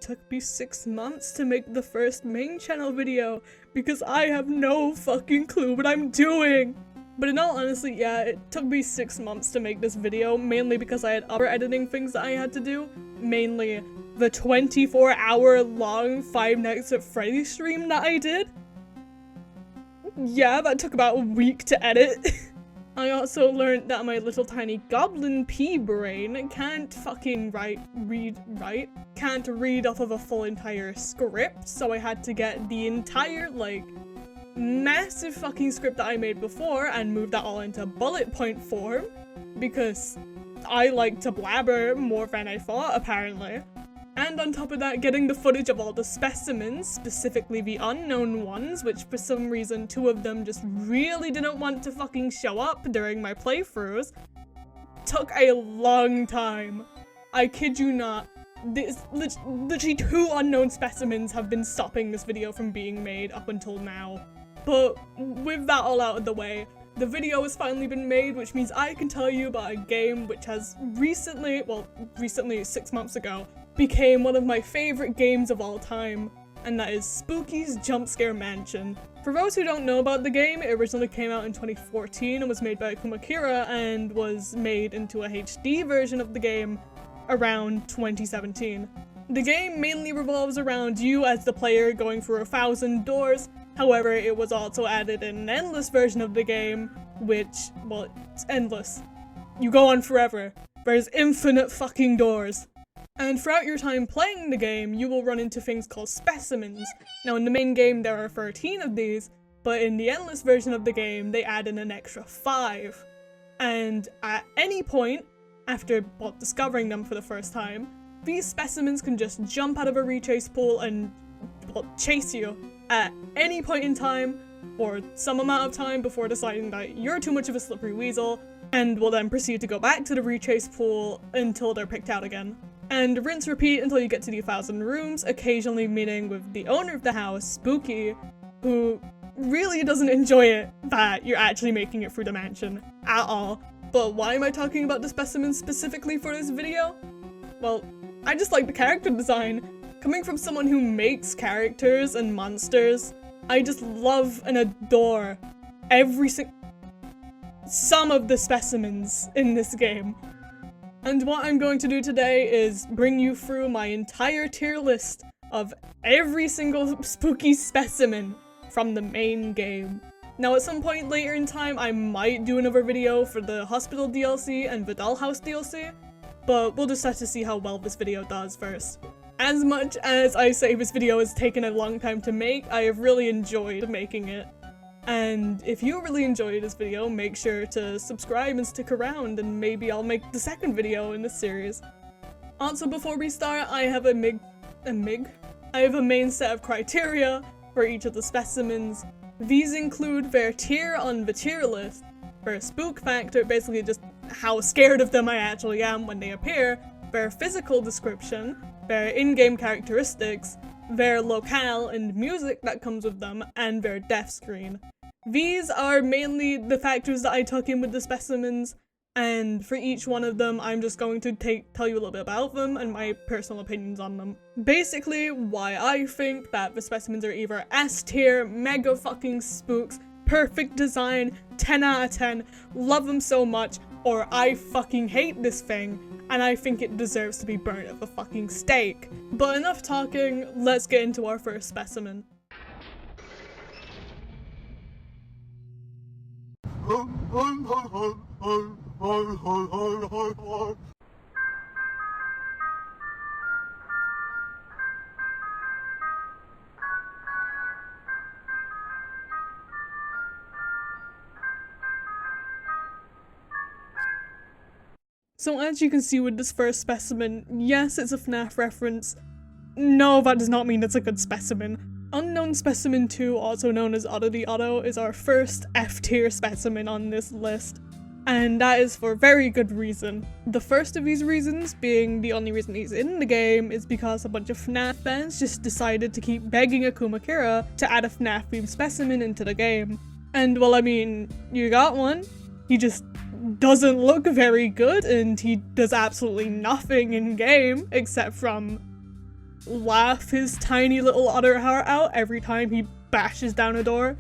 took me 6 months to make the first main channel video because I have no fucking clue what I'm doing. But in all honesty, yeah, it took me 6 months to make this video, mainly because I had other editing things that I had to do, mainly the 24-hour long Five Nights at Freddy's stream that I did. Yeah, that took about a week to edit. I also learned that my little tiny goblin pea brain can't fucking can't read off of a full entire script, so I had to get the entire, like, massive fucking script that I made before and move that all into bullet point form, because I like to blabber more than I thought, apparently. And on top of that, getting the footage of all the specimens, specifically the unknown ones, which for some reason 2 of them just really didn't want to fucking show up during my playthroughs, took a long time. I kid you not. Literally 2 unknown specimens have been stopping this video from being made up until now. But with that all out of the way, the video has finally been made, which means I can tell you about a game which has recently 6 months ago, became one of my favorite games of all time, and that is Spooky's Jumpscare Mansion. For those who don't know about the game, it originally came out in 2014 and was made by Kumakira and was made into a HD version of the game around 2017. The game mainly revolves around you as the player going through 1,000 doors. However, it was also added in an endless version of the game, which, well, it's endless. You go on forever. There's infinite fucking doors. And throughout your time playing the game, you will run into things called specimens. Now in the main game there are 13 of these, but in the endless version of the game they add in an extra 5. And at any point, after discovering them for the first time, these specimens can just jump out of a rechase pool and chase you at any point in time, for some amount of time before deciding that you're too much of a slippery weasel, and will then proceed to go back to the rechase pool until they're picked out again. And rinse repeat until you get to the 1,000 rooms, occasionally meeting with the owner of the house, Spooky, who really doesn't enjoy it that you're actually making it through the mansion at all. But why am I talking about the specimens specifically for this video? Well, I just like the character design. Coming from someone who makes characters and monsters, I just love and adore some of the specimens in this game. And what I'm going to do today is bring you through my entire tier list of every single spooky specimen from the main game. Now at some point later in time I might do another video for the Hospital DLC and the Dollhouse DLC, but we'll just have to see how well this video does first. As much as I say this video has taken a long time to make, I have really enjoyed making it. And if you really enjoyed this video, make sure to subscribe and stick around, and maybe I'll make the second video in this series. Also, before we start, I have a main set of criteria for each of the specimens. These include their tier on the tier list, their spook factor, basically just how scared of them I actually am when they appear, their physical description, their in-game characteristics, their locale and music that comes with them, and their death screen. These are mainly the factors that I took in with the specimens, and for each one of them I'm just going to tell you a little bit about them and my personal opinions on them. Basically, why I think that the specimens are either S tier, mega fucking spooks, perfect design, 10 out of 10, love them so much, or I fucking hate this thing, and I think it deserves to be burnt at the fucking stake. But enough talking, let's get into our first specimen. So as you can see with this first specimen, yes, it's a FNAF reference. No, that does not mean it's a good specimen. Unknown Specimen 2, also known as Oddity Otto, is our first F-tier specimen on this list, and that is for very good reason. The first of these reasons, being the only reason he's in the game, is because a bunch of FNAF fans just decided to keep begging Akumakira to add a FNAF-themed specimen into the game. And well, I mean, you got one. He just doesn't look very good, and he does absolutely nothing in game except from laugh his tiny little otter heart out every time he bashes down a door.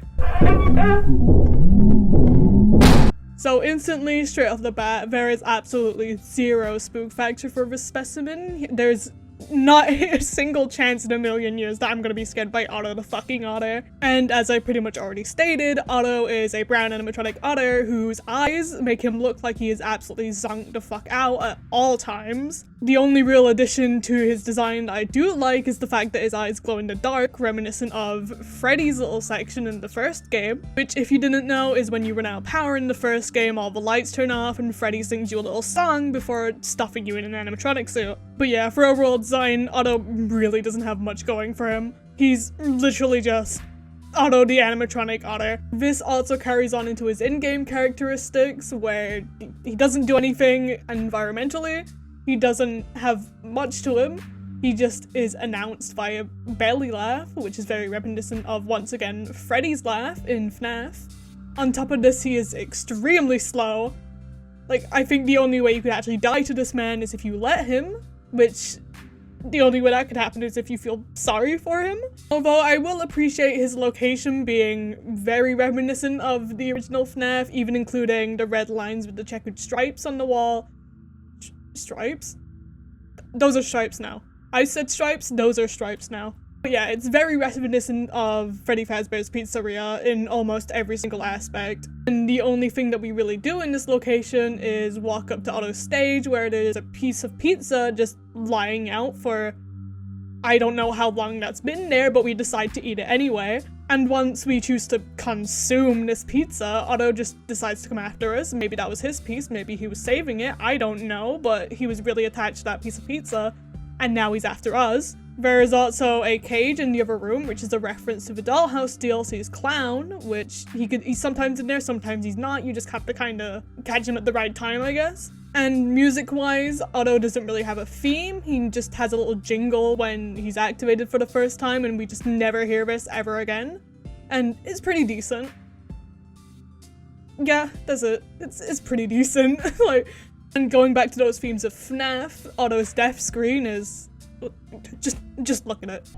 So instantly, straight off the bat, there is absolutely zero spook factor for this specimen. There's not a single chance in a million years that I'm gonna be scared by Otto the fucking otter. And as I pretty much already stated, Otto is a brown animatronic otter whose eyes make him look like he is absolutely zonked the fuck out at all times. The only real addition to his design that I do like is the fact that his eyes glow in the dark, reminiscent of Freddy's little section in the first game, which, if you didn't know, is when you run out of power in the first game, all the lights turn off and Freddy sings you a little song before stuffing you in an animatronic suit. But yeah, for overall design, Otto really doesn't have much going for him. He's literally just Otto the animatronic otter. This also carries on into his in-game characteristics, where he doesn't do anything environmentally. He doesn't have much to him. He just is announced by a belly laugh, which is very reminiscent of, once again, Freddy's laugh in FNAF. On top of this, he is extremely slow. Like, I think the only way you could actually die to this man is if you let him, which the only way that could happen is if you feel sorry for him. Although I will appreciate his location being very reminiscent of the original FNAF, even including the red lines with the checkered stripes on the wall. Stripes? Those are stripes now. I said stripes, those are stripes now. But yeah, it's very reminiscent of Freddy Fazbear's Pizzeria in almost every single aspect. And the only thing that we really do in this location is walk up to Otto's stage, where there's a piece of pizza just lying out for I don't know how long that's been there, but we decide to eat it anyway. And once we choose to consume this pizza, Otto just decides to come after us. Maybe that was his piece, maybe he was saving it, I don't know, but he was really attached to that piece of pizza, and now he's after us. There is also a cage in the other room, which is a reference to the Dollhouse DLC's clown, which he's sometimes in there, sometimes he's not. You just have to kind of catch him at the right time, I guess. And music-wise, Otto doesn't really have a theme. He just has a little jingle when he's activated for the first time, and we just never hear this ever again. And it's pretty decent. Yeah, that's it. It's pretty decent. Like, and going back to those themes of FNAF, Otto's death screen is just look at it.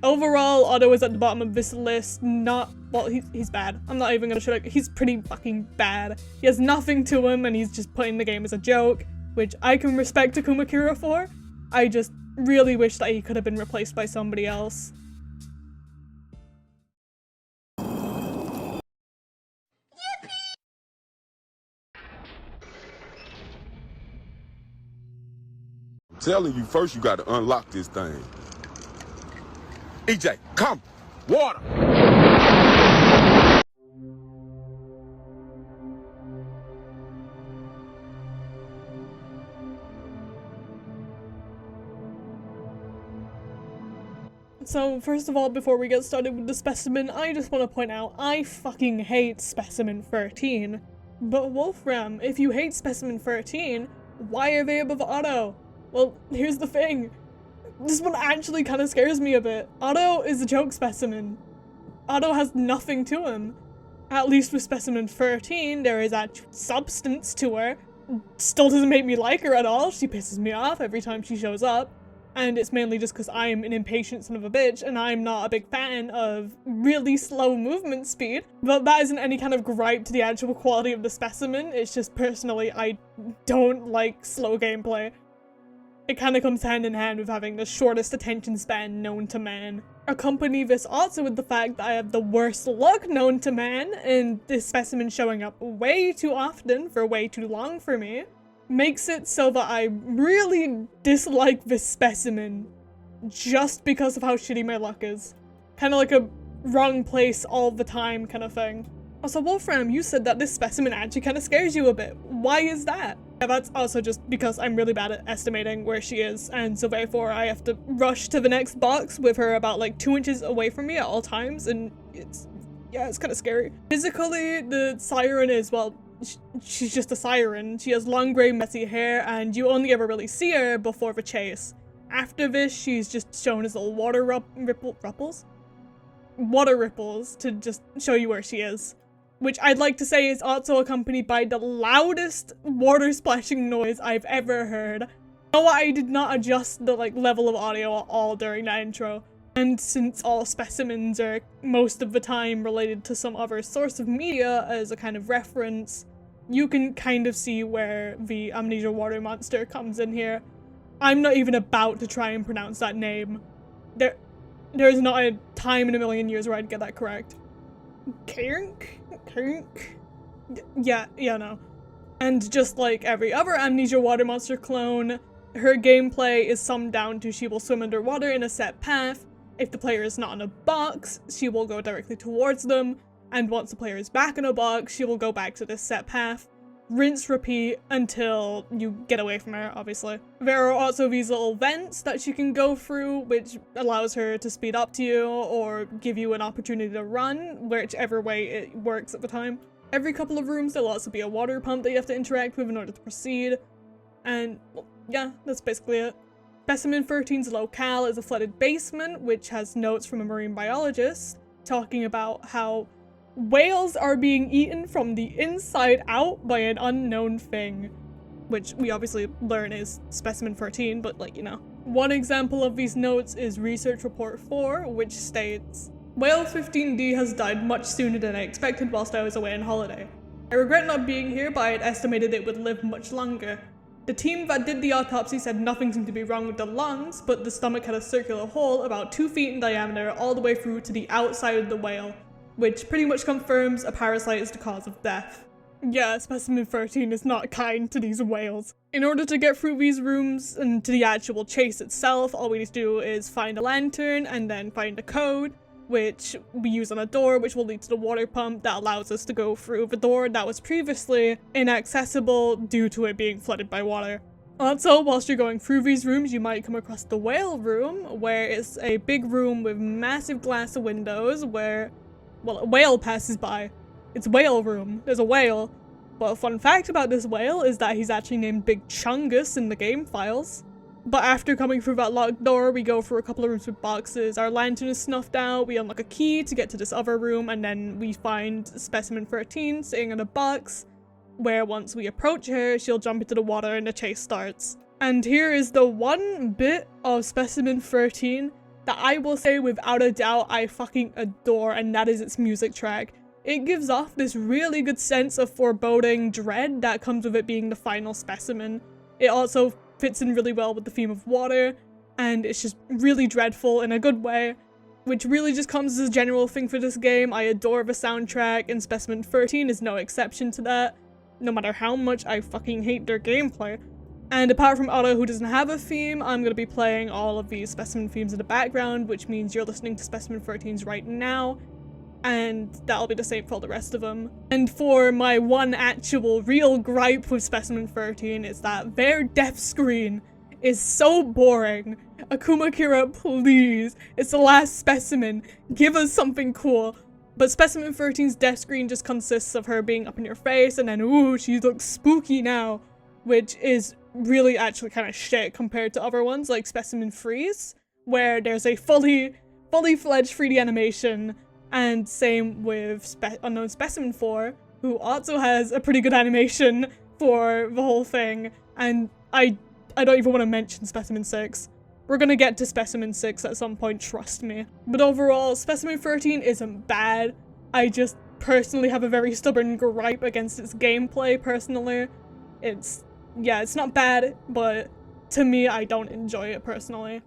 Overall, Otto is at the bottom of this list. Well, he's bad. I'm not even gonna show it. He's pretty fucking bad. He has nothing to him, and he's just playing the game as a joke, which I can respect Takuma Kira for. I just really wish that he could have been replaced by somebody else. I'm telling you, first you got to unlock this thing. EJ, come! Water! So first of all, before we get started with the specimen, I just want to point out, I fucking hate specimen 13. But Wolfram, if you hate specimen 13, why are they above Otto? Well, here's the thing. This one actually kind of scares me a bit. Otto is a joke specimen. Otto has nothing to him. At least with specimen 13, there is actual substance to her. Still doesn't make me like her at all. She pisses me off every time she shows up. And it's mainly just because I'm an impatient son of a bitch and I'm not a big fan of really slow movement speed. But that isn't any kind of gripe to the actual quality of the specimen. It's just personally, I don't like slow gameplay. It kind of comes hand in hand with having the shortest attention span known to man. Accompany this also with the fact that I have the worst luck known to man, and this specimen showing up way too often for way too long for me makes it so that I really dislike this specimen just because of how shitty my luck is. Kind of like a wrong place all the time kind of thing. Also, Wolfram, you said that this specimen actually kind of scares you a bit. Why is that? Yeah, that's also just because I'm really bad at estimating where she is, and so therefore I have to rush to the next box with her about like 2 inches away from me at all times, and it's kind of scary. Physically, the siren is, well, she's just a siren. She has long grey messy hair, and you only ever really see her before the chase. After this, she's just shown as little water ripples? Water ripples to just show you where she is. Which I'd like to say is also accompanied by the loudest water splashing noise I've ever heard. You know what, I did not adjust the level of audio at all during that intro. And since all specimens are most of the time related to some other source of media as a kind of reference, you can kind of see where the Amnesia water monster comes in here. I'm not even about to try and pronounce that name. There's not a time in a million years where I'd get that correct. Kink? Yeah, no. And just like every other Amnesia water monster clone, her gameplay is summed down to she will swim underwater in a set path. If the player is not in a box, she will go directly towards them, and once the player is back in a box, she will go back to this set path. Rinse, repeat until you get away from her, obviously. There are also these little vents that she can go through, which allows her to speed up to you or give you an opportunity to run, whichever way it works at the time. Every couple of rooms, there'll also be a water pump that you have to interact with in order to proceed. And, well, yeah, that's basically it. Specimen 13's locale is a flooded basement, which has notes from a marine biologist talking about how whales are being eaten from the inside out by an unknown thing, which we obviously learn is Specimen 13, but One example of these notes is Research Report 4, which states, "Whale 15D has died much sooner than I expected whilst I was away on holiday. I regret not being here, but I had estimated it would live much longer. The team that did the autopsy said nothing seemed to be wrong with the lungs, but the stomach had a circular hole about 2 feet in diameter all the way through to the outside of the whale, which pretty much confirms a parasite is the cause of death." Yeah, Specimen 13 is not kind to these whales. In order to get through these rooms and to the actual chase itself, all we need to do is find a lantern and then find a code, which we use on a door, which will lead to the water pump that allows us to go through the door that was previously inaccessible due to it being flooded by water. Also, whilst you're going through these rooms, you might come across the whale room, where it's a big room with massive glass windows where, well, a whale passes by. It's whale room. There's a whale. But a fun fact about this whale is that he's actually named Big Chungus in the game files. But after coming through that locked door, we go through a couple of rooms with boxes. Our lantern is snuffed out, we unlock a key to get to this other room, and then we find Specimen 13 sitting in a box, where once we approach her, she'll jump into the water and the chase starts. And here is the one bit of Specimen 13 that I will say without a doubt I fucking adore, and that is its music track. It gives off this really good sense of foreboding dread that comes with it being the final specimen. It also fits in really well with the theme of water, and it's just really dreadful in a good way, which really just comes as a general thing for this game. I adore the soundtrack, and Specimen 13 is no exception to that, no matter how much I fucking hate their gameplay. And apart from Otto, who doesn't have a theme, I'm going to be playing all of these Specimen themes in the background, which means you're listening to Specimen 13's right now, and that'll be the same for all the rest of them. And for my one actual real gripe with Specimen 13 is that their death screen is so boring. Akuma Kira, please, it's the last specimen, give us something cool. But Specimen 13's death screen just consists of her being up in your face and then, ooh, she looks spooky now, which is really actually kind of shit compared to other ones like Specimen Freeze, where there's a fully fledged 3D animation. And same with Unknown Specimen 4, who also has a pretty good animation for the whole thing. And I don't even want to mention Specimen 6. We're gonna get to Specimen 6 at some point, trust me. But overall, Specimen 13 isn't bad. I just personally have a very stubborn gripe against its gameplay, personally. It's not bad, but to me, I don't enjoy it personally.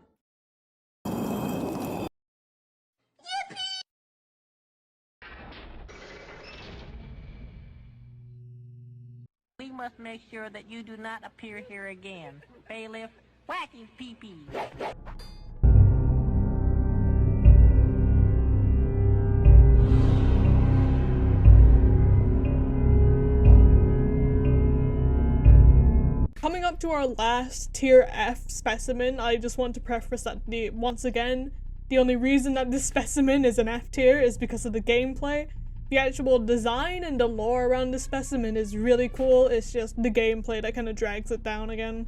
We must make sure that you do not appear here again. Bailiff, whack his pee-pee. Coming up to our last tier F specimen, I just want to preface that once again, the only reason that this specimen is an F tier is because of the gameplay. The actual design and the lore around the specimen is really cool, it's just the gameplay that kind of drags it down again.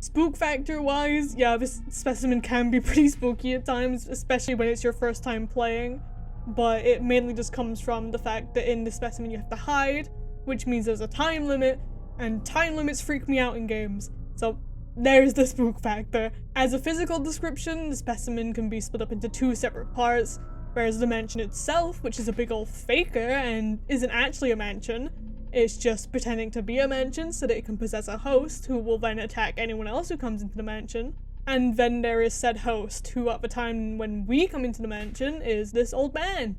Spook factor wise, yeah, this specimen can be pretty spooky at times, especially when it's your first time playing, but it mainly just comes from the fact that in the specimen you have to hide, which means there's a time limit, and time limits freak me out in games. So there's the spook factor. As a physical description, the specimen can be split up into 2 separate parts, whereas the mansion itself, which is a big old faker and isn't actually a mansion, it's just pretending to be a mansion so that it can possess a host who will then attack anyone else who comes into the mansion. And then there is said host, who at the time when we come into the mansion is this old man.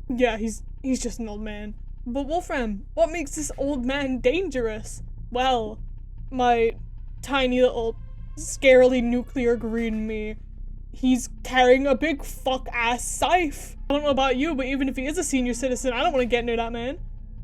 Yeah, he's just an old man. But Wolfram, what makes this old man dangerous? Well, my tiny little scarily nuclear green me. He's carrying a big fuck-ass scythe. I don't know about you, but even if he is a senior citizen, I don't want to get near that man.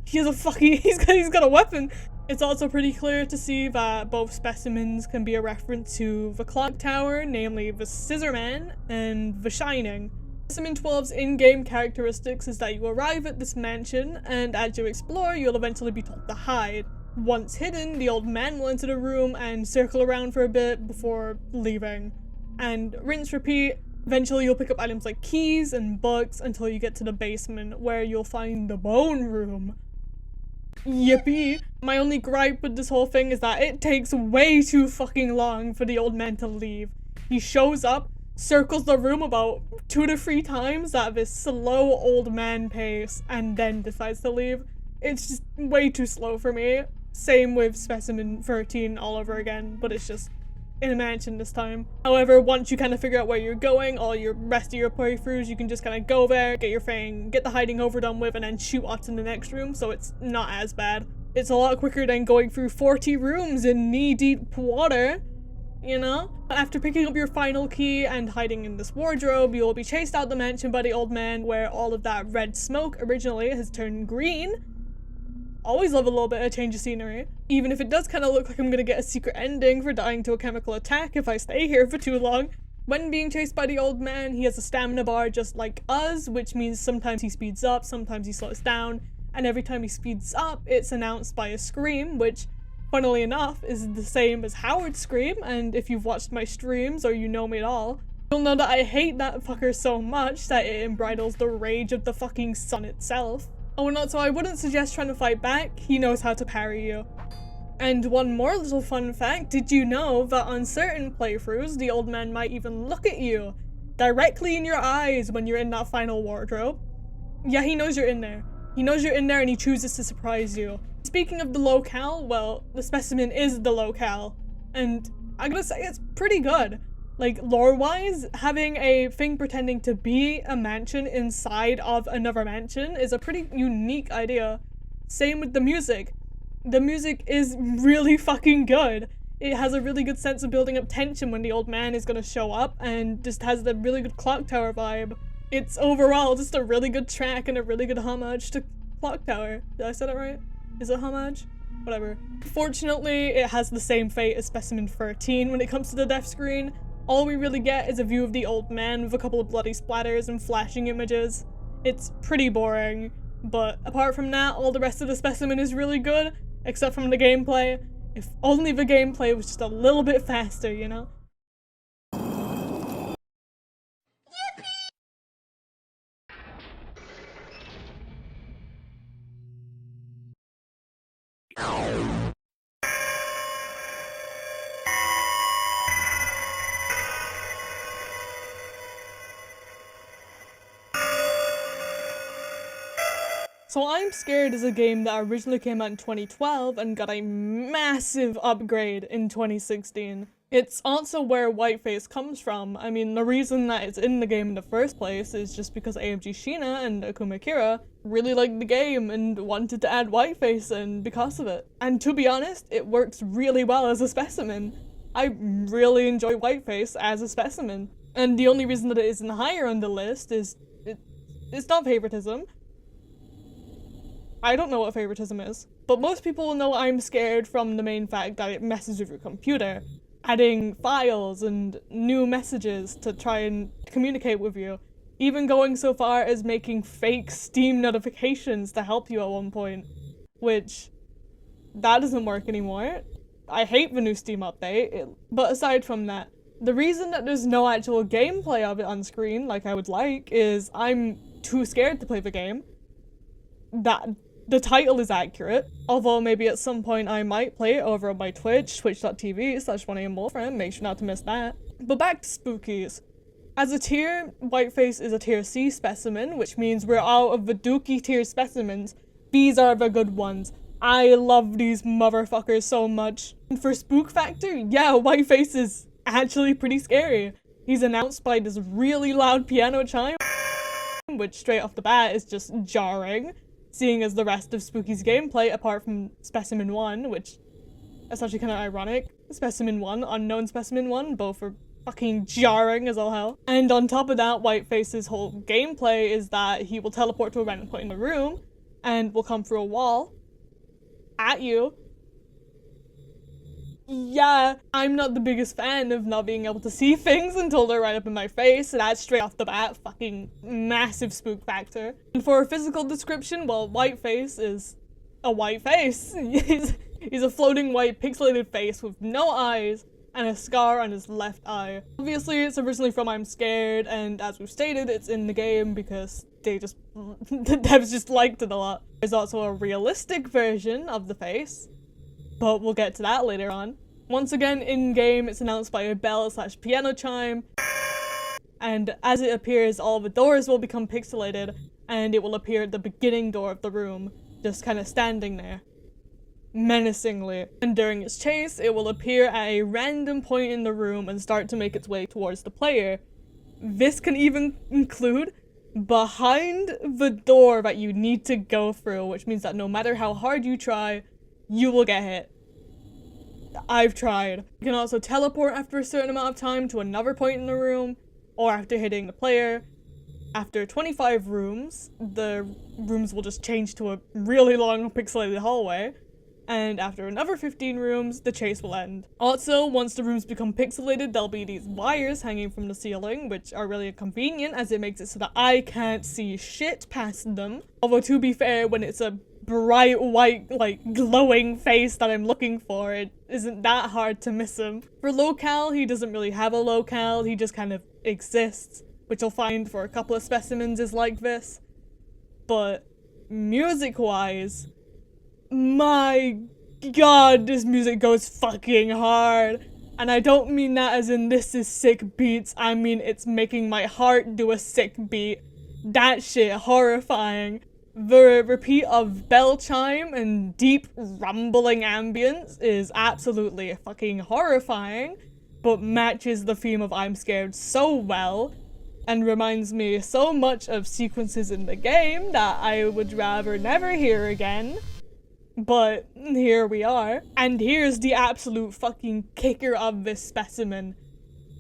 He has a fucking- he's got a weapon. It's also pretty clear to see that both specimens can be a reference to the clock tower, namely the Scissor Man and the Shining. Specimen 12's in-game characteristics is that you arrive at this mansion, and as you explore, you'll eventually be told to hide. Once hidden, the old man will enter the room and circle around for a bit before leaving. And rinse repeat, eventually you'll pick up items like keys and books until you get to the basement, where you'll find the bone room. Yippee! My only gripe with this whole thing is that it takes way too fucking long for the old man to leave. He shows up, circles the room about 2 to 3 times at this slow old man pace, and then decides to leave. It's just way too slow for me. Same with specimen 13 all over again, but it's just in a mansion this time. However, once you kind of figure out where you're going, all your rest of your playthroughs, you can just kind of go there, get your thing, get the hiding overdone with, and then shoot what's in the next room, so it's not as bad. It's a lot quicker than going through 40 rooms in knee-deep water, you know? After picking up your final key and hiding in this wardrobe, you'll be chased out the mansion by the old man, where all of that red smoke originally has turned green. Always love a little bit of change of scenery. Even if it does kind of look like I'm gonna get a secret ending for dying to a chemical attack if I stay here for too long. When being chased by the old man, he has a stamina bar just like us, which means sometimes he speeds up, sometimes he slows down, and every time he speeds up, it's announced by a scream, which, funnily enough, is the same as Howard's scream, and if you've watched my streams or you know me at all, you'll know that I hate that fucker so much that it embridles the rage of the fucking sun itself. Oh, and also, I wouldn't suggest trying to fight back. He knows how to parry you. And one more little fun fact, did you know that on certain playthroughs, the old man might even look at you directly in your eyes when you're in that final wardrobe? Yeah, he knows you're in there. He knows you're in there and he chooses to surprise you. Speaking of the locale, well, the specimen is the locale. And I gotta say, it's pretty good. Like, lore-wise, having a thing pretending to be a mansion inside of another mansion is a pretty unique idea. Same with the music. The music is really fucking good. It has a really good sense of building up tension when the old man is gonna show up, and just has the really good clock tower vibe. It's overall just a really good track and a really good homage to Clock Tower. Did I say that right? Is it homage? Whatever. Fortunately, it has the same fate as Specimen 13 when it comes to the death screen. All we really get is a view of the old man with a couple of bloody splatters and flashing images. It's pretty boring, but apart from that, all the rest of the specimen is really good, except from the gameplay. If only the gameplay was just a little bit faster, you know? So I'm Scared is a game that originally came out in 2012 and got a massive upgrade in 2016. It's also where Whiteface comes from. I mean, the reason that it's in the game in the first place is just because AMG Sheena and Akuma Kira really liked the game and wanted to add Whiteface in because of it. And to be honest, it works really well as a specimen. I really enjoy Whiteface as a specimen. And the only reason that it isn't higher on the list is it's not favoritism. I don't know what favoritism is, but most people will know I'm Scared from the main fact that it messes with your computer, adding files and new messages to try and communicate with you, even going so far as making fake Steam notifications to help you at one point, which, that doesn't work anymore. I hate the new Steam update, but aside from that, the reason that there's no actual gameplay of it on screen like I would like is I'm too scared to play the game. That the title is accurate, although maybe at some point I might play it over on my Twitch, twitch.tv/1amwolfram, make sure not to miss that. But back to spookies. As a tier, Whiteface is a tier C specimen, which means we're out of the dookie tier specimens. These are the good ones. I love these motherfuckers so much. And for spook factor, yeah, Whiteface is actually pretty scary. He's announced by this really loud piano chime, which straight off the bat is just jarring, seeing as the rest of Spooky's gameplay, apart from Specimen 1, which is actually kind of ironic. Specimen 1, Unknown Specimen 1, both are fucking jarring as all hell. And on top of that, Whiteface's whole gameplay is that he will teleport to a random point in the room and will come through a wall at you. Yeah, I'm not the biggest fan of not being able to see things until they're right up in my face, so that's straight off the bat fucking massive spook factor. And for a physical description, well, Whiteface is a white face. He's a floating white pixelated face with no eyes and a scar on his left eye. Obviously, it's originally from I'm Scared, and as we've stated, it's in the game because the devs just liked it a lot. There's also a realistic version of the face, but we'll get to that later on. Once again, in-game, it's announced by a bell/piano chime, and as it appears, all the doors will become pixelated, and it will appear at the beginning door of the room, just kind of standing there, menacingly. And during its chase, it will appear at a random point in the room and start to make its way towards the player. This can even include behind the door that you need to go through, which means that no matter how hard you try, you will get hit. I've tried. You can also teleport after a certain amount of time to another point in the room, or after hitting the player. After 25 rooms, the rooms will just change to a really long pixelated hallway, and after another 15 rooms, the chase will end. Also, once the rooms become pixelated, there'll be these wires hanging from the ceiling, which are really inconvenient as it makes it so that I can't see shit past them. Although to be fair, when it's a bright white, like, glowing face that I'm looking for, it isn't that hard to miss him. For locale, he doesn't really have a locale, he just kind of exists, which you'll find for a couple of specimens is like this. But music-wise, my god, this music goes fucking hard. And I don't mean that as in this is sick beats, I mean it's making my heart do a sick beat. That shit horrifying. The repeat of bell chime and deep rumbling ambience is absolutely fucking horrifying, but matches the theme of I'm Scared so well, and reminds me so much of sequences in the game that I would rather never hear again. But here we are. And here's the absolute fucking kicker of this specimen.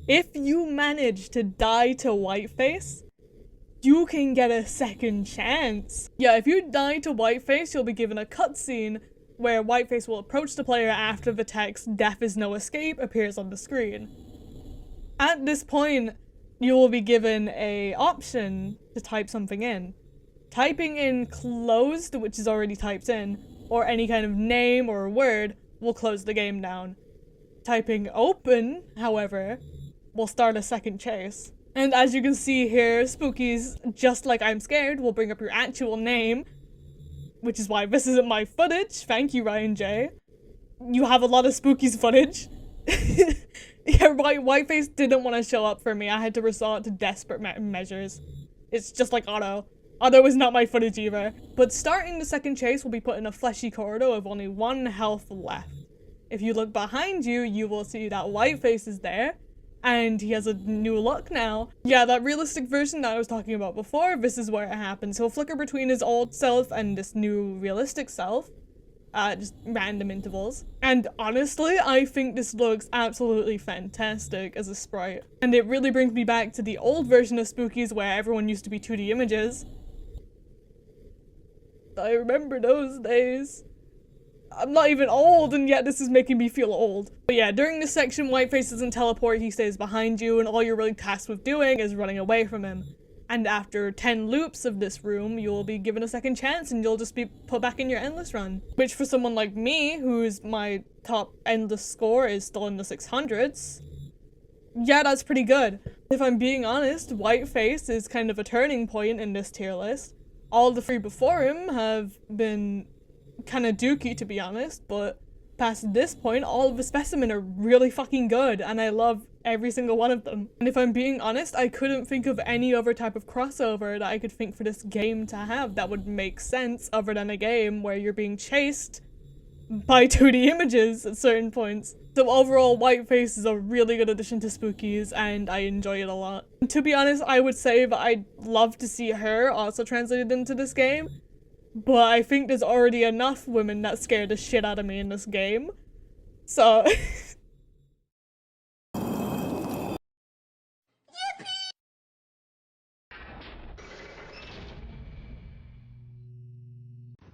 If you manage to die to Whiteface, you can get a second chance. Yeah, if you die to Whiteface, you'll be given a cutscene where Whiteface will approach the player after the text "Death is no escape" appears on the screen. At this point, you will be given a option to type something in. Typing in "closed," which is already typed in, or any kind of name or word, will close the game down. Typing "open," however, will start a second chase. And as you can see here, Spookies, just like I'm Scared, will bring up your actual name, which is why this isn't my footage. Thank you, Ryan J. You have a lot of Spookies footage. Yeah, Whiteface didn't want to show up for me. I had to resort to desperate measures. It's just like Otto. Otto is not my footage either. But starting the second chase will be put in a fleshy corridor with only 1 health left. If you look behind you, you will see that Whiteface is there, and he has a new look now. Yeah, that realistic version that I was talking about before, this is where it happens. He'll flicker between his old self and this new realistic self. Just random intervals. And honestly, I think this looks absolutely fantastic as a sprite. And it really brings me back to the old version of Spookies where everyone used to be 2D images. I remember those days. I'm not even old, and yet this is making me feel old. But yeah, during this section, Whiteface doesn't teleport, he stays behind you, and all you're really tasked with doing is running away from him. And after 10 loops of this room, you'll be given a second chance and you'll just be put back in your endless run. Which for someone like me, who's my top endless score is still in the 600s, yeah, that's pretty good. If I'm being honest, Whiteface is kind of a turning point in this tier list. All the three before him have been kind of dookie, to be honest, but past this point, all of the specimen are really fucking good, and I love every single one of them. And if I'm being honest, I couldn't think of any other type of crossover that I could think for this game to have that would make sense other than a game where you're being chased by 2D images at certain points. So overall, Whiteface is a really good addition to Spookies, and I enjoy it a lot. And to be honest, I would say that I'd love to see her also translated into this game, but I think there's already enough women that scare the shit out of me in this game. So...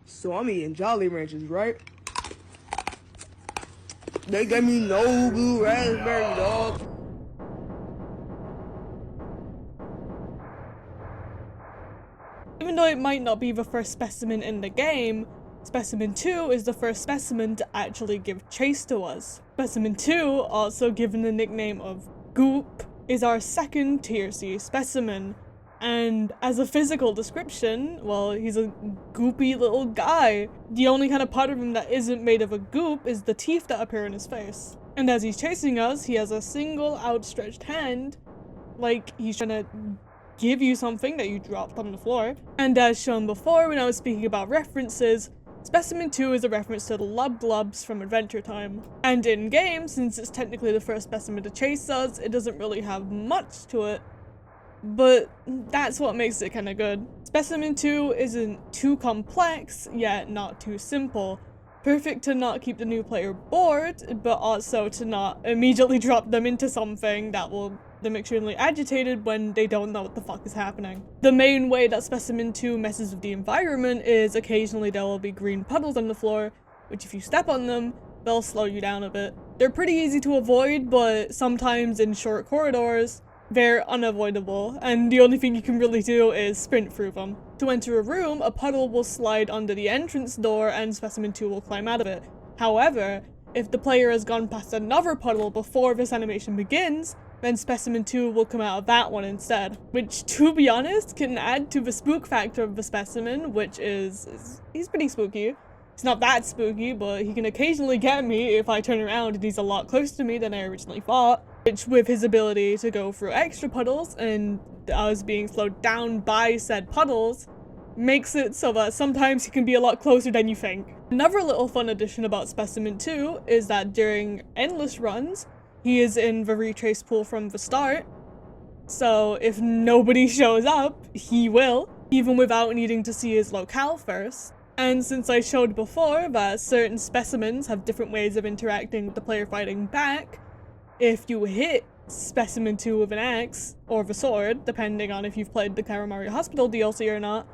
So I'm eating Jolly Ranchers, right? They gave me no blue raspberry, dog. Even though it might not be the first specimen in the game, Specimen 2 is the first specimen to actually give chase to us. Specimen 2, also given the nickname of Goop, is our second tier C specimen. And as a physical description, well, he's a goopy little guy. The only kind of part of him that isn't made of a goop is the teeth that appear in his face. And as he's chasing us, he has a single outstretched hand, like he's trying to give you something that you dropped on the floor. And as shown before when I was speaking about references, Specimen 2 is a reference to the Lub Glubs from Adventure Time. And in game, since it's technically the first specimen to chase us, it doesn't really have much to it. But that's what makes it kinda good. Specimen 2 isn't too complex, yet not too simple. Perfect to not keep the new player bored, but also to not immediately drop them into something that will make them extremely agitated when they don't know what the fuck is happening. The main way that Specimen 2 messes with the environment is occasionally there will be green puddles on the floor, which if you step on them, they'll slow you down a bit. They're pretty easy to avoid, but sometimes in short corridors, they're unavoidable, and the only thing you can really do is sprint through them. To enter a room, a puddle will slide under the entrance door and Specimen 2 will climb out of it. However, if the player has gone past another puddle before this animation begins, then Specimen 2 will come out of that one instead. Which, to be honest, can add to the spook factor of the specimen, which is he's pretty spooky. He's not that spooky, but he can occasionally get me if I turn around and he's a lot closer to me than I originally thought. Which, with his ability to go through extra puddles and us being slowed down by said puddles, makes it so that sometimes he can be a lot closer than you think. Another little fun addition about Specimen 2 is that during endless runs, he is in the retrace pool from the start, so if nobody shows up, he will, even without needing to see his locale first. And since I showed before that certain specimens have different ways of interacting with the player fighting back, if you hit Specimen 2 with an axe, or the sword, depending on if you've played the Karamari Hospital DLC or not,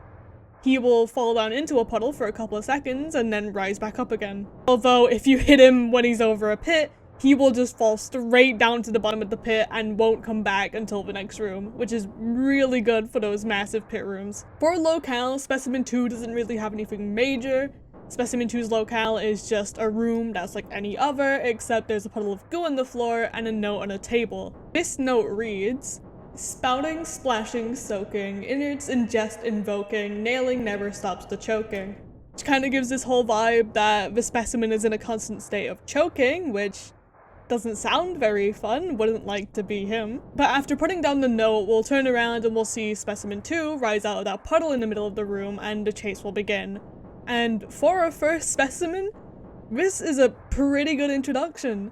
he will fall down into a puddle for a couple of seconds and then rise back up again. Although if you hit him when he's over a pit, he will just fall straight down to the bottom of the pit and won't come back until the next room, which is really good for those massive pit rooms. For locale, Specimen 2 doesn't really have anything major. Specimen 2's locale is just a room that's like any other, except there's a puddle of goo on the floor and a note on a table. This note reads, "Spouting, splashing, soaking, innards ingest invoking, nailing never stops the choking." Which kind of gives this whole vibe that the specimen is in a constant state of choking, which doesn't sound very fun, wouldn't like to be him. But after putting down the note, we'll turn around and we'll see Specimen 2 rise out of that puddle in the middle of the room and the chase will begin. And for a first specimen, this is a pretty good introduction.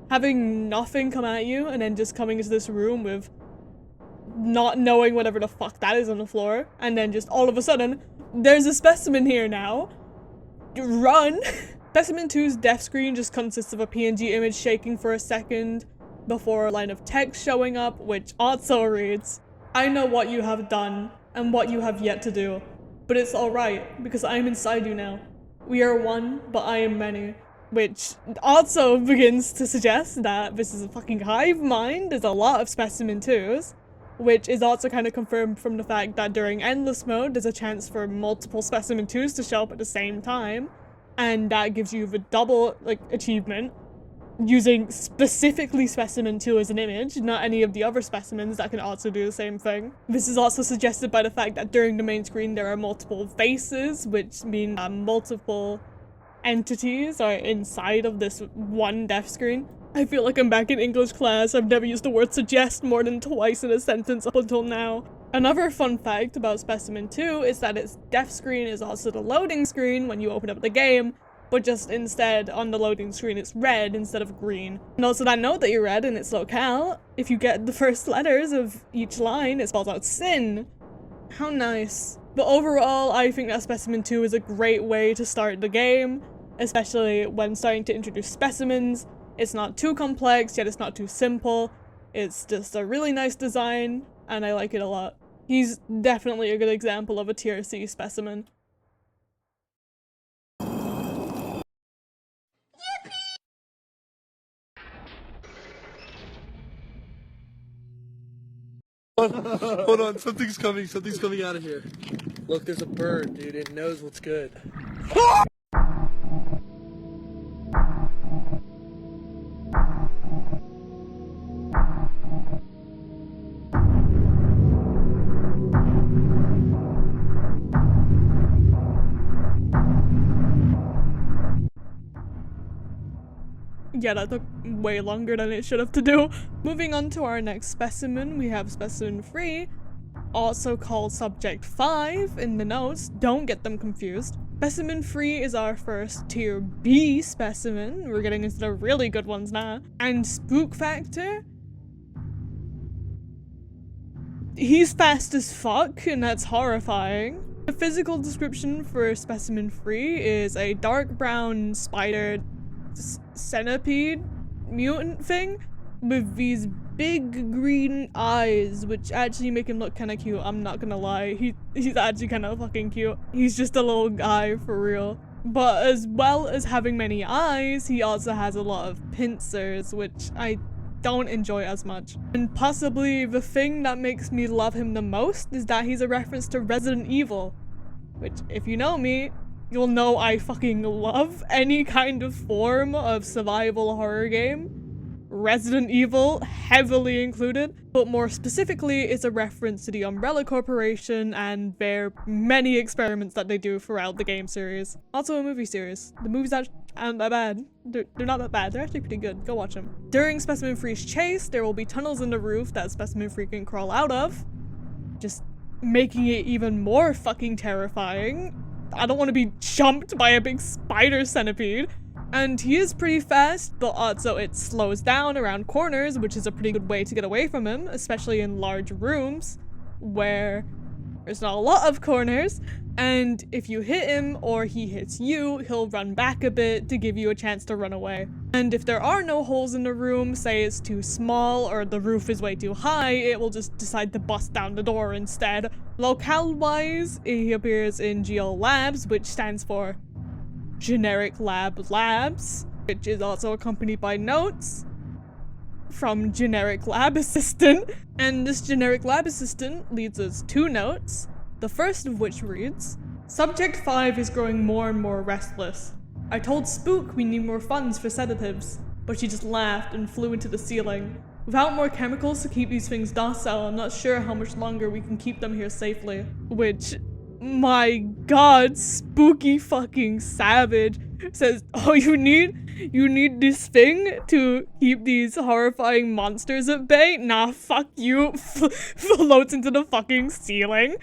Having nothing come at you and then just coming into this room with not knowing whatever the fuck that is on the floor, and then just all of a sudden, there's a specimen here now. Run! Specimen 2's death screen just consists of a PNG image shaking for a second before a line of text showing up, which also reads, "I know what you have done and what you have yet to do. But it's alright, because I am inside you now. We are one, but I am many." Which also begins to suggest that this is a fucking hive mind. There's a lot of Specimen 2s. which is also kind of confirmed from the fact that during endless mode, there's a chance for multiple specimen 2s to show up at the same time, and that gives you the double, like, achievement, using specifically specimen 2 as an image, not any of the other specimens that can also do the same thing. This is also suggested by the fact that during the main screen there are multiple faces, which mean multiple entities are inside of this one dev screen. I feel like I'm back in English class. I've never used the word suggest more than twice in a sentence up until now. Another fun fact about Specimen 2 is that its dev screen is also the loading screen when you open up the game, but just instead on the loading screen it's red instead of green. And also that note that you read in its locale, if you get the first letters of each line, it spells out sin. How nice. But overall, I think that Specimen 2 is a great way to start the game, especially when starting to introduce specimens. It's not too complex, yet it's not too simple. It's just a really nice design, and I like it a lot. He's definitely a good example of a tier C specimen. Hold on, something's coming out of here. Look, there's a bird, dude. It knows what's good. Yeah, that took way longer than it should have to do. Moving on to our next specimen, we have specimen 3, also called subject 5 in the notes, don't get them confused. Specimen 3 is our first tier B specimen, we're getting into the really good ones now. And spook factor? He's fast as fuck, and that's horrifying. The physical description for specimen 3 is a dark brown spider centipede mutant thing with these big green eyes, which actually make him look kind of cute. I'm not gonna lie, he's actually kind of fucking cute. He's just a little guy for real. But as well as having many eyes, he also has a lot of pincers, which I don't enjoy as much. And possibly the thing that makes me love him the most is that he's a reference to Resident Evil, which, if you know me, you'll know I fucking love any kind of form of survival horror game. Resident Evil heavily included, but more specifically it's a reference to the Umbrella Corporation and their many experiments that they do throughout the game series. Also a movie series. The movies aren't that bad. They're not that bad, they're actually pretty good. Go watch them. During Specimen 3's chase, there will be tunnels in the roof that Specimen 3 can crawl out of, just making it even more fucking terrifying. I don't want to be jumped by a big spider centipede. And he is pretty fast, but also it slows down around corners, which is a pretty good way to get away from him, especially in large rooms where there's not a lot of corners. And if you hit him or he hits you, he'll run back a bit to give you a chance to run away. And if there are no holes in the room, say it's too small or the roof is way too high, it will just decide to bust down the door instead. Locale-wise, he appears in GL Labs, which stands for Generic Lab Labs, which is also accompanied by notes from Generic Lab Assistant. And this Generic Lab Assistant leads us 2 notes, the first of which reads, Subject 5 is growing more and more restless. I told Spook we need more funds for sedatives, but she just laughed and flew into the ceiling. Without more chemicals to keep these things docile, I'm not sure how much longer we can keep them here safely. Which, my god, spooky fucking savage says, oh, you need this thing to keep these horrifying monsters at bay? Nah, fuck you. Floats into the fucking ceiling.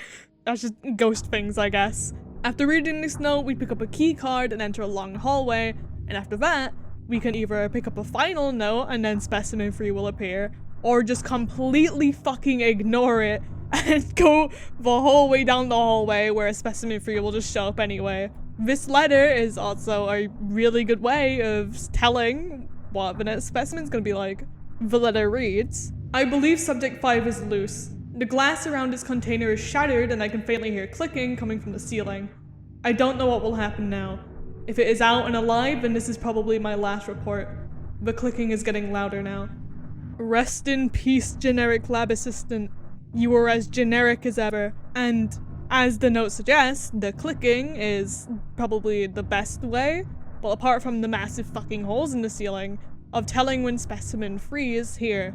That's just ghost things, I guess. After reading this note, we pick up a key card and enter a long hallway, and after that, we can either pick up a final note and then Specimen 3 will appear, or just completely fucking ignore it and go the whole way down the hallway where Specimen 3 will just show up anyway. This letter is also a really good way of telling what the next specimen's gonna be like. The letter reads, I believe Subject 5 is loose. The glass around its container is shattered and I can faintly hear clicking coming from the ceiling. I don't know what will happen now. If it is out and alive, then this is probably my last report. The clicking is getting louder now. Rest in peace, Generic Lab Assistant. you are as generic as ever, and as the note suggests, the clicking is probably the best way, well, apart from the massive fucking holes in the ceiling, of telling when specimen free is here.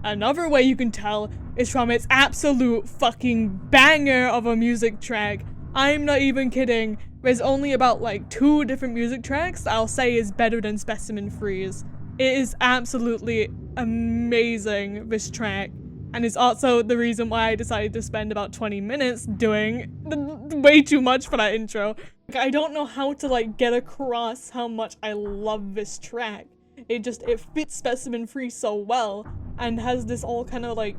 Another way you can tell is from its absolute fucking banger of a music track. I'm not even kidding. There's only about like 2 different music tracks that I'll say is better than Specimen Freeze. It is absolutely amazing, this track. And it's also the reason why I decided to spend about 20 minutes doing way too much for that intro. Like, I don't know how to like get across how much I love this track. It fits Specimen Free so well and has this all kind of like,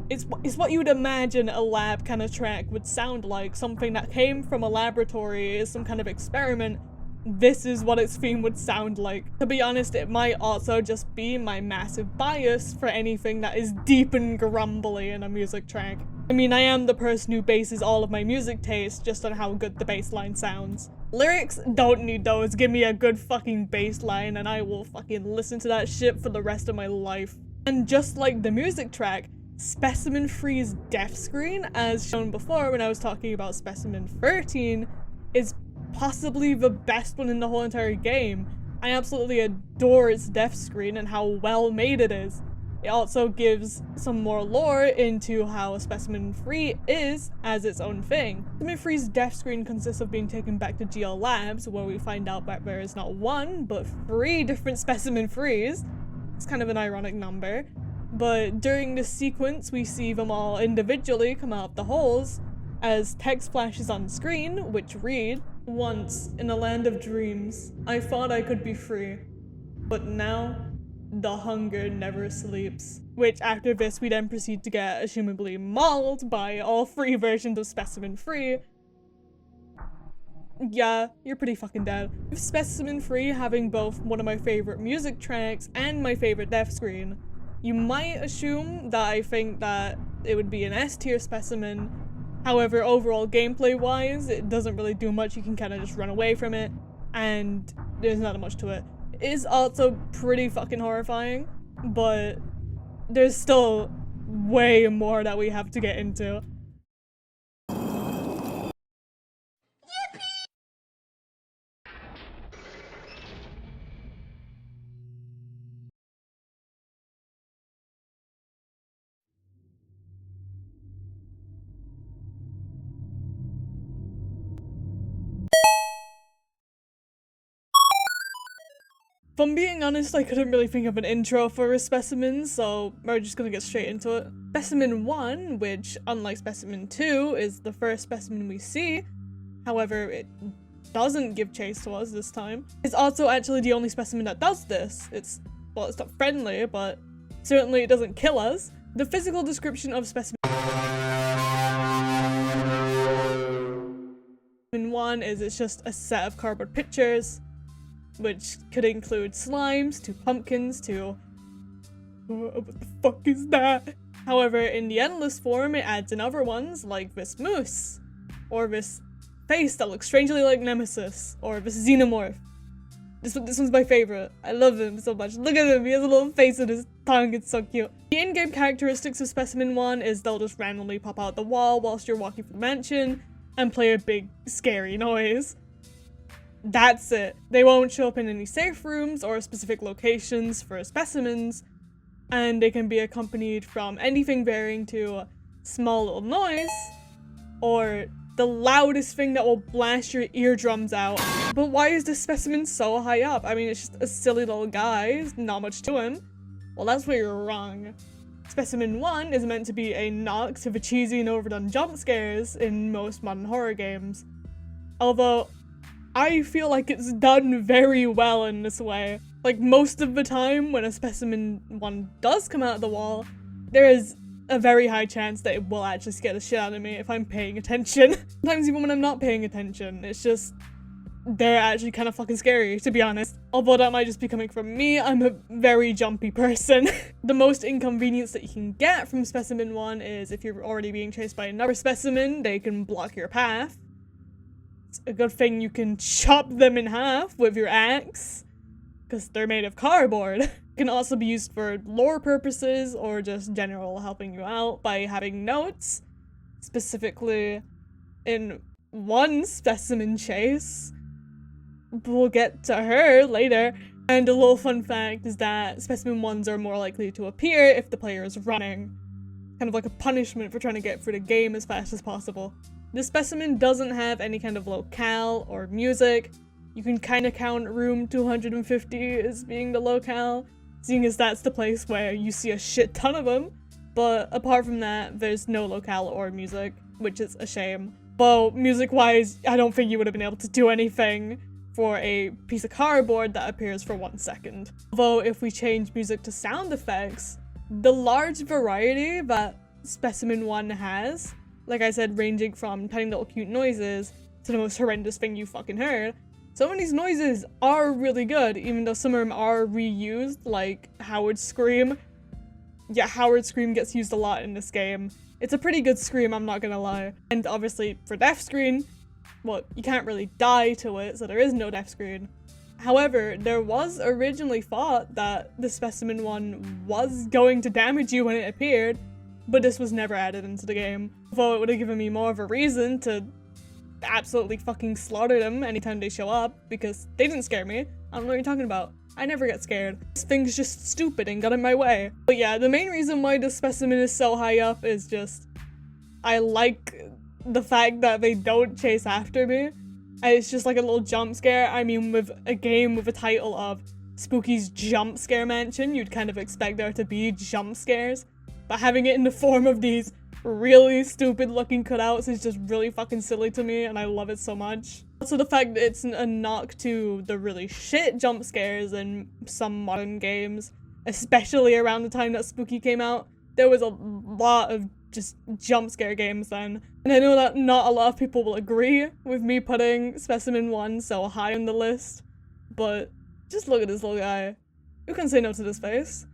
it's what you would imagine a lab kind of track would sound like. Something that came from a laboratory, is some kind of experiment. This is what its theme would sound like. To be honest, it might also just be my massive bias for anything that is deep and grumbly in a music track. I mean, I am the person who bases all of my music taste just on how good the bass line sounds. Lyrics, don't need those. Give me a good fucking bass line and I will fucking listen to that shit for the rest of my life. And just like the music track, Specimen Free's death screen, as shown before when I was talking about Specimen 13, is possibly the best one in the whole entire game. I absolutely adore its death screen and how well made it is. It also gives some more lore into how Specimen Free is as its own thing. Specimen Free's death screen consists of being taken back to GL Labs, where we find out that there is not 1, but 3 different Specimen Frees. It's kind of an ironic number. But during this sequence, we see them all individually come out of the holes, as text flashes on screen, which read, "Once, in a land of dreams, I thought I could be free. But now, the hunger never sleeps." Which, after this, we then proceed to get assumably mauled by all 3 versions of Specimen Free. Yeah, you're pretty fucking dead. With Specimen Free having both one of my favorite music tracks and my favorite death screen, you might assume that I think that it would be an S tier specimen. However, overall gameplay-wise, it doesn't really do much. You can kind of just run away from it, and there's not much to it. It is also pretty fucking horrifying, but there's still way more that we have to get into. If I'm being honest, I couldn't really think of an intro for a specimen, so we're just gonna get straight into it. Specimen 1, which, unlike Specimen 2, is the first specimen we see, however, it doesn't give chase to us this time, is also actually the only specimen that does this. It's not friendly, but certainly it doesn't kill us. The physical description of Specimen 1 is it's just a set of cardboard pictures, which could include slimes, to pumpkins, to... what the fuck is that? However, in the endless form, it adds in other ones, like this moose, or this face that looks strangely like Nemesis, or this xenomorph. This one's my favorite. I love him so much. Look at him, he has a little face in his tongue, it's so cute. The in-game characteristics of Specimen 1 is they'll just randomly pop out the wall whilst you're walking through the mansion, and play a big, scary noise. That's it. They won't show up in any safe rooms or specific locations for specimens, and they can be accompanied from anything varying to small little noise, or the loudest thing that will blast your eardrums out. But why is this specimen so high up? I mean, it's just a silly little guy, not much to him. Well, that's where you're wrong. Specimen 1 is meant to be a knock to the cheesy and overdone jump scares in most modern horror games. Although, I feel like it's done very well in this way. Like, most of the time when a Specimen 1 does come out of the wall, there is a very high chance that it will actually scare the shit out of me if I'm paying attention. Sometimes even when I'm not paying attention, it's just, they're actually kind of fucking scary, to be honest. Although that might just be coming from me, I'm a very jumpy person. The most inconvenience that you can get from Specimen 1 is if you're already being chased by another specimen, they can block your path. It's a good thing you can chop them in half with your axe, because they're made of cardboard. It can also be used for lore purposes or just general helping you out by having notes, specifically in one specimen chase. We'll get to her later. And a little fun fact is that specimen 1s are more likely to appear if the player is running. Kind of like a punishment for trying to get through the game as fast as possible. The specimen doesn't have any kind of locale or music. You can kind of count room 250 as being the locale, seeing as that's the place where you see a shit ton of them. But apart from that, there's no locale or music, which is a shame. Well, music-wise, I don't think you would have been able to do anything for a piece of cardboard that appears for 1 second. Although if we change music to sound effects, the large variety that Specimen 1 has, like I said, ranging from tiny little cute noises to the most horrendous thing you fucking heard, some of these noises are really good, even though some of them are reused, like Howard's Scream. Yeah, Howard's Scream gets used a lot in this game. It's a pretty good scream, I'm not gonna lie. And obviously, for death screen, well, you can't really die to it, so there is no death screen. However, there was originally thought that the Specimen 1 was going to damage you when it appeared, but this was never added into the game. Although it would have given me more of a reason to absolutely fucking slaughter them anytime they show up, because they didn't scare me. I don't know what you're talking about. I never get scared. This thing's just stupid and got in my way. But yeah, the main reason why this specimen is so high up is just, I like the fact that they don't chase after me. And it's just like a little jump scare. I mean, with a game with a title of Spooky's Jump Scare Mansion, you'd kind of expect there to be jump scares. But having it in the form of these really stupid looking cutouts is just really fucking silly to me, and I love it so much. Also the fact that it's a knock to the really shit jump scares in some modern games, especially around the time that Spooky came out. There was a lot of just jump scare games then. And I know that not a lot of people will agree with me putting Specimen 1 so high on the list, but just look at this little guy. Who can say no to this face?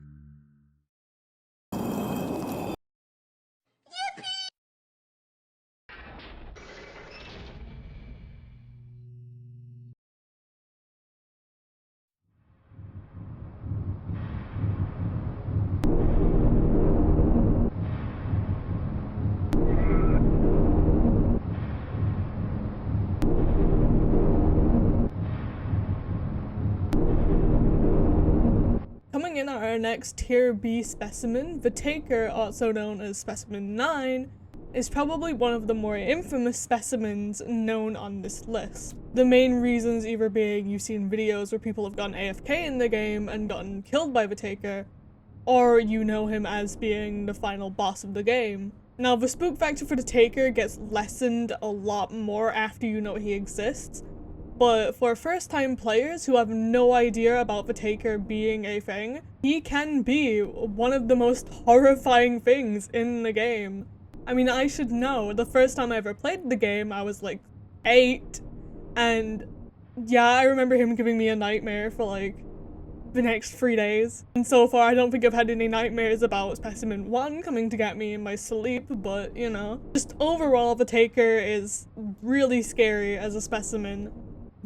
Coming in on our next Tier B specimen, the Taker, also known as Specimen 9, is probably one of the more infamous specimens known on this list. The main reasons either being you've seen videos where people have gone AFK in the game and gotten killed by the Taker, or you know him as being the final boss of the game. Now, the spook factor for the Taker gets lessened a lot more after you know he exists, but for first-time players who have no idea about the Taker being a thing, he can be one of the most horrifying things in the game. I mean, I should know, the first time I ever played the game, I was like 8, and yeah, I remember him giving me a nightmare for like the next 3 days. And so far, I don't think I've had any nightmares about Specimen 1 coming to get me in my sleep, but you know. Just overall, the Taker is really scary as a specimen,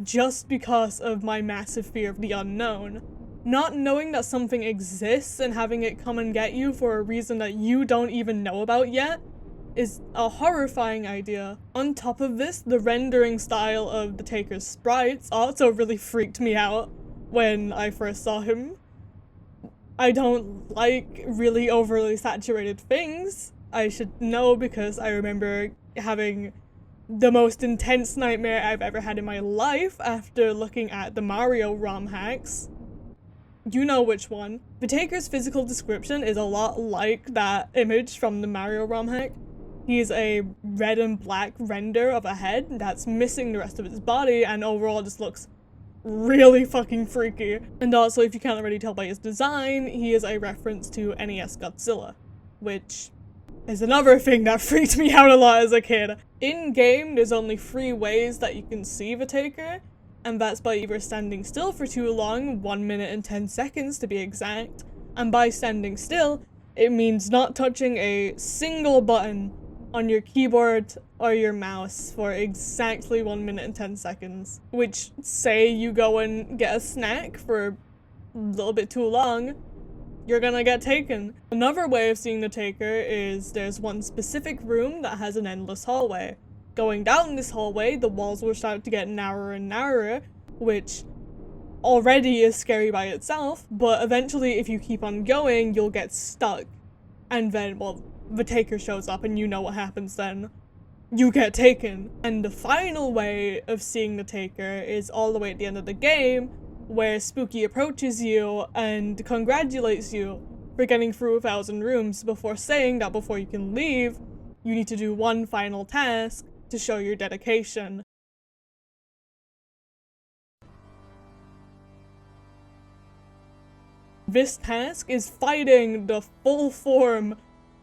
just because of my massive fear of the unknown. Not knowing that something exists and having it come and get you for a reason that you don't even know about yet is a horrifying idea. On top of this, the rendering style of the Taker's sprites also really freaked me out when I first saw him. I don't like really overly saturated things. I should know because I remember having the most intense nightmare I've ever had in my life after looking at the Mario ROM hacks. You know which one. The Taker's physical description is a lot like that image from the Mario ROM hack. He's a red and black render of a head that's missing the rest of his body and overall just looks really fucking freaky. And also, if you can't already tell by his design, he is a reference to NES Godzilla, which is another thing that freaked me out a lot as a kid. In-game, there's only 3 ways that you can see the Taker, and that's by either standing still for too long, 1 minute and 10 seconds to be exact, and by standing still, it means not touching a single button on your keyboard or your mouse for exactly 1 minute and 10 seconds. Which, say you go and get a snack for a little bit too long, you're gonna get taken. Another way of seeing the taker is there's one specific room that has an endless hallway. Going down this hallway, the walls will start to get narrower and narrower, which already is scary by itself, but eventually if you keep on going, you'll get stuck. And then, well, the taker shows up and you know what happens then. You get taken. And the final way of seeing the taker is all the way at the end of the game, where Spooky approaches you and congratulates you for getting through 1,000 rooms before saying that before you can leave, you need to do one final task to show your dedication. This task is fighting the full form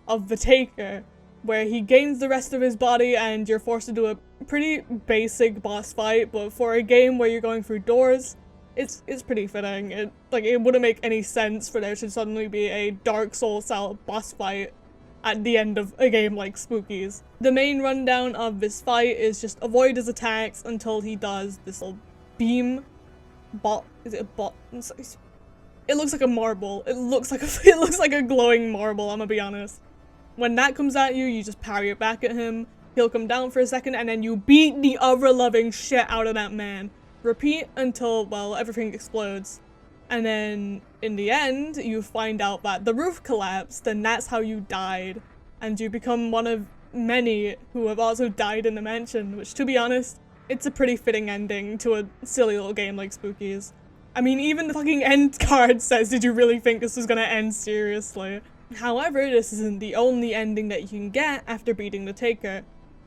of the taker, where he gains the rest of his body and you're forced to do a pretty basic boss fight, but for a game where you're going through doors, it's pretty fitting. It wouldn't make any sense for there to suddenly be a Dark Souls style boss fight at the end of a game like Spooky's. The main rundown of this fight is just avoid his attacks until he does this little beam bot. Is it a bot? It looks like a marble. It looks like a glowing marble, I'm gonna be honest. When that comes at you, you just parry it back at him. He'll come down for a second and then you beat the ever-loving shit out of that man. Repeat until, well, everything explodes. And then, in the end, you find out that the roof collapsed and that's how you died. And you become one of many who have also died in the mansion, which, to be honest, it's a pretty fitting ending to a silly little game like Spooky's. I mean, even the fucking end card says, did you really think this was gonna end seriously? However, this isn't the only ending that you can get after beating the taker.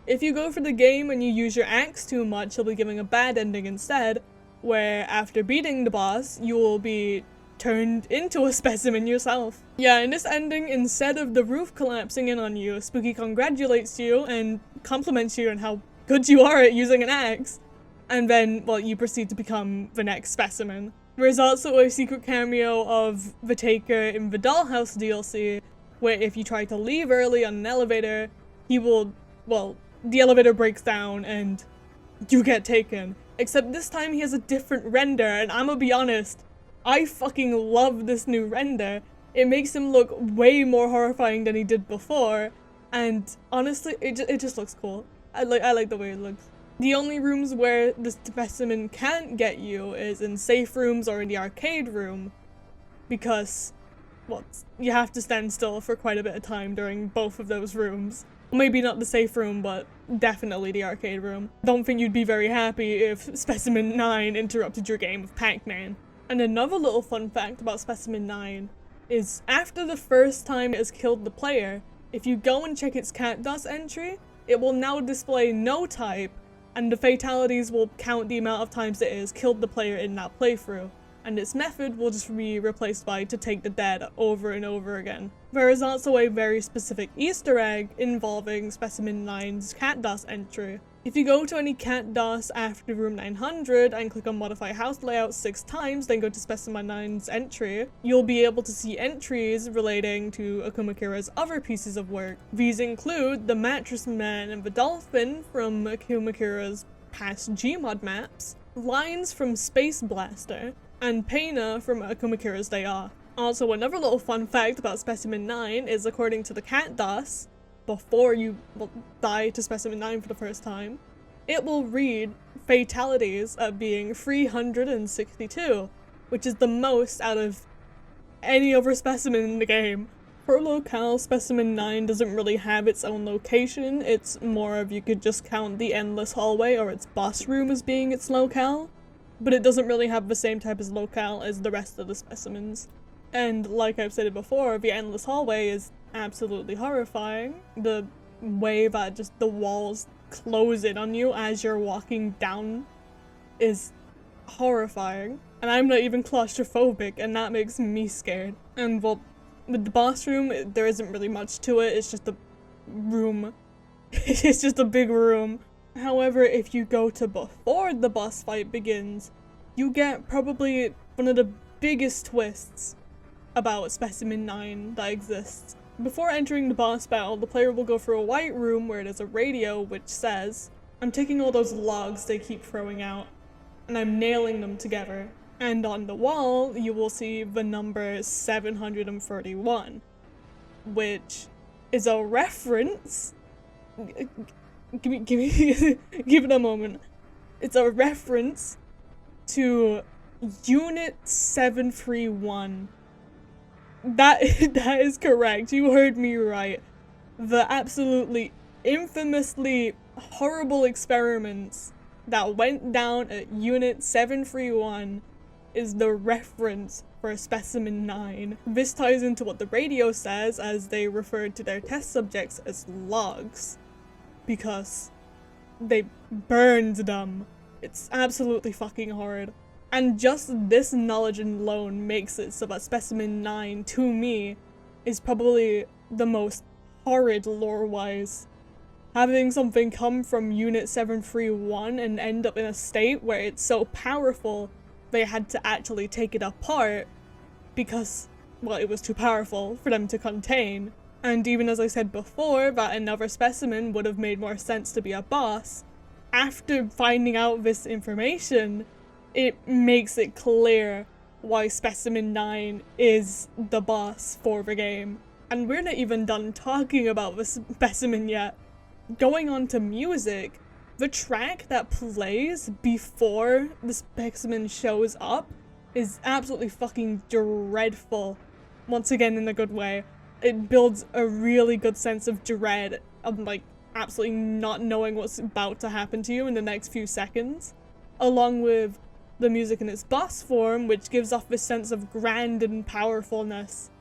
If you go for the game and you use your axe too much, you'll be giving a bad ending instead, where after beating the boss, you will be turned into a specimen yourself. Yeah, in this ending, instead of the roof collapsing in on you, Spooky congratulates you and compliments you on how good you are at using an axe, and then, well, you proceed to become the next specimen. There's also a secret cameo of the taker in the Dollhouse DLC, where if you try to leave early on an elevator, he will, well, the elevator breaks down and you get taken. Except this time he has a different render, and I'm gonna be honest, I fucking love this new render. It makes him look way more horrifying than he did before, and honestly, it just looks cool. I like the way it looks. The only rooms where the specimen can't get you is in safe rooms or in the arcade room, because, well, you have to stand still for quite a bit of time during both of those rooms. Maybe not the safe room, but definitely the arcade room. Don't think you'd be very happy if Specimen 9 interrupted your game of Pac-Man. And another little fun fact about Specimen 9 is after the first time it has killed the player, if you go and check its cat dust entry, it will now display no type, and the fatalities will count the amount of times it has killed the player in that playthrough, and its method will just be replaced by to take the dead over and over again. There is also a very specific Easter egg involving Specimen 9's cat DOS entry. If you go to any cat DOS after room 900 and click on modify house layout 6 times, then go to Specimen 9's entry, you'll be able to see entries relating to Akumakira's other pieces of work. These include the Mattress Man and the Dolphin from Akumakira's past Gmod maps, lines from Space Blaster, and Peina from Akumakira's Day Off. Also, another little fun fact about Specimen 9 is according to the cat DOS, before you die to Specimen 9 for the first time, it will read fatalities at being 362, which is the most out of any other specimen in the game. Per locale, Specimen 9 doesn't really have its own location, it's more of you could just count the endless hallway or its boss room as being its locale, but it doesn't really have the same type of locale as the rest of the specimens. And like I've said before, the endless hallway is absolutely horrifying. The way that just the walls close in on you as you're walking down is horrifying. And I'm not even claustrophobic, and that makes me scared. And well, with the boss room, there isn't really much to it, it's just a room. It's just a big room. However, if you go to before the boss fight begins, you get probably one of the biggest twists about Specimen 9 that exists. Before entering the boss battle, the player will go through a white room where there's a radio which says, "I'm taking all those logs they keep throwing out, and I'm nailing them together. And on the wall, you will see the number 731, which is a reference. Give it a moment. It's a reference to Unit 731. That is correct. You heard me right. The absolutely infamously horrible experiments that went down at Unit 731 is the reference for Specimen 9. This ties into what the radio says, as they referred to their test subjects as logs, because they burned them. It's absolutely fucking horrid. And just this knowledge alone makes it so that Specimen 9, to me, is probably the most horrid lore-wise. Having something come from Unit 731 and end up in a state where it's so powerful they had to actually take it apart because, well, it was too powerful for them to contain. And even as I said before, that another specimen would have made more sense to be a boss, after finding out this information, it makes it clear why Specimen 9 is the boss for the game. And we're not even done talking about the specimen yet. Going on to music, the track that plays before the specimen shows up is absolutely fucking dreadful. Once again, in a good way. It builds a really good sense of dread of, like, absolutely not knowing what's about to happen to you in the next few seconds. Along with the music in its boss form, which gives off this sense of grand and powerfulness,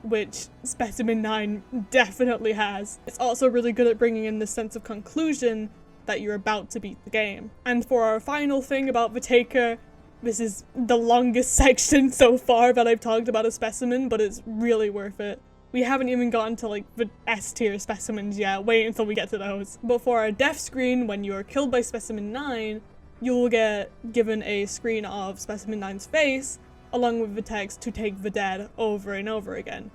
which Specimen 9 definitely has. It's also really good at bringing in this sense of conclusion that you're about to beat the game. And for our final thing about the Taker, this is the longest section so far that I've talked about a specimen, but it's really worth it. We haven't even gotten to, like, the S-tier specimens yet. Wait until we get to those. But for our death screen, when you are killed by Specimen 9, you'll get given a screen of Specimen 9's face, along with the text to take the dead over and over again.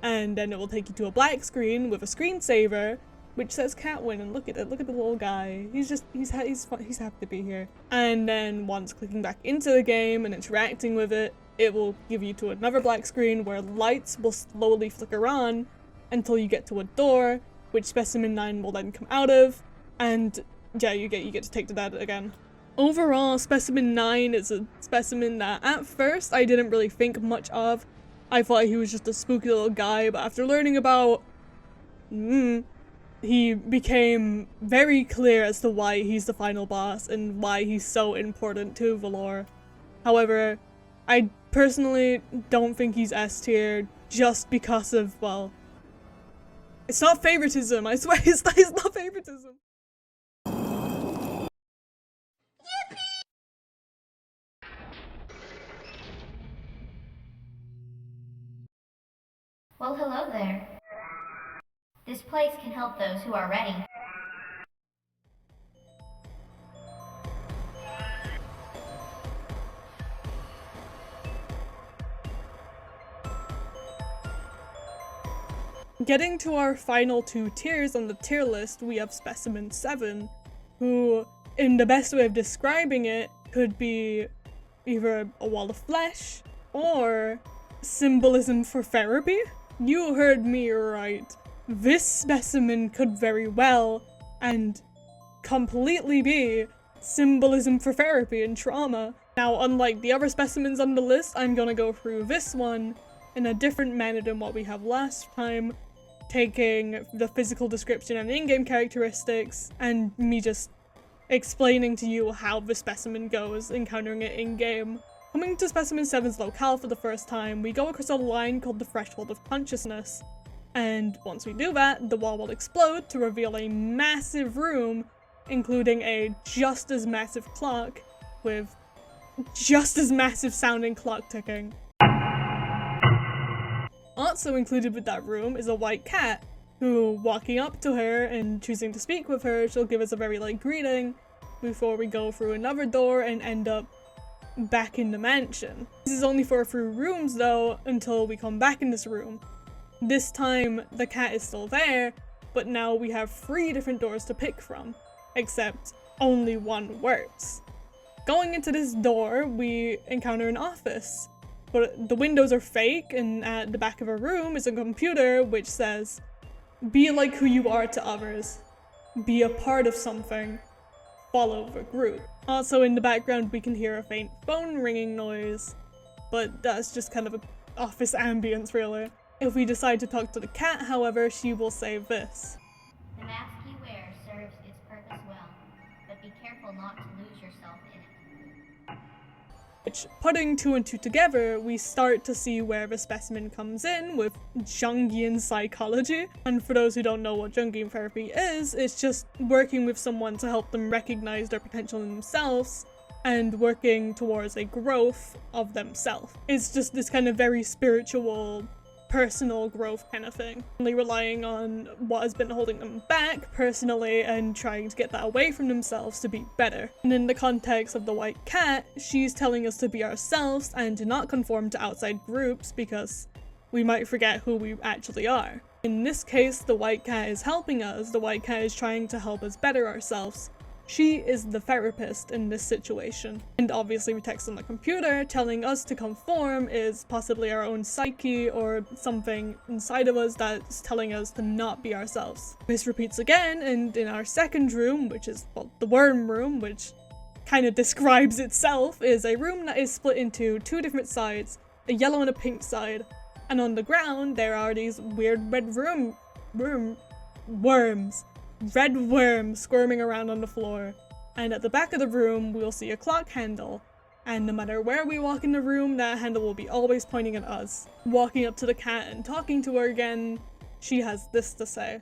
And then it will take you to a black screen with a screensaver, which says Catwin, and look at it, look at the little guy. He's happy to be here. And then once clicking back into the game and interacting with it, it will give you to another black screen where lights will slowly flicker on until you get to a door, which Specimen 9 will then come out of, and yeah, you get to take the dead again. Overall, Specimen 9 is a specimen that at first I didn't really think much of. I thought he was just a spooky little guy, but after learning about he became very clear as to why he's the final boss and why he's so important to the lore. However, I personally don't think he's S tier just because of, well, it's not favoritism, I swear, it's not favoritism. Well, hello there. This place can help those who are ready. Getting to our final two tiers on the tier list, we have Specimen 7, who, in the best way of describing it, could be either a wall of flesh or symbolism for therapy. You heard me right. This specimen could very well and completely be symbolism for therapy and trauma. Now, unlike the other specimens on the list, I'm gonna go through this one in a different manner than what we have last time, taking the physical description and in-game characteristics and me just explaining to you how the specimen goes, encountering it in-game. Coming to Specimen 7's locale for the first time, we go across a line called the Threshold of Consciousness. And once we do that, the wall will explode to reveal a massive room, including a just as massive clock with just as massive sounding clock ticking. Also included with that room is a white cat, who, walking up to her and choosing to speak with her, she'll give us a very light greeting before we go through another door and end up back in the mansion. This is only for a few rooms though, until we come back in this room. This time, the cat is still there, but now we have 3 different doors to pick from, except only one works. Going into this door, we encounter an office, but the windows are fake, and at the back of a room is a computer which says, "Be like who you are to others. Be a part of something. Follow the group." Also in the background we can hear a faint phone ringing noise, but that's just kind of an office ambience really. If we decide to talk to the cat, however, she will say this. The mask you wear serves its purpose well, but be careful not to lose yourself in it. Which, putting two and two together, we start to see where the specimen comes in with Jungian psychology. And for those who don't know what Jungian therapy is, it's just working with someone to help them recognize their potential in themselves and working towards a growth of themselves. It's just this kind of very spiritual, personal growth kind of thing. Only relying on what has been holding them back personally and trying to get that away from themselves to be better. And in the context of the white cat, she's telling us to be ourselves and to not conform to outside groups because we might forget who we actually are. In this case, the white cat is helping us. The white cat is trying to help us better ourselves. She is the therapist in this situation. And obviously the text on the computer telling us to conform is possibly our own psyche or something inside of us that's telling us to not be ourselves. This repeats again, and in our second room, which is, well, the worm room, which kind of describes itself, is a room that is split into two different sides, a yellow and a pink side. And on the ground there are these weird red worms. Red worms squirming around on the floor, and at the back of the room we'll see a clock handle, and no matter where we walk in the room, that handle will be always pointing at us. Walking up to the cat and talking to her again, she has this to say.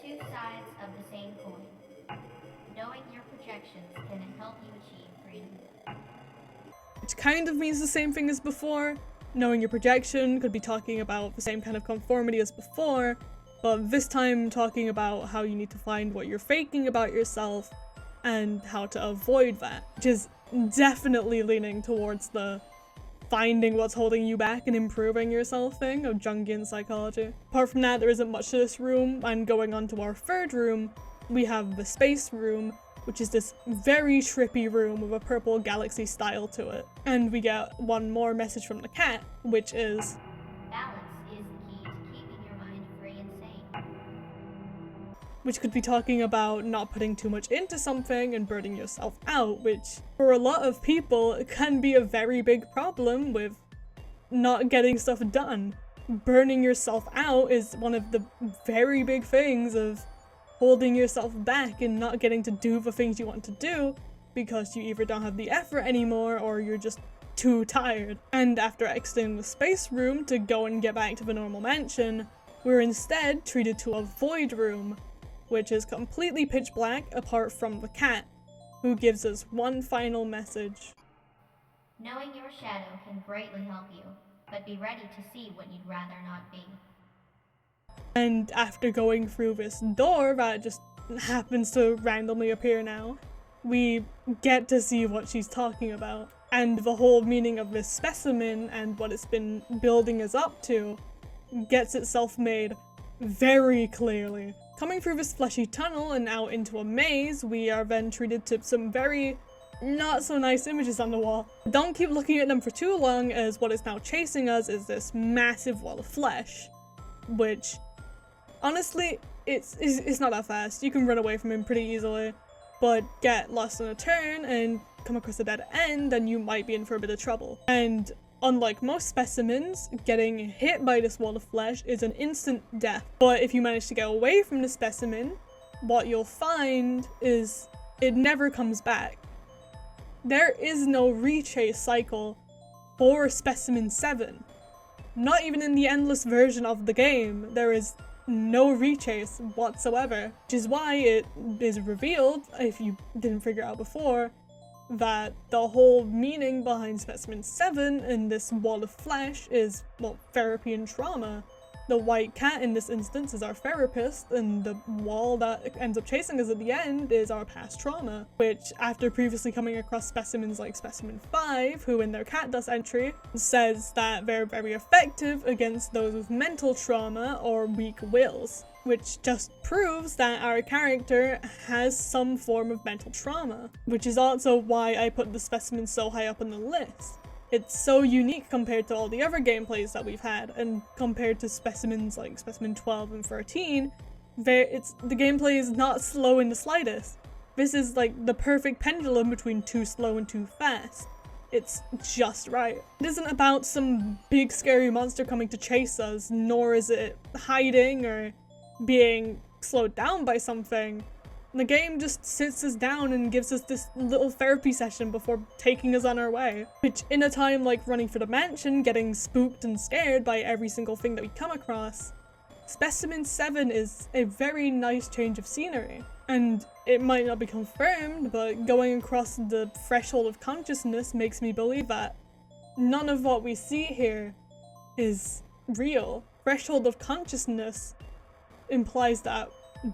Two sides of the same coin. Knowing your projections can help you achieve freedom. Which kind of means the same thing as before. Knowing your projection could be talking about the same kind of conformity as before, but this time talking about how you need to find what you're faking about yourself and how to avoid that, which is definitely leaning towards the finding what's holding you back and improving yourself thing of Jungian psychology. Apart from that, there isn't much to this room, and going on to our third room, we have the space room, which is this very trippy room with a purple galaxy style to it. And we get one more message from the cat, which is, Balance is the key to keeping your mind free and sane. which could be talking about not putting too much into something and burning yourself out, which for a lot of people can be a very big problem with not getting stuff done. Burning yourself out is one of the very big things of holding yourself back and not getting to do the things you want to do because you either don't have the effort anymore or you're just too tired. And after exiting the space room to go and get back to the normal mansion, we're instead treated to a void room, which is completely pitch black apart from the cat, who gives us one final message. Knowing your shadow can greatly help you, but be ready to see what you'd rather not be. And after going through this door that just happens to randomly appear now, we get to see what she's talking about. And the whole meaning of this specimen and what it's been building us up to gets itself made very clearly. Coming through this fleshy tunnel and out into a maze, we are then treated to some very not so nice images on the wall. Don't keep looking at them for too long, as what is now chasing us is this massive wall of flesh, which honestly, it's not that fast. You can run away from him pretty easily, but get lost on a turn and come across a dead end, then you might be in for a bit of trouble. And unlike most specimens, getting hit by this wall of flesh is an instant death. But if you manage to get away from the specimen, what you'll find is it never comes back. There is no rechase cycle for Specimen 7. Not even in the endless version of the game, there is no rechase whatsoever, which is why it is revealed, if you didn't figure out before, that the whole meaning behind Specimen 7 and this wall of flesh is, well, therapy and trauma. The white cat in this instance is our therapist, and the wall that ends up chasing us at the end is our past trauma, which, after previously coming across specimens like Specimen 5, who in their cat dust entry says that they're very effective against those with mental trauma or weak wills. which just proves that our character has some form of mental trauma, which is also why I put the specimen so high up on the list. It's so unique compared to all the other gameplays that we've had, and compared to specimens like Specimen 12 and 13, the gameplay is not slow in the slightest. This is like the perfect pendulum between too slow and too fast. It's just right. It isn't about some big scary monster coming to chase us, nor is it hiding or being slowed down by something. The game just sits us down and gives us this little therapy session before taking us on our way. Which, in a time like running for the mansion, getting spooked and scared by every single thing that we come across, Specimen 7 is a very nice change of scenery. And it might not be confirmed, but going across the threshold of consciousness makes me believe that none of what we see here is real. Threshold of consciousness implies that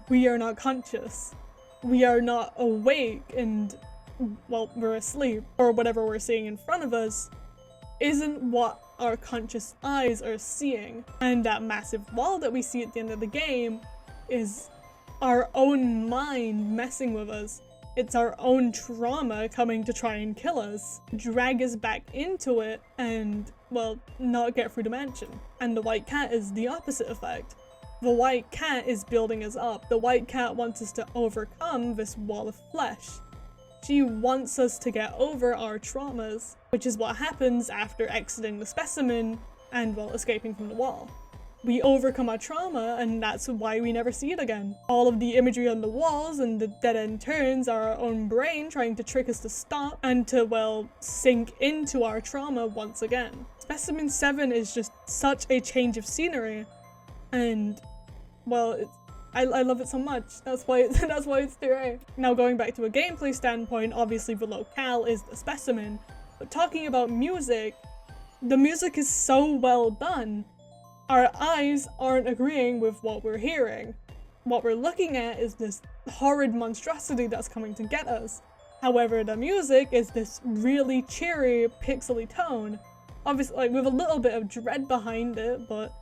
we are not conscious. We are not awake and, well, we're asleep, or whatever we're seeing in front of us isn't what our conscious eyes are seeing. And that massive wall that we see at the end of the game is our own mind messing with us. It's our own trauma coming to try and kill us, drag us back into it, and, well, not get through the mansion. And the white cat is the opposite effect. The white cat is building us up. The white cat wants us to overcome this wall of flesh. She wants us to get over our traumas, which is what happens after exiting the specimen and, well, escaping from the wall. We overcome our trauma, and that's why we never see it again. All of the imagery on the walls and the dead-end turns are our own brain trying to trick us to stop and to, well, sink into our trauma once again. Specimen 7 is just such a change of scenery, and, well, I love it so much. That's why it's 3A. Now, going back to a gameplay standpoint, obviously the locale is the specimen, but talking about music, the music is so well done. Our eyes aren't agreeing with what we're hearing. What we're looking at is this horrid monstrosity that's coming to get us. However, the music is this really cheery, pixely tone. Obviously, like, with a little bit of dread behind it, but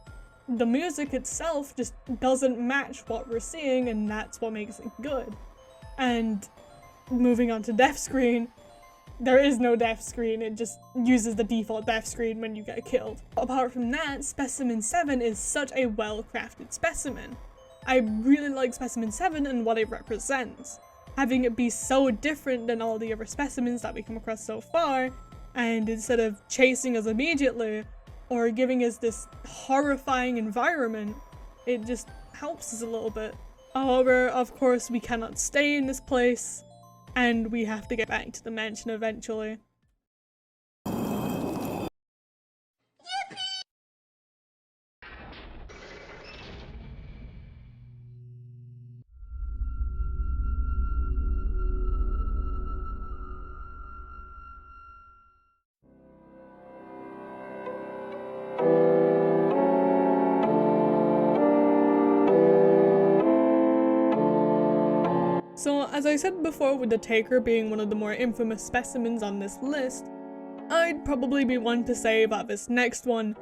the music itself just doesn't match what we're seeing, and that's what makes it good. And moving on to death screen, there is no death screen, it just uses the default death screen when you get killed. Apart from that, Specimen 7 is such a well-crafted specimen. I really like Specimen 7 and what it represents. Having it be so different than all the other specimens that we come across so far, and instead of chasing us immediately, or giving us this horrifying environment, it just helps us a little bit. However, of course, we cannot stay in this place, and we have to get back to the mansion eventually. So, as I said before, with the Taker being one of the more infamous specimens on this list, I'd probably be one to say that this next one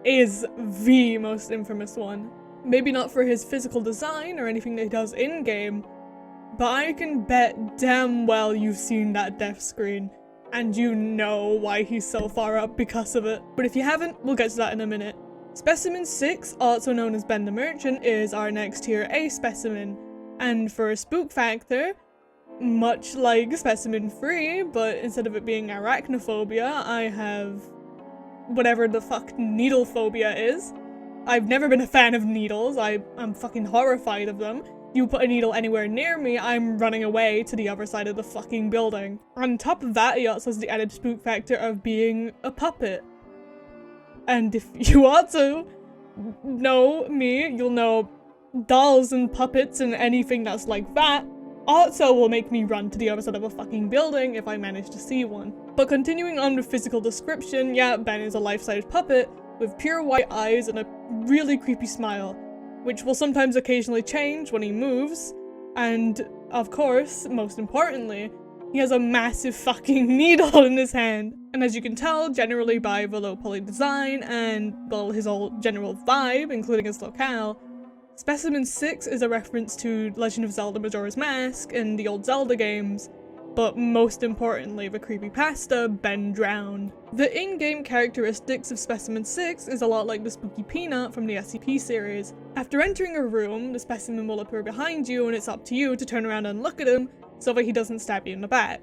is the most infamous one. Maybe not for his physical design or anything that he does in-game, but I can bet damn well you've seen that death screen, and you know why he's so far up because of it. But if you haven't, we'll get to that in a minute. Specimen 6, also known as Ben the Merchant, is our next tier A specimen. And for a spook factor, much like Specimen 3, but instead of it being arachnophobia, I have whatever the fuck needle phobia is. I've never been a fan of needles, I'm fucking horrified of them. You put a needle anywhere near me, I'm running away to the other side of the fucking building. On top of that, he also has the added spook factor of being a puppet. And if you also know me, you'll know dolls and puppets and anything that's like that also will make me run to the other side of a fucking building if I manage to see one. But continuing on with physical description, yeah, Ben is a life-size puppet with pure white eyes and a really creepy smile, which will sometimes occasionally change when he moves, and of course, most importantly, he has a massive fucking needle in his hand. And as you can tell, generally by the low poly design and, well, his whole general vibe, including his locale, Specimen 6 is a reference to Legend of Zelda Majora's Mask and the old Zelda games, but most importantly the creepypasta Ben Drowned. The in-game characteristics of Specimen 6 is a lot like the Spooky Peanut from the SCP series. After entering a room, the specimen will appear behind you and it's up to you to turn around and look at him so that he doesn't stab you in the back.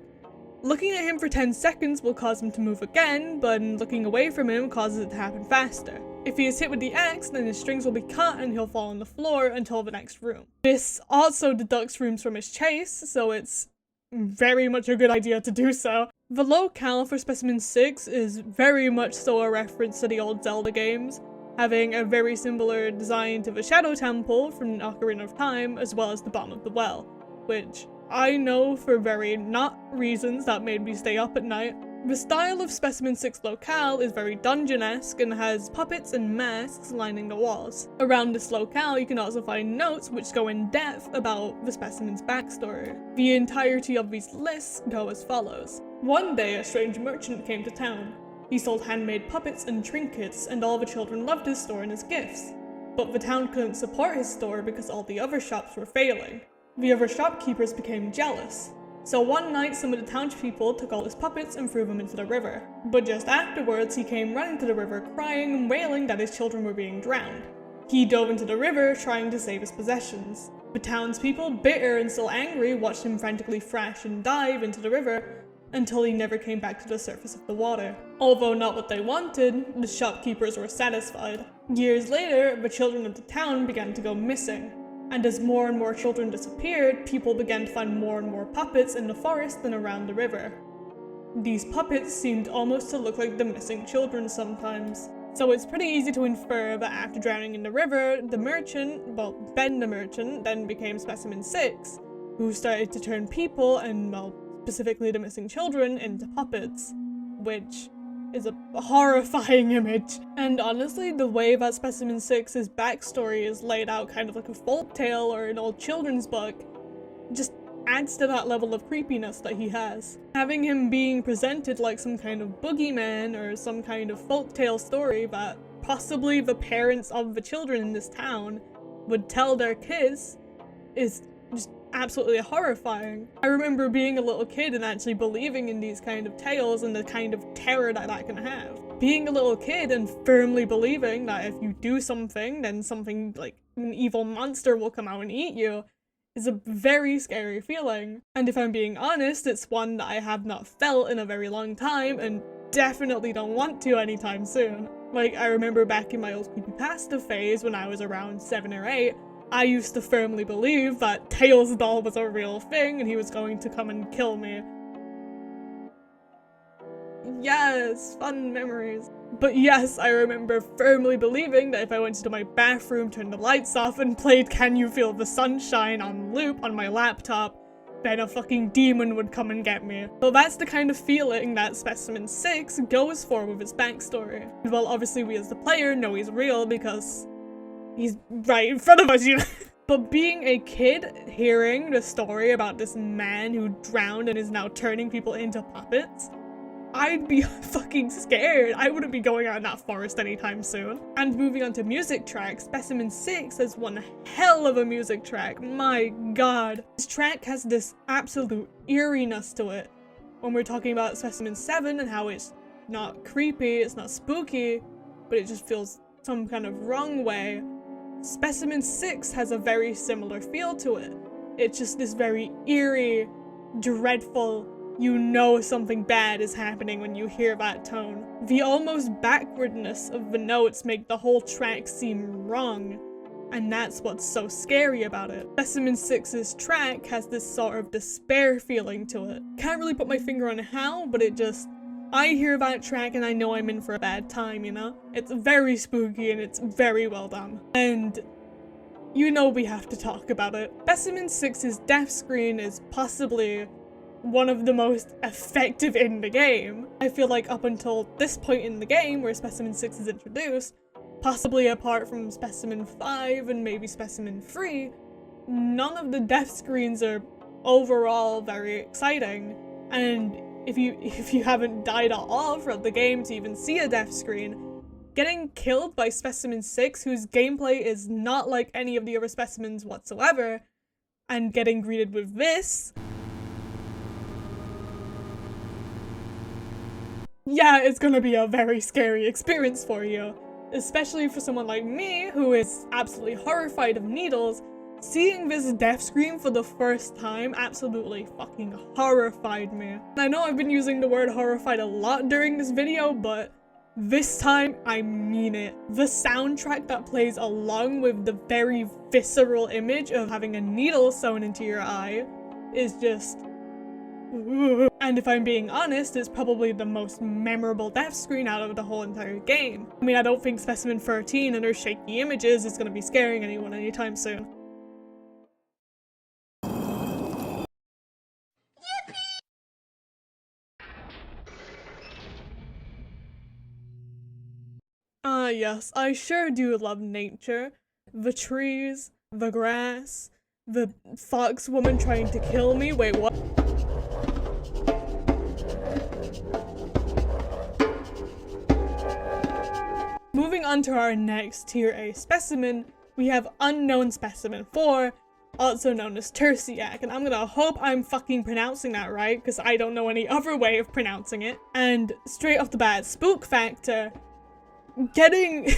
Looking at him for 10 seconds will cause him to move again, but looking away from him causes it to happen faster. If he is hit with the axe, then his strings will be cut and he'll fall on the floor until the next room. This also deducts rooms from his chase, so it's very much a good idea to do so. The locale for Specimen 6 is very much so a reference to the old Zelda games, having a very similar design to the Shadow Temple from Ocarina of Time, as well as the bottom of the well, which I know for very not reasons that made me stay up at night. The style of Specimen 6 locale is very dungeon-esque and has puppets and masks lining the walls. Around this locale you can also find notes which go in depth about the specimen's backstory. The entirety of these lists go as follows. One day a strange merchant came to town. He sold handmade puppets and trinkets, and all the children loved his store and his gifts. But the town couldn't support his store because all the other shops were failing. The other shopkeepers became jealous. So one night some of the townspeople took all his puppets and threw them into the river. But just afterwards he came running to the river crying and wailing that his children were being drowned. He dove into the river trying to save his possessions. The townspeople, bitter and still angry, watched him frantically thrash and dive into the river until he never came back to the surface of the water. Although not what they wanted, the shopkeepers were satisfied. Years later, the children of the town began to go missing. And as more and more children disappeared, people began to find more and more puppets in the forest and around the river. These puppets seemed almost to look like the missing children sometimes. So it's pretty easy to infer that after drowning in the river, the merchant, well, Ben the merchant, then became Specimen 6, who started to turn people, and well, specifically the missing children, into puppets, which is a horrifying image. And honestly, the way that Specimen 6's backstory is laid out kind of like a folktale or an old children's book just adds to that level of creepiness that he has. Having him being presented like some kind of boogeyman or some kind of folktale story that possibly the parents of the children in this town would tell their kids is just absolutely horrifying. I remember being a little kid and actually believing in these kind of tales and the kind of terror that that can have. Being a little kid and firmly believing that if you do something, then something like an evil monster will come out and eat you is a very scary feeling. And if I'm being honest, it's one that I have not felt in a very long time and definitely don't want to anytime soon. Like, I remember back in my old creepypasta phase when I was around 7 or 8, I used to firmly believe that Tails doll was a real thing and he was going to come and kill me. Yes, fun memories. But yes, I remember firmly believing that if I went into my bathroom, turned the lights off, and played Can You Feel the Sunshine on loop on my laptop, then a fucking demon would come and get me. So that's the kind of feeling that Specimen 6 goes for with its backstory. Well, obviously we as the player know he's real because he's right in front of us, you know? But being a kid, hearing the story about this man who drowned and is now turning people into puppets, I'd be fucking scared. I wouldn't be going out in that forest anytime soon. And moving on to music tracks, Specimen 6 has one hell of a music track. My god. This track has this absolute eeriness to it. When we're talking about Specimen 7 and how it's not creepy, it's not spooky, but it just feels some kind of wrong way, Specimen 6 has a very similar feel to it. It's just this very eerie, dreadful, you know something bad is happening when you hear that tone. The almost backwardness of the notes make the whole track seem wrong, and that's what's so scary about it. Specimen 6's track has this sort of despair feeling to it. Can't really put my finger on how, but it just, I hear that track and I know I'm in for a bad time, you know? It's very spooky and it's very well done. And you know we have to talk about it. Specimen 6's death screen is possibly one of the most effective in the game. I feel like up until this point in the game where Specimen 6 is introduced, possibly apart from Specimen 5 and maybe Specimen 3, none of the death screens are overall very exciting. And if you haven't died at all throughout the game to even see a death screen, Getting killed by Specimen 6, whose gameplay is not like any of the other specimens whatsoever, and getting greeted with this. Yeah, it's gonna be a very scary experience for you. Especially for someone like me, who is absolutely horrified of needles. Seeing this death screen for the first time absolutely fucking horrified me. And I know I've been using the word horrified a lot during this video, but this time I mean it. The soundtrack that plays along with the very visceral image of having a needle sewn into your eye is just... And if I'm being honest, it's probably the most memorable death screen out of the whole entire game. I mean, I don't think Specimen 13 and her shaky images is gonna be scaring anyone anytime soon. Yes, I sure do love nature. The trees, the grass, the fox woman trying to kill me. Wait, what? Moving on to our next Tier A specimen, we have Unknown Specimen 4, also known as Tersiak, and I'm gonna hope I'm fucking pronouncing that right, because I don't know any other way of pronouncing it. And straight off the bat, spook factor. Getting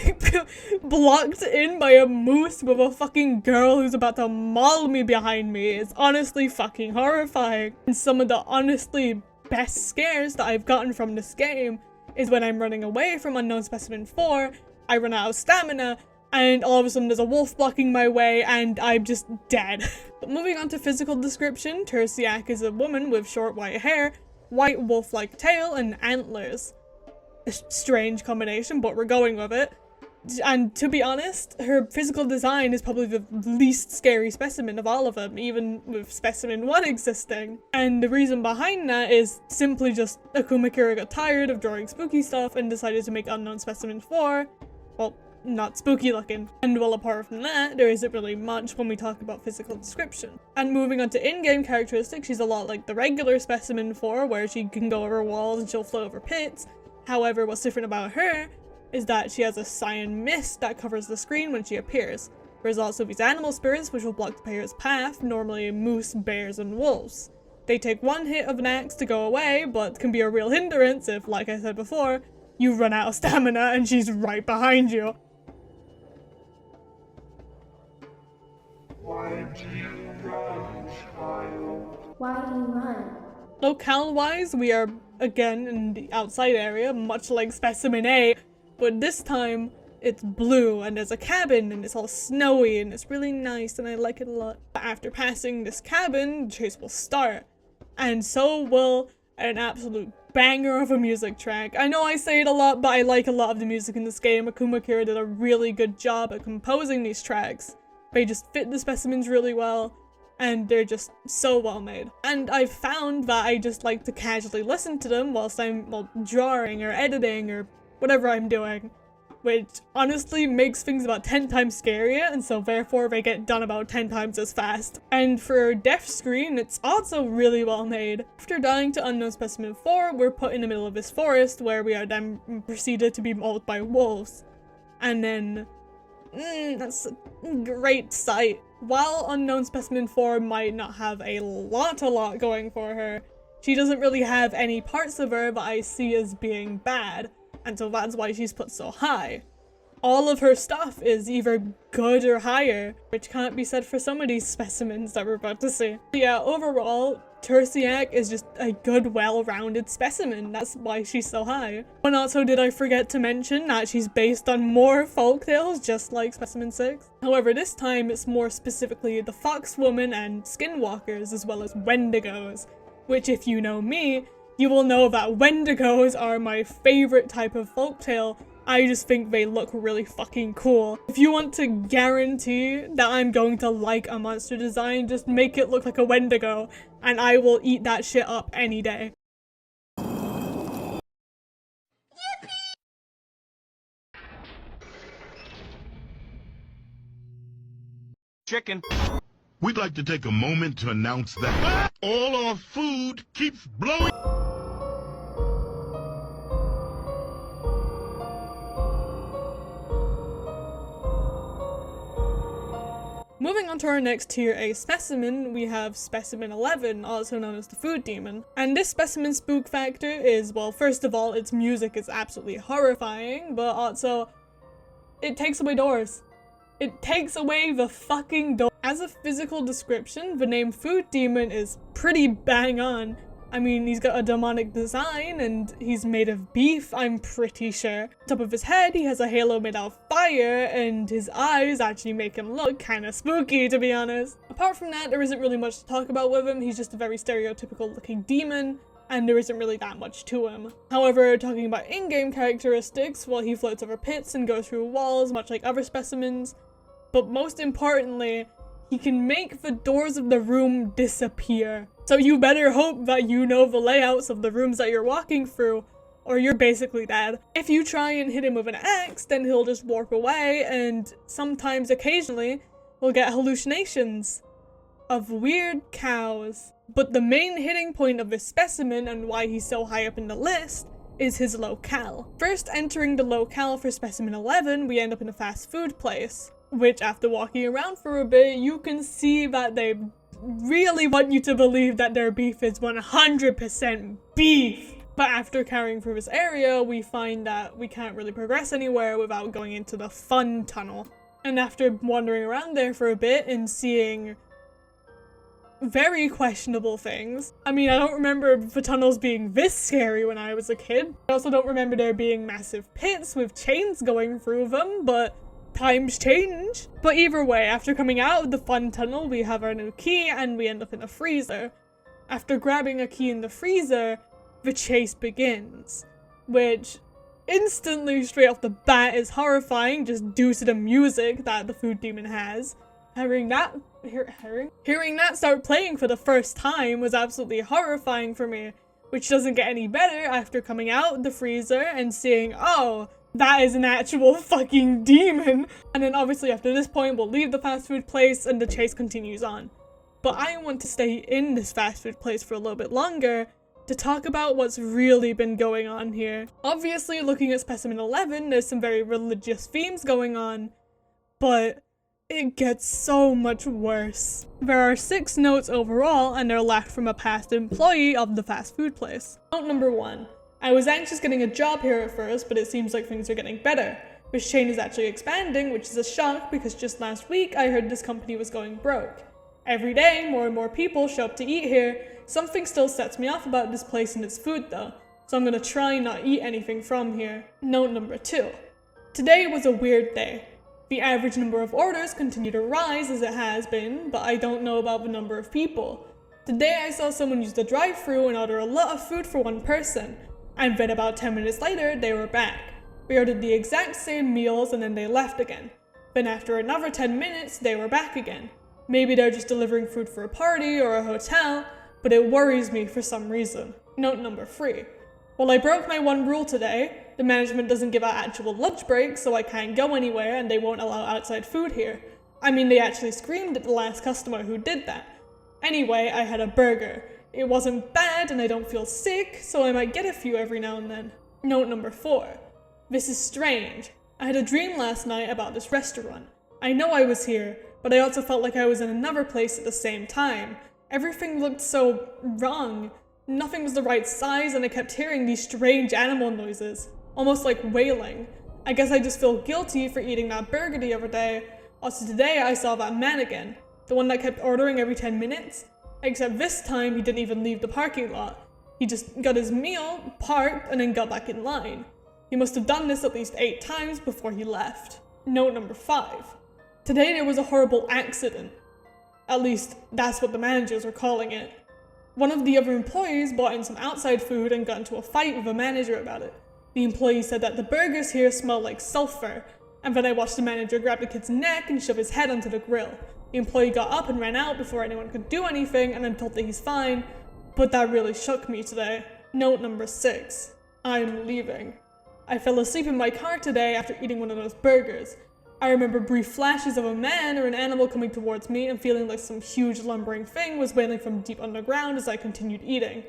blocked in by a moose with a fucking girl who's about to maul me behind me is honestly fucking horrifying. And some of the honestly best scares that I've gotten from this game is when I'm running away from Unknown Specimen 4, I run out of stamina, and all of a sudden there's a wolf blocking my way and I'm just dead. But moving on to physical description, Tersiak is a woman with short white hair, white wolf-like tail, and antlers. A strange combination, but we're going with it. And to be honest, her physical design is probably the least scary specimen of all of them, even with Specimen 1 existing. And the reason behind that is simply just Akumakura got tired of drawing spooky stuff and decided to make Unknown Specimen 4, well, not spooky looking. And well, apart from that, there isn't really much when we talk about physical description. And moving on to in-game characteristics, she's a lot like the regular Specimen 4, where she can go over walls and she'll float over pits. However, what's different about her is that she has a cyan mist that covers the screen when she appears. There's also these animal spirits which will block the player's path, normally moose, bears, and wolves. They take one hit of an axe to go away, but can be a real hindrance if, like I said before, you run out of stamina and she's right behind you. Why do you run, child? Why do you run? Locale-wise, we are again in the outside area, much like Specimen A, but this time it's blue and there's a cabin and it's all snowy and it's really nice and I like it a lot. After passing this cabin, the chase will start, and so will an absolute banger of a music track. I know I say it a lot, but I like a lot of the music in this game. Akumakura did a really good job at composing these tracks. They just fit the specimens really well, and they're just so well made. And I've found that I just like to casually listen to them whilst I'm, well, drawing or editing or whatever I'm doing, which honestly makes things about 10 times scarier, and so therefore they get done about 10 times as fast. And for death screen, it's also really well made. After dying to Unknown Specimen 4, we're put in the middle of this forest where we are then proceeded to be mauled by wolves. And then, that's a great sight. While Unknown Specimen 4 might not have a lot going for her, she doesn't really have any parts of her that I see as being bad, and so that's why she's put so high. All of her stuff is either good or higher, which can't be said for some of these specimens that we're about to see. Yeah, overall, Tersiak is just a good, well-rounded specimen. That's why she's so high. And also, did I forget to mention that she's based on more folktales, just like Specimen 6? However, this time it's more specifically the Foxwoman and Skinwalkers, as well as Wendigos, which, if you know me, you will know that Wendigos are my favorite type of folktale. I just think they look really fucking cool. If you want to guarantee that I'm going to like a monster design, just make it look like a Wendigo, and I will eat that shit up any day. Chicken. We'd like to take a moment to announce that all our food keeps blowing. Moving on to our next tier A specimen, we have specimen 11, also known as the food demon. And this specimen's spook factor is, well, first of all, its music is absolutely horrifying, but also, it takes away doors. It takes away the fucking door. As a physical description, the name food demon is pretty bang on. I mean, he's got a demonic design, and he's made of beef, I'm pretty sure. Top of his head, he has a halo made out of fire, and his eyes actually make him look kinda spooky, to be honest. Apart from that, there isn't really much to talk about with him. He's just a very stereotypical looking demon, and there isn't really that much to him. However, talking about in-game characteristics, well, he floats over pits and goes through walls, much like other specimens. But most importantly, he can make the doors of the room disappear. So you better hope that you know the layouts of the rooms that you're walking through, or you're basically dead. If you try and hit him with an axe, then he'll just warp away, and sometimes, occasionally, we'll get hallucinations of weird cows. But the main hitting point of this specimen, and why he's so high up in the list, is his locale. First entering the locale for specimen 11, we end up in a fast food place, which after walking around for a bit, you can see that they really want you to believe that their beef is 100% beef. But after carrying through this area, we find that we can't really progress anywhere without going into the fun tunnel. And after wandering around there for a bit and seeing very questionable things. I mean, I don't remember the tunnels being this scary when I was a kid. I also don't remember there being massive pits with chains going through them, but times change. But either way, after coming out of the fun tunnel, we have our new key and we end up in a freezer. After grabbing a key in the freezer, the chase begins, which instantly, straight off the bat, is horrifying just due to the music that the food demon has. Hearing that start playing for the first time was absolutely horrifying for me, which doesn't get any better after coming out of the freezer and seeing, oh, that is an actual fucking demon. And then obviously after this point, we'll leave the fast food place and the chase continues on. But I want to stay in this fast food place for a little bit longer to talk about what's really been going on here. Obviously, looking at specimen 11, there's some very religious themes going on, but it gets so much worse. There are 6 notes overall, and they're left from a past employee of the fast food place. Note number 1. I was anxious getting a job here at first, but it seems like things are getting better. This chain is actually expanding, which is a shock because just last week I heard this company was going broke. Every day, more and more people show up to eat here. Something still sets me off about this place and its food though, so I'm gonna try not eat anything from here. Note number 2. Today was a weird day. The average number of orders continue to rise as it has been, but I don't know about the number of people. Today I saw someone use the drive-thru and order a lot of food for one person, and then about 10 minutes later they were back. We ordered the exact same meals and then they left again. Then after another 10 minutes they were back again. Maybe they're just delivering food for a party or a hotel, but it worries me for some reason. Note number 3. Well, I broke my one rule today. The management doesn't give out actual lunch breaks, so I can't go anywhere and they won't allow outside food here. I mean, they actually screamed at the last customer who did that. Anyway, I had a burger. It wasn't bad and I don't feel sick, so I might get a few every now and then. Note number 4. This is strange. I had a dream last night about this restaurant. I know I was here, but I also felt like I was in another place at the same time. Everything looked so wrong. Nothing was the right size and I kept hearing these strange animal noises, almost like wailing. I guess I just feel guilty for eating that burger the other day. Also today I saw that man again, the one that kept ordering every 10 minutes. Except this time he didn't even leave the parking lot. He just got his meal, parked, and then got back in line. He must have done this at least 8 times before he left. Note number 5. Today there was a horrible accident. At least, that's what the managers were calling it. One of the other employees bought in some outside food and got into a fight with the manager about it. The employee said that the burgers here smell like sulfur, and then I watched the manager grab the kid's neck and shove his head onto the grill. The employee got up and ran out before anyone could do anything, and I'm told that he's fine, but that really shook me today. Note number 6. I'm leaving. I fell asleep in my car today after eating one of those burgers. I remember brief flashes of a man or an animal coming towards me and feeling like some huge lumbering thing was wailing from deep underground as I continued eating.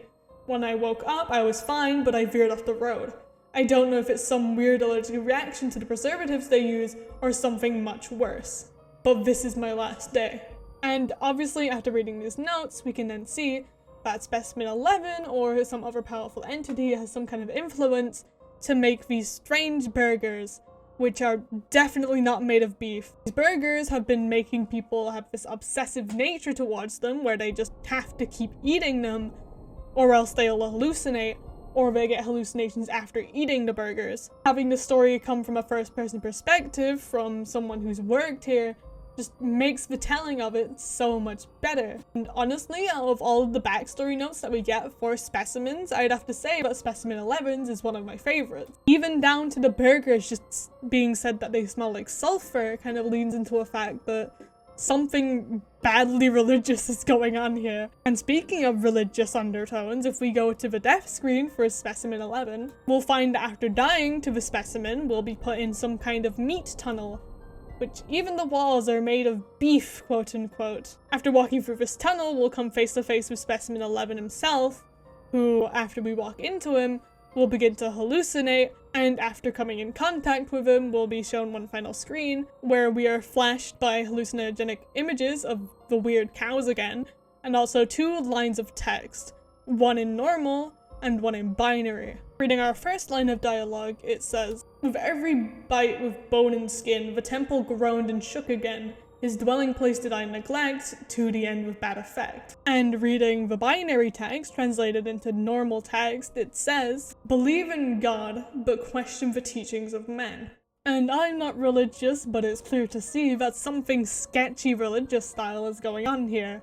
When I woke up, I was fine, but I veered off the road. I don't know if it's some weird allergic reaction to the preservatives they use or something much worse. but this is my last day. And obviously after reading these notes, we can then see that specimen 11 or some other powerful entity has some kind of influence to make these strange burgers, which are definitely not made of beef. These burgers have been making people have this obsessive nature towards them where they just have to keep eating them or else they'll hallucinate, or they get hallucinations after eating the burgers. Having the story come from a first-person perspective from someone who's worked here just makes the telling of it so much better. And honestly, out of all of the backstory notes that we get for specimens, I'd have to say that specimen 11's is one of my favorites. Even down to the burgers just being said that they smell like sulfur kind of leans into a fact that something badly religious is going on here. And speaking of religious undertones, if we go to the death screen for specimen 11, we'll find that after dying to the specimen, we'll be put in some kind of meat tunnel, which even the walls are made of beef, quote unquote. After walking through this tunnel, we'll come face to face with specimen 11 himself, who, after we walk into him, will begin to hallucinate, and after coming in contact with him, we'll be shown one final screen where we are flashed by hallucinogenic images of the weird cows again, and also 2 lines of text, one in normal and one in binary. Reading our first line of dialogue, it says, "With every bite with bone and skin, the temple groaned and shook again. His dwelling place did I neglect, to the end with bad effect." And reading the binary text translated into normal text, it says, "Believe in God, but question the teachings of men." And I'm not religious, but it's clear to see that something sketchy religious style is going on here.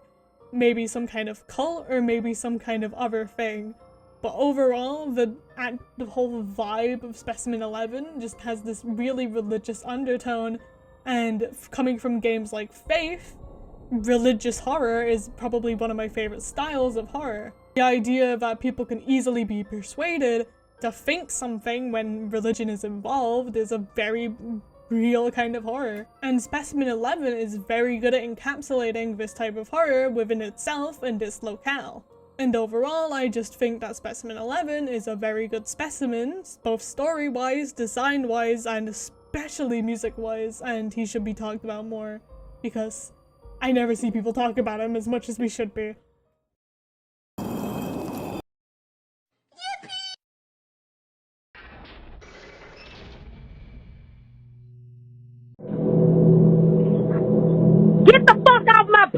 Maybe some kind of cult, or maybe some kind of other thing. But overall, the whole vibe of specimen 11 just has this really religious undertone. And coming from games like Faith, religious horror is probably one of my favorite styles of horror. The idea that people can easily be persuaded to think something when religion is involved is a very real kind of horror. And specimen 11 is very good at encapsulating this type of horror within itself and its locale. And overall, I just think that specimen 11 is a very good specimen, both story-wise, design-wise, and especially music-wise, and he should be talked about more, because I never see people talk about him as much as we should be. Get the fuck out my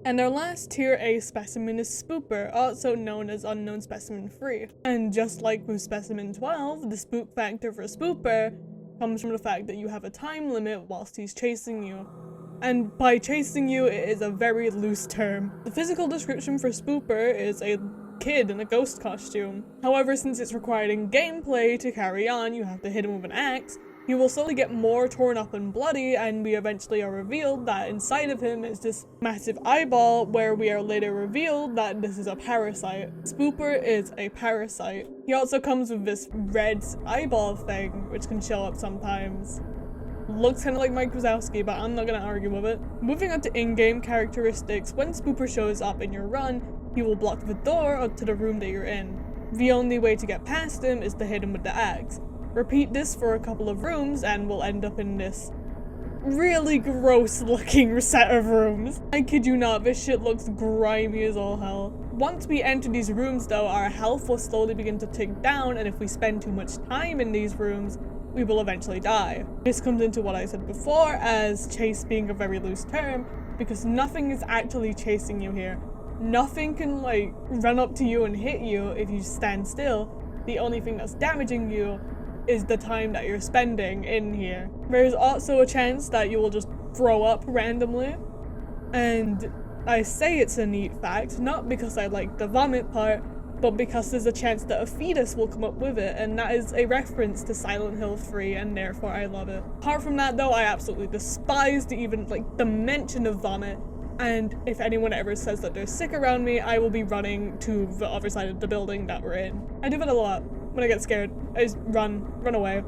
And our last tier A specimen is Spooper, also known as Unknown Specimen 3. And just like with Specimen 12, the spook factor for Spooper comes from the fact that you have a time limit whilst he's chasing you. And by chasing you, it is a very loose term. The physical description for Spooper is a kid in a ghost costume. However, since it's requiring gameplay to carry on, you have to hit him with an axe. He will slowly get more torn up and bloody, and we eventually are revealed that inside of him is this massive eyeball, where we are later revealed that this is a parasite. Spooper is a parasite. He also comes with this red eyeball thing, which can show up sometimes. Looks kind of like Mike Wazowski, but I'm not gonna argue with it. Moving on to in-game characteristics, when Spooper shows up in your run, he will block the door up to the room that you're in. The only way to get past him is to hit him with the axe. Repeat this for a couple of rooms and we'll end up in this really gross looking set of rooms. I kid you not, this shit looks grimy as all hell. Once we enter these rooms though, our health will slowly begin to tick down, and if we spend too much time in these rooms, we will eventually die. This comes into what I said before as chase being a very loose term, because nothing is actually chasing you here. Nothing can like run up to you and hit you if you stand still. The only thing that's damaging you is the time that you're spending in here. There's also a chance that you will just throw up randomly, and I say it's a neat fact, not because I like the vomit part, but because there's a chance that a fetus will come up with it, and that is a reference to Silent Hill 3, and therefore I love it. Apart from that though, I absolutely despise the mention of vomit, and if anyone ever says that they're sick around me, I will be running to the other side of the building that we're in. I do that a lot. When I get scared, I just run away.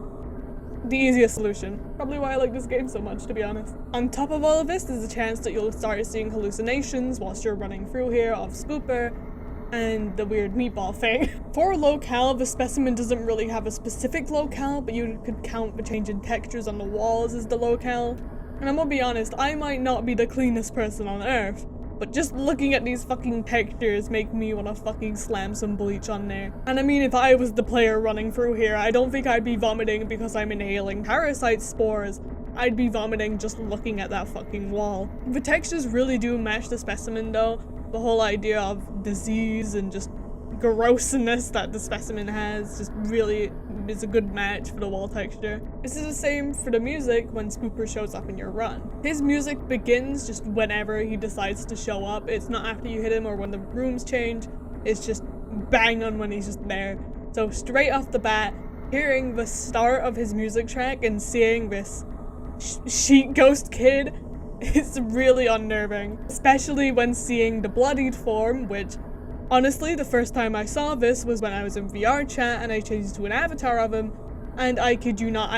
The easiest solution. Probably why I like this game so much, to be honest. On top of all of this, there's a chance that you'll start seeing hallucinations whilst you're running through here of Spooper, and the weird meatball thing. For locale, the specimen doesn't really have a specific locale, but you could count the change in textures on the walls as the locale. And I'm gonna be honest, I might not be the cleanest person on earth, but just looking at these fucking textures make me wanna fucking slam some bleach on there. And I mean, if I was the player running through here, I don't think I'd be vomiting because I'm inhaling parasite spores. I'd be vomiting just looking at that fucking wall. The textures really do match the specimen though. The whole idea of disease and just grossness that the specimen has just really is a good match for the wall texture. This is the same for the music when Spooper shows up in your run. His music begins just whenever he decides to show up. It's not after you hit him or when the rooms change. It's just bang on when he's just there. So straight off the bat, hearing the start of his music track and seeing this sheet ghost kid, it's really unnerving. Especially when seeing the bloodied form, which honestly, the first time I saw this was when I was in VR chat and I changed to an avatar of him, and I kid you not,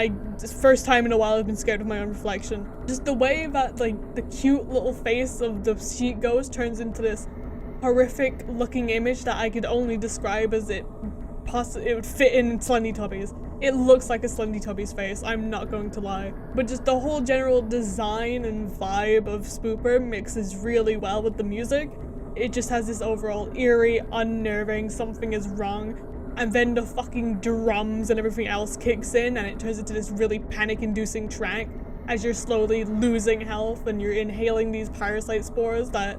first time in a while I've been scared of my own reflection. Just the way that, like, the cute little face of the sheet ghost turns into this horrific looking image that I could only describe as it would fit in Slendy Tubbies. It looks like a Slendy Tubby's face, I'm not going to lie. But just the whole general design and vibe of Spooper mixes really well with the music. It just has this overall eerie, unnerving, something is wrong, and then the fucking drums and everything else kicks in and it turns into this really panic-inducing track as you're slowly losing health and you're inhaling these parasite spores that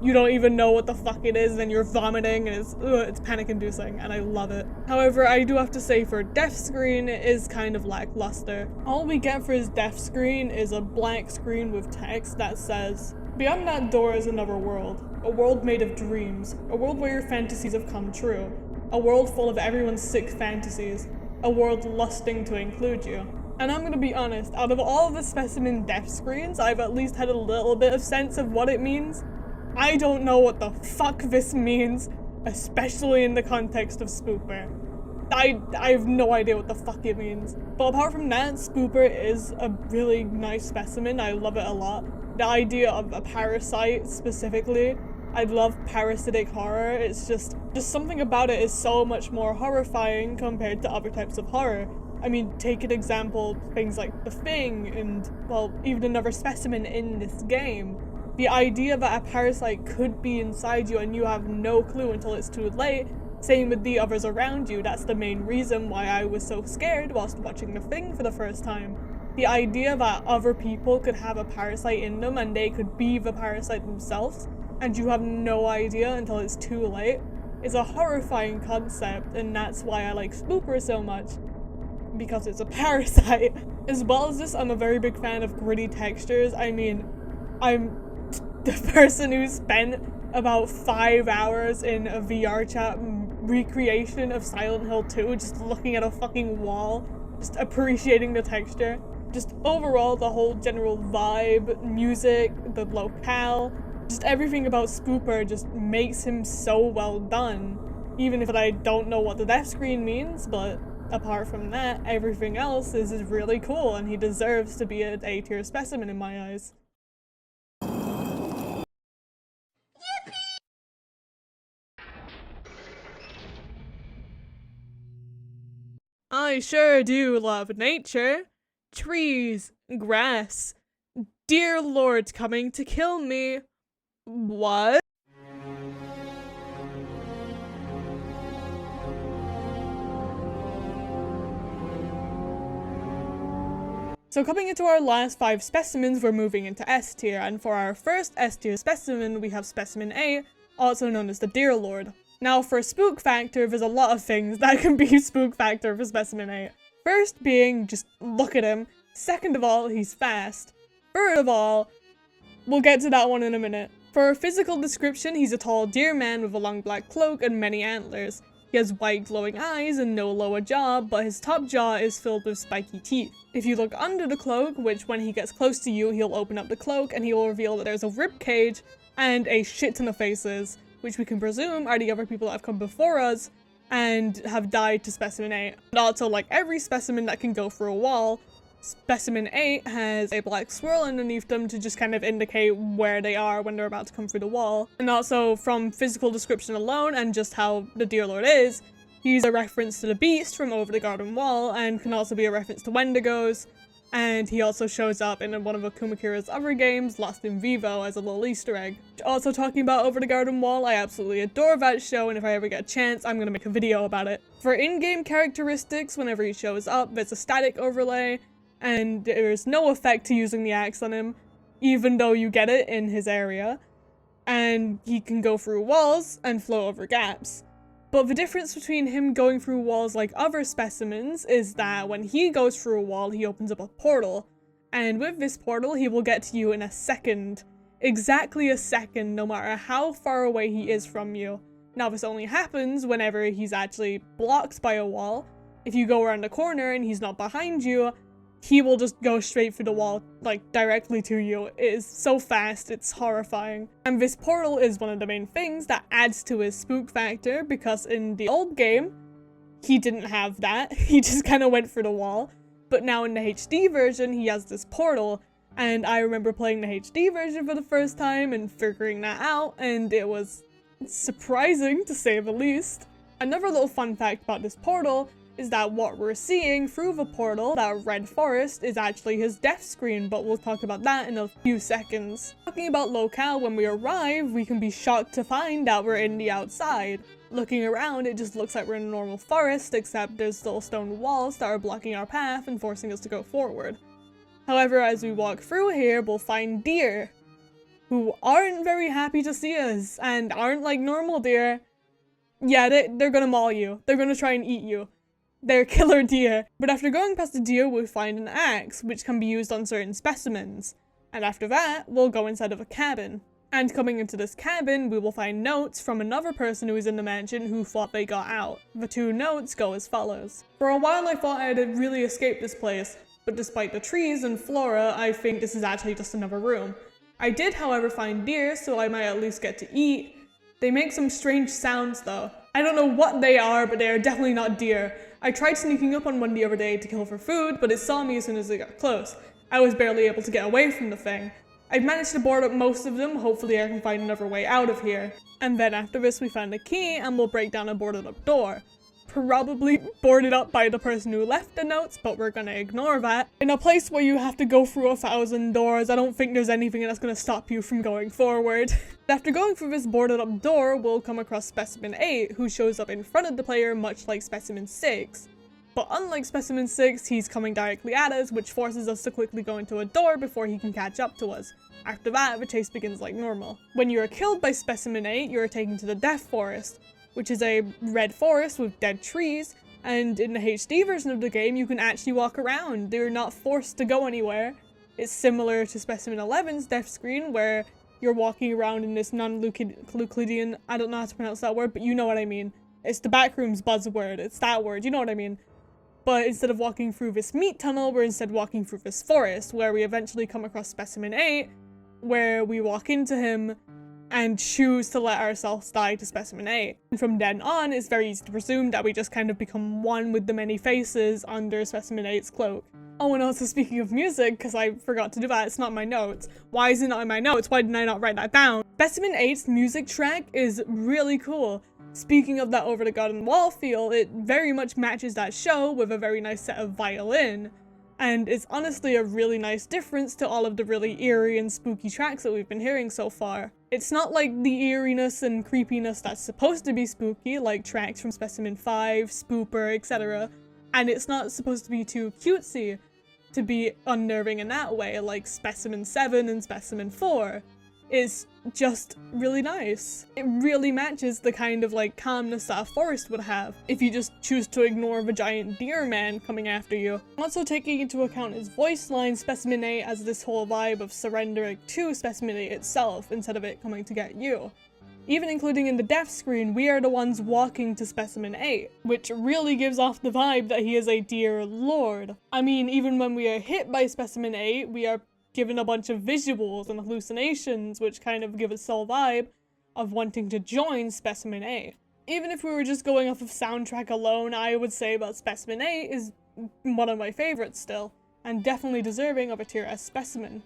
you don't even know what the fuck it is, and then you're vomiting and it's panic-inducing, and I love it. However, I do have to say for death screen, it is kind of lackluster. All we get for his death screen is a blank screen with text that says, "Beyond that door is another world. A world made of dreams. A world where your fantasies have come true. A world full of everyone's sick fantasies. A world lusting to include you." And I'm gonna be honest, out of all of the specimen death screens, I've at least had a little bit of sense of what it means. I don't know what the fuck this means, especially in the context of Spooper. I have no idea what the fuck it means. But apart from that, Spooper is a really nice specimen. I love it a lot. The idea of a parasite specifically, I love parasitic horror. It's just something about it is so much more horrifying compared to other types of horror. I mean, take an example, things like The Thing and, well, even another specimen in this game. The idea that a parasite could be inside you and you have no clue until it's too late, same with the others around you. That's the main reason why I was so scared whilst watching The Thing for the first time. The idea that other people could have a parasite in them and they could be the parasite themselves, and you have no idea until it's too late, is a horrifying concept, and that's why I like Spooper so much. Because it's a parasite. As well as this, I'm a very big fan of gritty textures. I mean, I'm the person who spent about 5 hours in a VR chat recreation of Silent Hill 2, just looking at a fucking wall, just appreciating the texture. Just overall, the whole general vibe, music, the locale, just everything about Spooper just makes him so well done. Even if I don't know what the death screen means, but apart from that, everything else is really cool, and he deserves to be an A-tier specimen in my eyes. I sure do love nature. Trees, grass. Dear Lord coming to kill me. What? So coming into our last 5 specimens, we're moving into S tier, and for our first S tier specimen, we have Specimen A, also known as the Deer Lord. Now for spook factor, there's a lot of things that can be spook factor for Specimen A. First being, just look at him. Second of all, he's fast. Third of all, we'll get to that one in a minute. For a physical description, he's a tall deer man with a long black cloak and many antlers. He has white glowing eyes and no lower jaw, but his top jaw is filled with spiky teeth. If you look under the cloak, which when he gets close to you, he'll open up the cloak and he will reveal that there's a rib cage and a shit ton of faces, which we can presume are the other people that have come before us and have died to Specimen A. And also, like every specimen that can go through a wall, Specimen 8 has a black swirl underneath them to just kind of indicate where they are when they're about to come through the wall. And also from physical description alone and just how the Deer Lord is, he's a reference to the beast from Over the Garden Wall and can also be a reference to Wendigos. And he also shows up in one of Akumakira's other games, Lost in Vivo, as a little Easter egg. Also talking about Over the Garden Wall, I absolutely adore that show, and if I ever get a chance, I'm gonna make a video about it. For in-game characteristics, whenever he shows up, there's a static overlay, and there's no effect to using the axe on him, even though you get it in his area. And he can go through walls and flow over gaps. But the difference between him going through walls like other specimens is that when he goes through a wall, he opens up a portal. And with this portal, he will get to you in a second. Exactly a second, no matter how far away he is from you. Now this only happens whenever he's actually blocked by a wall. If you go around the corner and he's not behind you, he will just go straight through the wall, like, directly to you. It is so fast, it's horrifying. And this portal is one of the main things that adds to his spook factor, because in the old game, he didn't have that. He just kind of went through the wall. But now in the HD version, he has this portal, and I remember playing the HD version for the first time and figuring that out, and it was surprising, to say the least. Another little fun fact about this portal is that what we're seeing through the portal, that red forest, is actually his death screen, but we'll talk about that in a few seconds. Talking about locale, when we arrive, we can be shocked to find that we're in the outside. Looking around, it just looks like we're in a normal forest, except there's still stone walls that are blocking our path and forcing us to go forward. However, as we walk through here, we'll find deer, who aren't very happy to see us, and aren't like normal deer. Yeah, they're gonna maul you. They're gonna try and eat you. They're killer deer. But after going past the deer, we find an axe, which can be used on certain specimens. And after that, we'll go inside of a cabin. And coming into this cabin, we will find notes from another person who is in the mansion who thought they got out. The two notes go as follows. For a while I thought I had really escaped this place, but despite the trees and flora, I think this is actually just another room. I did, however, find deer, so I might at least get to eat. They make some strange sounds though. I don't know what they are, but they are definitely not deer. I tried sneaking up on one the other day to kill for food, but it saw me as soon as it got close. I was barely able to get away from the thing. I've managed to board up most of them, hopefully I can find another way out of here. And then after this we found a key and we'll break down a boarded up door. Probably boarded up by the person who left the notes, but we're gonna ignore that. In a place where you have to go through 1,000 doors, I don't think there's anything that's gonna stop you from going forward. After going through this boarded up door, we'll come across Specimen 8, who shows up in front of the player much like Specimen 6. But unlike Specimen 6, he's coming directly at us, which forces us to quickly go into a door before he can catch up to us. After that, the chase begins like normal. When you are killed by Specimen 8, you are taken to the Death Forest, which is a red forest with dead trees, and in the HD version of the game, you can actually walk around. You're not forced to go anywhere. It's similar to Specimen 11's death screen, where you're walking around in this non-Euclidean, I don't know how to pronounce that word, but you know what I mean. It's the Backrooms buzzword, it's that word, you know what I mean. But instead of walking through this meat tunnel, we're instead walking through this forest, where we eventually come across Specimen 8, where we walk into him and choose to let ourselves die to Specimen 8. And from then on, it's very easy to presume that we just kind of become one with the many faces under Specimen 8's cloak. Oh, and also speaking of music, because I forgot to do that, it's not in my notes. Why is it not in my notes? Why didn't I not write that down? Specimen 8's music track is really cool. Speaking of that Over the Garden Wall feel, it very much matches that show with a very nice set of violin. And it's honestly a really nice difference to all of the really eerie and spooky tracks that we've been hearing so far. It's not like the eeriness and creepiness that's supposed to be spooky, like tracks from Specimen 5, Spooper, etc. And it's not supposed to be too cutesy to be unnerving in that way, like Specimen 7 and Specimen 4. Is just really nice. It really matches the kind of like calmness that a forest would have if you just choose to ignore the giant deer man coming after you. Also taking into account his voice line, Specimen 8 has this whole vibe of surrendering to Specimen 8 itself instead of it coming to get you. Even including in the death screen, we are the ones walking to Specimen 8, which really gives off the vibe that he is a deer lord. I mean, even when we are hit by Specimen 8, we are given a bunch of visuals and hallucinations, which kind of give us the vibe of wanting to join Specimen 8. Even if we were just going off of soundtrack alone, I would say that Specimen 8 is one of my favorites still. and definitely deserving of a tier S specimen.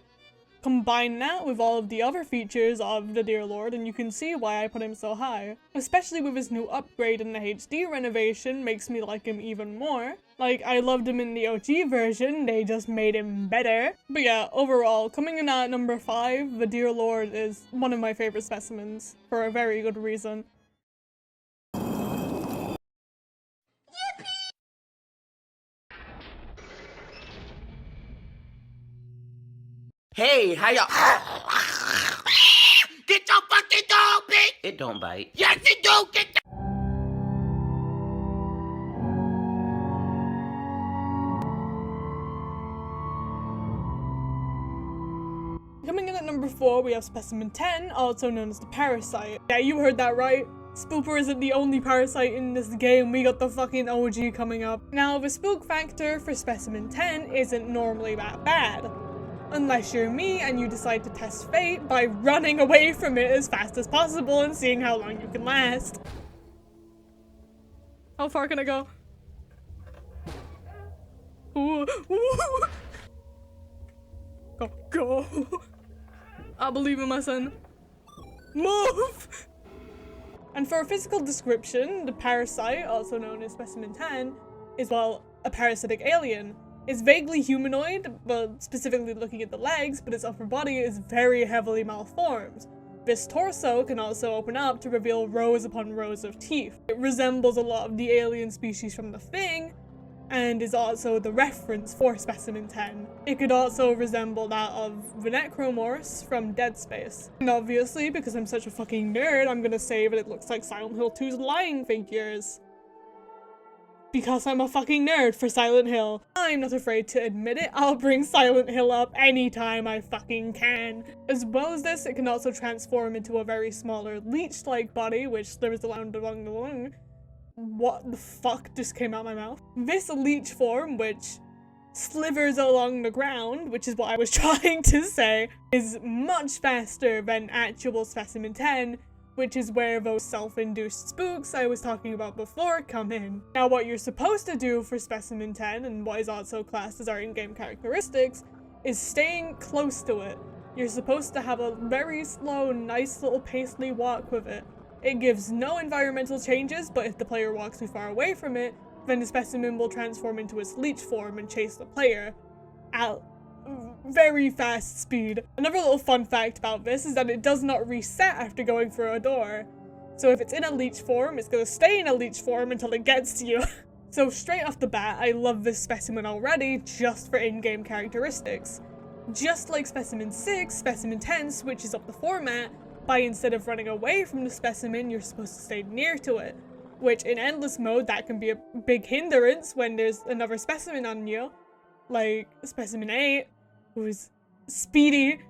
Combine that with all of the other features of the Deer Lord and you can see why I put him so high. Especially with his new upgrade and the HD renovation makes me like him even more. Like, I loved him in the OG version, they just made him better. But yeah, overall, coming in at number 5, the Deer Lord is one of my favorite specimens, for a very good reason. Hey, how y'all? Get your fucking dog, bitch! It don't bite. Yes, it do! Get the Coming in at number 4, we have Specimen 10, also known as the Parasite. Yeah, you heard that right. Spooper isn't the only parasite in this game, we got the fucking OG coming up. Now, the spook factor for Specimen 10 isn't normally that bad. Unless you're me and you decide to test fate by running away from it as fast as possible and seeing how long you can last. How far can I go? Ooh, ooh. Go. I believe in my son. Move! And for a physical description, the parasite, also known as Specimen 10, is, well, a parasitic alien. It's vaguely humanoid, but specifically looking at the legs, but its upper body is very heavily malformed. This torso can also open up to reveal rows upon rows of teeth. It resembles a lot of the alien species from The Thing, and is also the reference for Specimen 10. It could also resemble that of the Necromorphs from Dead Space. And obviously, because I'm such a fucking nerd, I'm gonna say that it looks like Silent Hill 2's lying figures. Because I'm a fucking nerd for Silent Hill. I'm not afraid to admit it, I'll bring Silent Hill up anytime I fucking can. As well as this, it can also transform into a very smaller leech-like body, which slithers around along the lung. What the fuck just came out of my mouth? This leech form, which slithers along the ground, which is what I was trying to say, is much faster than actual Specimen 10, which is where those self-induced spooks I was talking about before come in. Now, what you're supposed to do for Specimen 10, and what is also classed as our in-game characteristics, is staying close to it. You're supposed to have a very slow, nice little pacely walk with it. It gives no environmental changes, but if the player walks too far away from it, then the specimen will transform into its leech form and chase the player at very fast speed. Another little fun fact about this is that it does not reset after going through a door. So if it's in a leech form, it's gonna stay in a leech form until it gets to you. So straight off the bat, I love this specimen already just for in-game characteristics. Just like Specimen 6, Specimen 10 switches up the format by instead of running away from the specimen, you're supposed to stay near to it. Which in endless mode, that can be a big hindrance when there's another specimen on you. Like Specimen 8, who's speedy.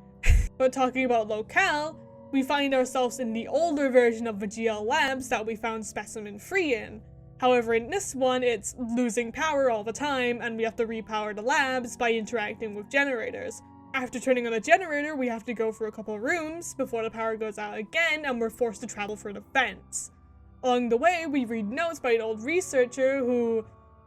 But talking about locale, we find ourselves in the older version of the GL Labs that we found Specimen 3 in. However, in this one, it's losing power all the time, and we have to repower the labs by interacting with generators. After turning on a generator, we have to go through a couple rooms before the power goes out again, and we're forced to travel through the vents. Along the way, we read notes by an old researcher who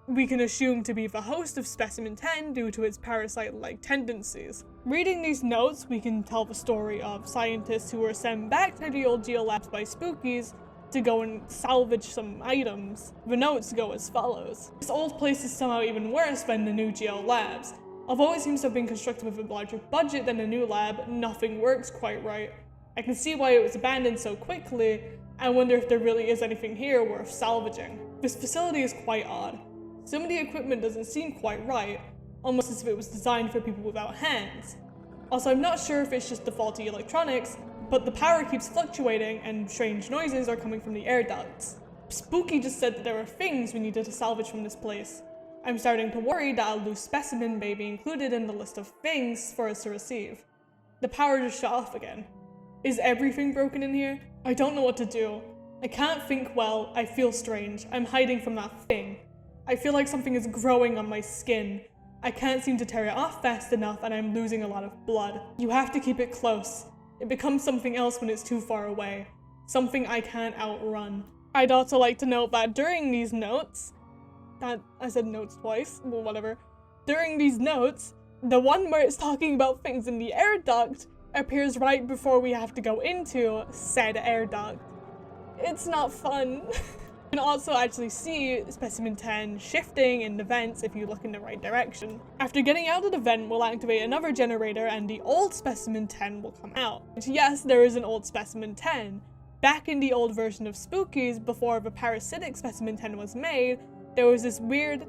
we can assume to be the host of Specimen 10 due to its parasite-like tendencies. Reading these notes, we can tell the story of scientists who were sent back to the old GL Labs by Spookies to go and salvage some items. The notes go as follows. This old place is somehow even worse than the new GL Labs. Although it seems to have been constructed with a larger budget than the new lab, nothing works quite right. I can see why it was abandoned so quickly. I wonder if there really is anything here worth salvaging. This facility is quite odd. Some of the equipment doesn't seem quite right, almost as if it was designed for people without hands. Also, I'm not sure if it's just the faulty electronics, but the power keeps fluctuating and strange noises are coming from the air ducts. Spooky just said that there are things we needed to salvage from this place. I'm starting to worry that a loose specimen may be included in the list of things for us to receive. The power just shut off again. Is everything broken in here? I don't know what to do. I can't think well, I feel strange. I'm hiding from that thing. I feel like something is growing on my skin. I can't seem to tear it off fast enough and I'm losing a lot of blood. You have to keep it close. It becomes something else when it's too far away. Something I can't outrun. I'd also like to note that during these notes, I said notes twice, well whatever. During these notes, the one where it's talking about things in the air duct appears right before we have to go into said air duct. It's not fun. You can also actually see specimen 10 shifting in the vents if you look in the right direction. After getting out of the vent, we'll activate another generator and the old specimen 10 will come out. Which, yes, there is an old specimen 10. Back in the old version of Spookies, before the parasitic specimen 10 was made, there was this weird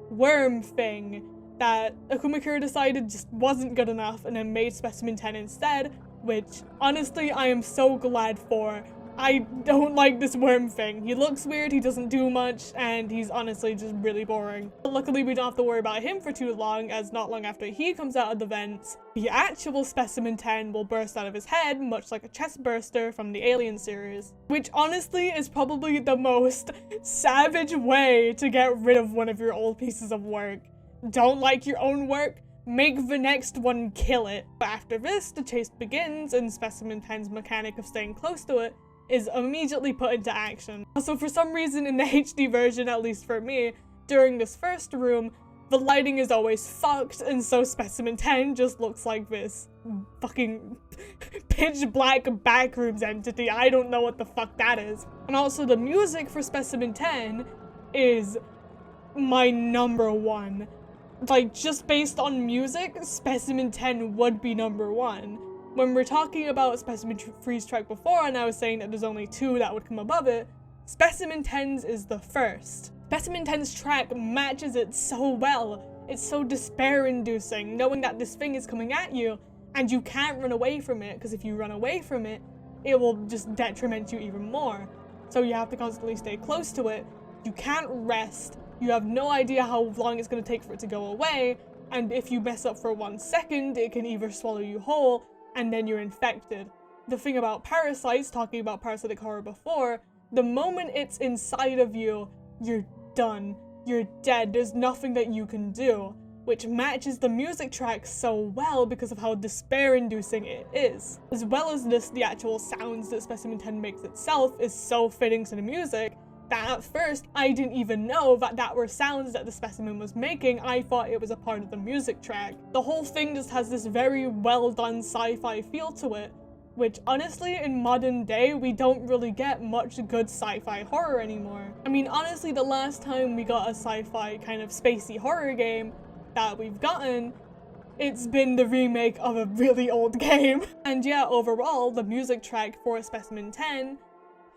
worm thing that Akumakura decided just wasn't good enough and then made specimen 10 instead, which honestly I am so glad for. I don't like this worm thing. He looks weird, he doesn't do much, and he's honestly just really boring. But luckily we don't have to worry about him for too long, as not long after he comes out of the vents, the actual specimen 10 will burst out of his head, much like a chest burster from the Alien series. Which honestly is probably the most savage way to get rid of one of your old pieces of work. Don't like your own work? Make the next one kill it. But after this, the chase begins, and specimen 10's mechanic of staying close to it is immediately put into action. Also, for some reason in the HD version, at least for me, during this first room, the lighting is always fucked, and so specimen 10 just looks like this fucking pitch black backrooms entity. I don't know what the fuck that is. And also the music for specimen 10 is my number one. Like, just based on music, specimen 10 would be number one. When we're talking about Specimen Freeze track before, and I was saying that there's only 2 that would come above it, Specimen 10's is the first. Specimen 10's track matches it so well. It's so despair-inducing, knowing that this thing is coming at you, and you can't run away from it, because if you run away from it, it will just detriment you even more. So you have to constantly stay close to it. You can't rest. You have no idea how long it's going to take for it to go away, and if you mess up for 1 second, it can either swallow you whole, and then you're infected. The thing about parasites, talking about parasitic horror before, the moment it's inside of you, you're done. You're dead. There's nothing that you can do, which matches the music track so well because of how despair-inducing it is. As well as this, the actual sounds that Specimen 10 makes itself is so fitting to the music that at first I didn't even know that were sounds that the specimen was making. I thought it was a part of the music track. The whole thing just has this very well done sci-fi feel to it, which honestly in modern day we don't really get much good sci-fi horror anymore. I mean, honestly, the last time we got a sci-fi kind of spacey horror game that we've gotten, it's been the remake of a really old game. And yeah, overall, the music track for Specimen 10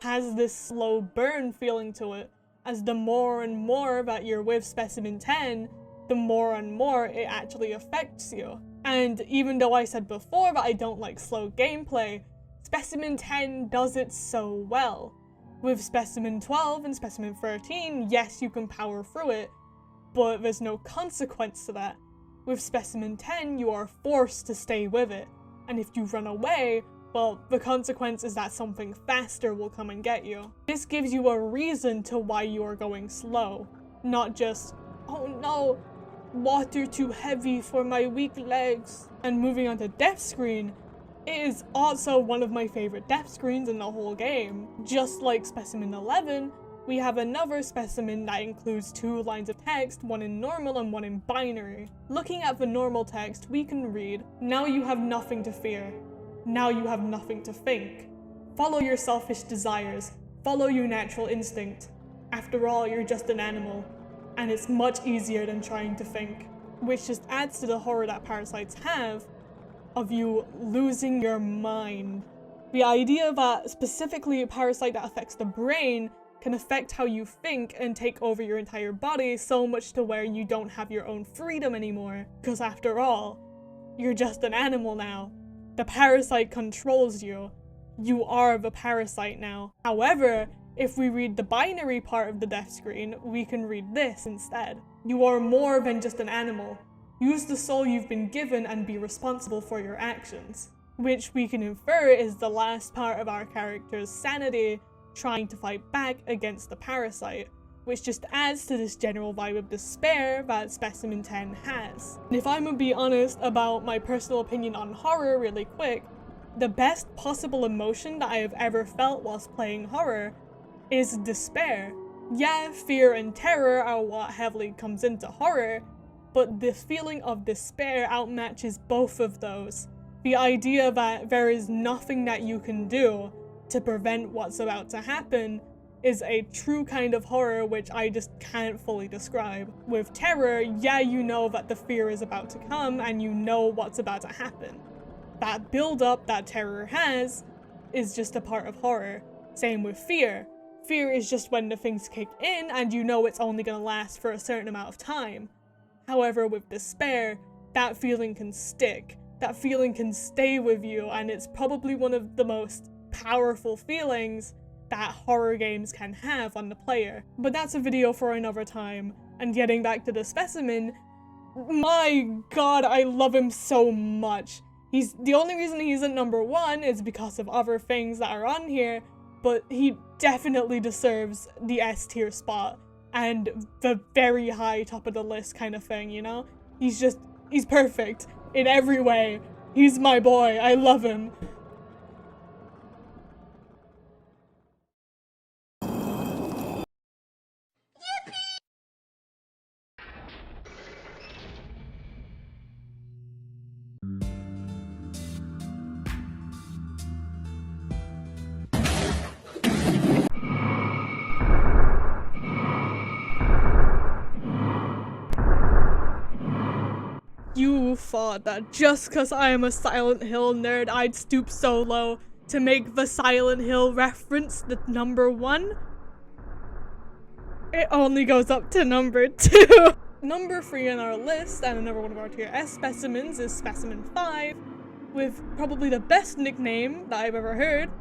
has this slow burn feeling to it, as the more and more that you're with Specimen 10, the more and more it actually affects you. And even though I said before that I don't like slow gameplay, Specimen 10 does it so well. With Specimen 12 and Specimen 13, yes, you can power through it, but there's no consequence to that. With Specimen 10, you are forced to stay with it, and if you run away, well, the consequence is that something faster will come and get you. This gives you a reason to why you are going slow, not just, oh no, water too heavy for my weak legs. And moving on to death screen, it is also one of my favorite death screens in the whole game. Just like Specimen 11, we have another specimen that includes 2 lines of text, one in normal and one in binary. Looking at the normal text, we can read, "Now you have nothing to fear. Now you have nothing to think. Follow your selfish desires. Follow your natural instinct. After all, you're just an animal, and it's much easier than trying to think." Which just adds to the horror that parasites have of you losing your mind. The idea that specifically a parasite that affects the brain can affect how you think and take over your entire body so much to where you don't have your own freedom anymore. Because after all, you're just an animal now. The parasite controls you. You are the parasite now. However, if we read the binary part of the death screen, we can read this instead. You are more than just an animal. Use the soul you've been given and be responsible for your actions. Which we can infer is the last part of our character's sanity trying to fight back against the parasite, which just adds to this general vibe of despair that Specimen 10 has. And if I'm gonna be honest about my personal opinion on horror really quick, the best possible emotion that I have ever felt whilst playing horror is despair. Yeah, fear and terror are what heavily comes into horror, but the feeling of despair outmatches both of those. The idea that there is nothing that you can do to prevent what's about to happen is a true kind of horror which I just can't fully describe. With terror, yeah, you know that the fear is about to come and you know what's about to happen. That build-up that terror has is just a part of horror. Same with fear. Fear is just when the things kick in and you know it's only gonna last for a certain amount of time. However, with despair, that feeling can stick. That feeling can stay with you, and it's probably one of the most powerful feelings that horror games can have on the player. But that's a video for another time. And getting back to the specimen, my god, I love him so much. The only reason he's at number 1 is because of other things that are on here, but he definitely deserves the S tier spot and the very high top of the list kind of thing, you know? He's perfect in every way. He's my boy, I love him. You thought that just because I am a Silent Hill nerd, I'd stoop so low to make the Silent Hill reference the number 1? It only goes up to number 2. Number 3 on our list, and another one of our tier S specimens, is Specimen 5, with probably the best nickname that I've ever heard,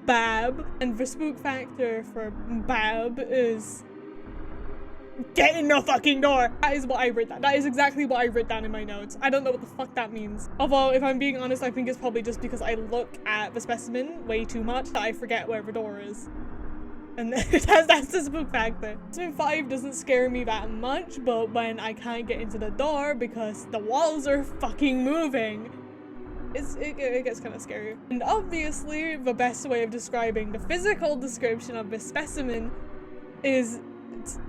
Bab. And the spook factor for Bab is get in the fucking door! That is what I wrote down. That is exactly what I wrote down in my notes. I don't know what the fuck that means. Although, if I'm being honest, I think it's probably just because I look at the specimen way too much that I forget where the door is. And that's the spook factor. Specimen 5 doesn't scare me that much, but when I can't get into the door because the walls are fucking moving, it gets kind of scary. And obviously, the best way of describing the physical description of this specimen is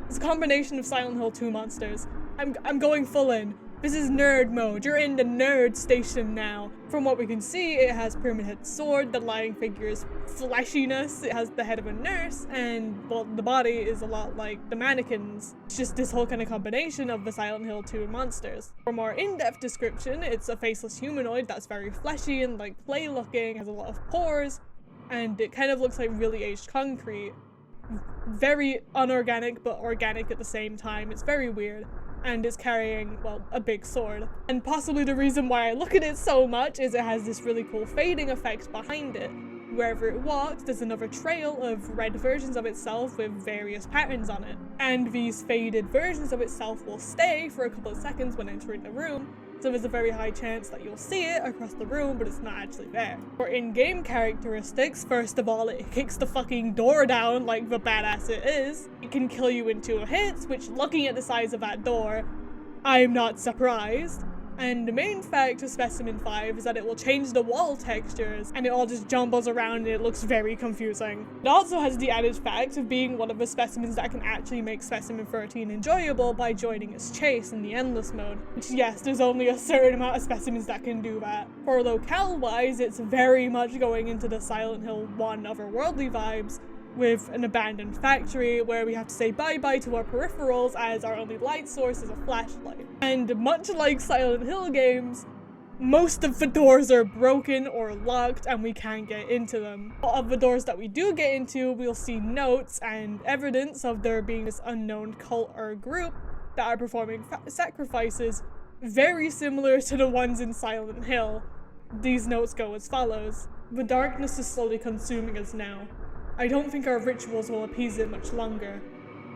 it's a combination of Silent Hill 2 monsters. I'm going full in. This is nerd mode. You're in the nerd station now. From what we can see, it has Pyramid Head sword, the lying figure's fleshiness, it has the head of a nurse, and, well, the body is a lot like the mannequins. It's just this whole kind of combination of the Silent Hill 2 monsters. For more in-depth description, it's a faceless humanoid that's very fleshy and like clay looking, has a lot of pores, and it kind of looks like really aged concrete. Very unorganic but organic at the same time. It's very weird, and it's carrying, well, a big sword. And possibly the reason why I look at it so much is it has this really cool fading effect behind it. Wherever it walks, there's another trail of red versions of itself with various patterns on it. And these faded versions of itself will stay for a couple of seconds when entering the room, so there's a very high chance that you'll see it across the room, but it's not actually there. For in-game characteristics, first of all, it kicks the fucking door down like the badass it is. It can kill you in 2 hits, which, looking at the size of that door, I'm not surprised. And the main fact of Specimen 5 is that it will change the wall textures, and it all just jumbles around and it looks very confusing. It also has the added fact of being one of the specimens that can actually make Specimen 13 enjoyable by joining its chase in the endless mode. Which, yes, there's only a certain amount of specimens that can do that. For locale-wise, it's very much going into the Silent Hill 1 otherworldly vibes, with an abandoned factory where we have to say bye-bye to our peripherals as our only light source is a flashlight. And much like Silent Hill games, most of the doors are broken or locked and we can't get into them. Of the doors that we do get into, we'll see notes and evidence of there being this unknown cult or group that are performing sacrifices very similar to the ones in Silent Hill. These notes go as follows. The darkness is slowly consuming us now. I don't think our rituals will appease it much longer.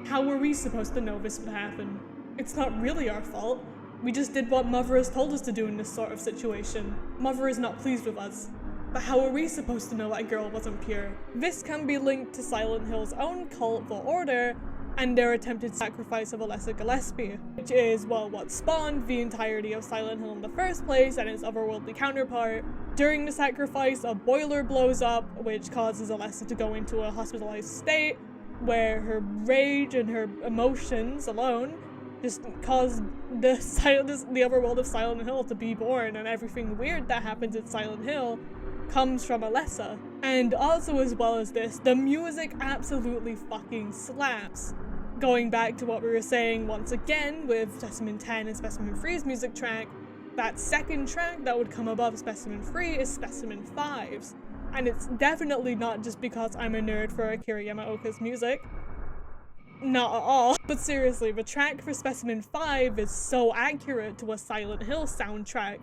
How were we supposed to know this would happen? It's not really our fault. We just did what Mother has told us to do in this sort of situation. Mother is not pleased with us. But how are we supposed to know that girl wasn't pure? This can be linked to Silent Hill's own cult, the Order, and their attempted sacrifice of Alessa Gillespie, which is, well, what spawned the entirety of Silent Hill in the first place and its otherworldly counterpart. During the sacrifice, a boiler blows up, which causes Alessa to go into a hospitalized state, where her rage and her emotions alone just caused the overworld of Silent Hill to be born, and everything weird that happens in Silent Hill comes from Alessa. And also, as well as this, the music absolutely fucking slaps. Going back to what we were saying once again with Specimen 10 and Specimen 3's music track, that second track that would come above Specimen 3 is Specimen 5's. And it's definitely not just because I'm a nerd for Akira Yamaoka's music. Not at all. But seriously, the track for Specimen 5 is so accurate to a Silent Hill soundtrack.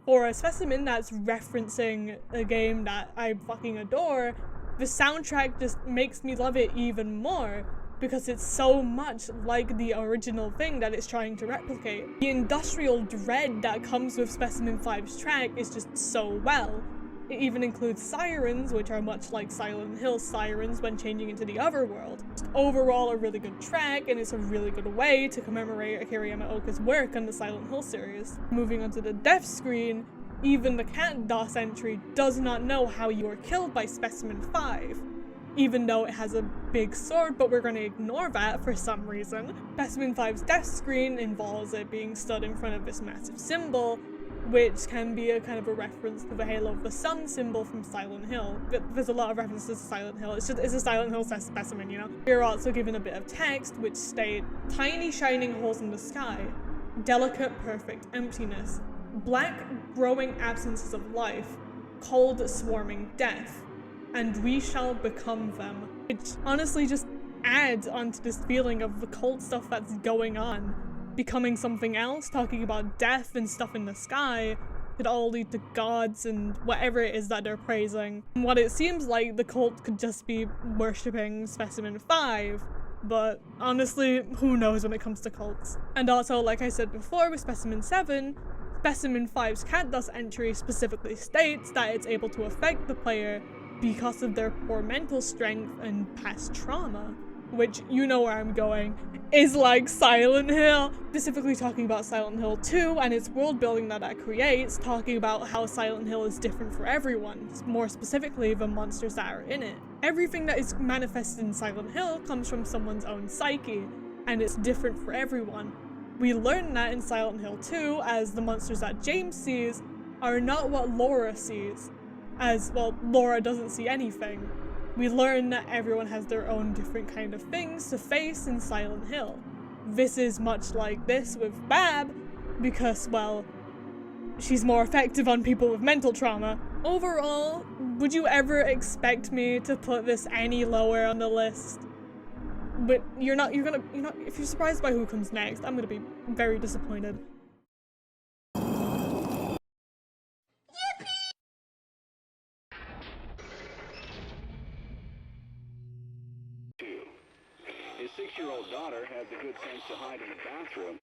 For a specimen that's referencing a game that I fucking adore, the soundtrack just makes me love it even more, because it's so much like the original thing that it's trying to replicate. The industrial dread that comes with Specimen 5's track is just so well. It even includes sirens, which are much like Silent Hill's sirens when changing into the otherworld. Just overall a really good track, and it's a really good way to commemorate Akira Yamaoka's work on the Silent Hill series. Moving on to the death screen, even the cat DOS entry does not know how you were killed by Specimen 5. Even though it has a big sword, but we're going to ignore that for some reason. Specimen 5's death screen involves it being stood in front of this massive symbol, which can be a kind of a reference to the Halo of the Sun symbol from Silent Hill. There's a lot of references to Silent Hill. It's a Silent Hill specimen, you know? We're also given a bit of text which state, tiny shining holes in the sky, delicate perfect emptiness, black growing absences of life, cold swarming death, and we shall become them. Which honestly just adds onto this feeling of the cold stuff that's going on. Becoming something else, talking about death and stuff in the sky, could all lead to gods and whatever it is that they're praising. And what it seems like the cult could just be worshipping Specimen 5, but honestly, who knows when it comes to cults. And also, like I said before with Specimen 7, Specimen 5's cat DOS entry specifically states that it's able to affect the player because of their poor mental strength and past trauma, which, you know where I'm going, is like Silent Hill. Specifically talking about Silent Hill 2 and its world building that creates, talking about how Silent Hill is different for everyone, more specifically the monsters that are in it. Everything that is manifested in Silent Hill comes from someone's own psyche, and it's different for everyone. We learn that in Silent Hill 2, as the monsters that James sees are not what Laura sees, as, well, Laura doesn't see anything. We learn that everyone has their own different kind of things to face in Silent Hill. This is much like this with Bab, because, well, she's more effective on people with mental trauma. Overall, would you ever expect me to put this any lower on the list? But if you're surprised by who comes next, I'm gonna be very disappointed. His 6-year-old daughter had the good sense to hide in the bathroom.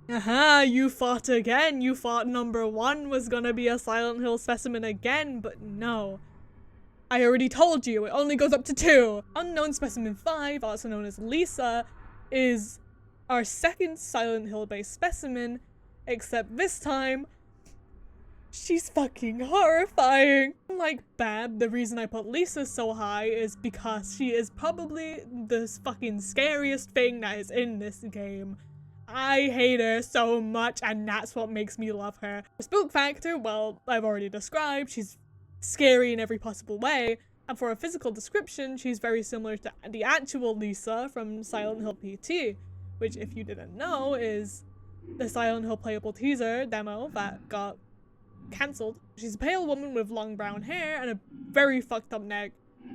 Aha, you thought again. You thought number 1 was gonna be a Silent Hill specimen again, but no. I already told you, it only goes up to 2. Unknown Specimen 5, also known as Lisa, is our second Silent Hill-based specimen, except this time, she's fucking horrifying. Like Bab, the reason I put Lisa so high is because she is probably the fucking scariest thing that is in this game. I hate her so much, and that's what makes me love her. The spook factor, well, I've already described. She's scary in every possible way, and for a physical description, she's very similar to the actual Lisa from Silent Hill PT, which, if you didn't know, is the Silent Hill playable teaser demo that got cancelled. She's a pale woman with long brown hair and a very fucked up neck.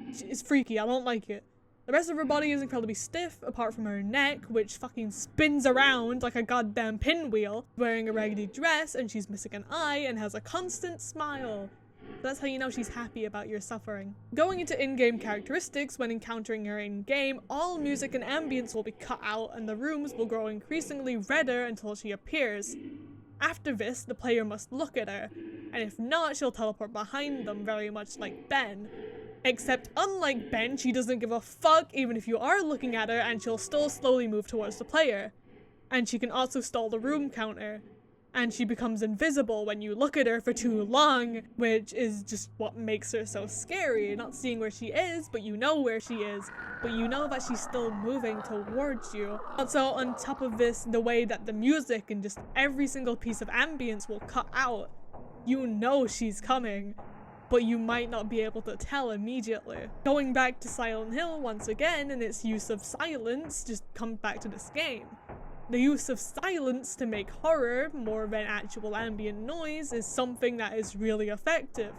It's freaky, I don't like it. The rest of her body is incredibly stiff, apart from her neck, which fucking spins around like a goddamn pinwheel. Wearing a raggedy dress, and she's missing an eye, and has a constant smile. That's how you know she's happy about your suffering. Going into in-game characteristics, when encountering her in-game, all music and ambience will be cut out, and the rooms will grow increasingly redder until she appears. After this, the player must look at her, and if not, she'll teleport behind them, very much like Ben. Except unlike Ben, she doesn't give a fuck even if you are looking at her, and she'll still slowly move towards the player. And she can also stall the room counter. And she becomes invisible when you look at her for too long, which is just what makes her so scary. Not seeing where she is, but you know where she is, but you know that she's still moving towards you. Also, on top of this, the way that the music and just every single piece of ambience will cut out, you know she's coming, but you might not be able to tell immediately. Going back to Silent Hill once again, and its use of silence just comes back to this game. The use of silence to make horror more than actual ambient noise is something that is really effective,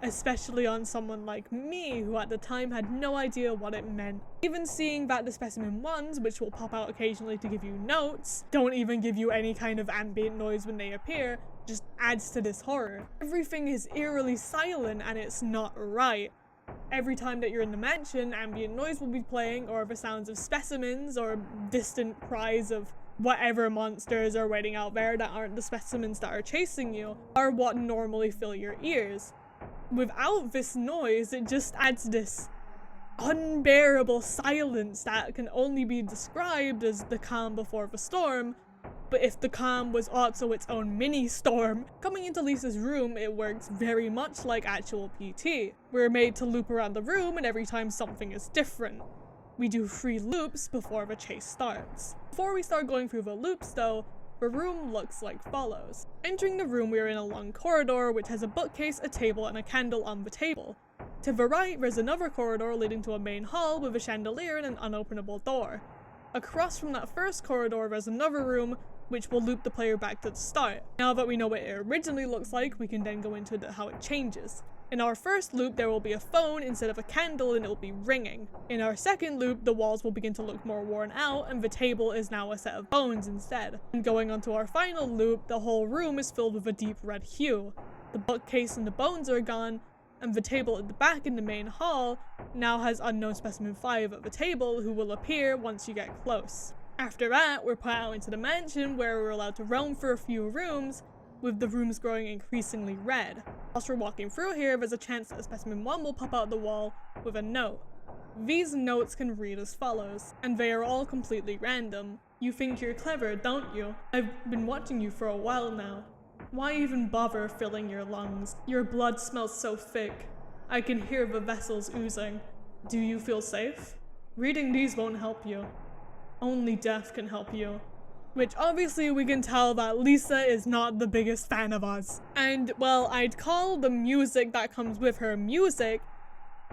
especially on someone like me who at the time had no idea what it meant. Even seeing that the specimen ones, which will pop out occasionally to give you notes, don't even give you any kind of ambient noise when they appear, just adds to this horror. Everything is eerily silent and it's not right. Every time that you're in the mansion, ambient noise will be playing, or the sounds of specimens, or distant cries of whatever monsters are waiting out there that aren't the specimens that are chasing you, are what normally fill your ears. Without this noise, it just adds this unbearable silence that can only be described as the calm before the storm. But if the calm was also its own mini-storm, coming into Lisa's room, it works very much like actual PT. We're made to loop around the room, and every time something is different. We do 3 loops before the chase starts. Before we start going through the loops though, the room looks like follows. Entering the room, we are in a long corridor which has a bookcase, a table, and a candle on the table. To the right, there's another corridor leading to a main hall with a chandelier and an unopenable door. Across from that first corridor, there's another room which will loop the player back to the start. Now that we know what it originally looks like, we can then go into how it changes. In our first loop, there will be a phone instead of a candle, and it will be ringing. In our second loop, the walls will begin to look more worn out, and the table is now a set of bones instead. And going on to our final loop, the whole room is filled with a deep red hue. The bookcase and the bones are gone, and the table at the back in the main hall now has unknown specimen 5 at the table, who will appear once you get close. After that, we're put out into the mansion, where we're allowed to roam for a few rooms, with the rooms growing increasingly red. Whilst we're walking through here, there's a chance that specimen 1 will pop out the wall with a note. These notes can read as follows, and they are all completely random. You think you're clever, don't you? I've been watching you for a while now. Why even bother filling your lungs? Your blood smells so thick. I can hear the vessels oozing. Do you feel safe? Reading these won't help you. Only death can help you. Which obviously we can tell that Lisa is not the biggest fan of us. And, well, I'd call the music that comes with her music,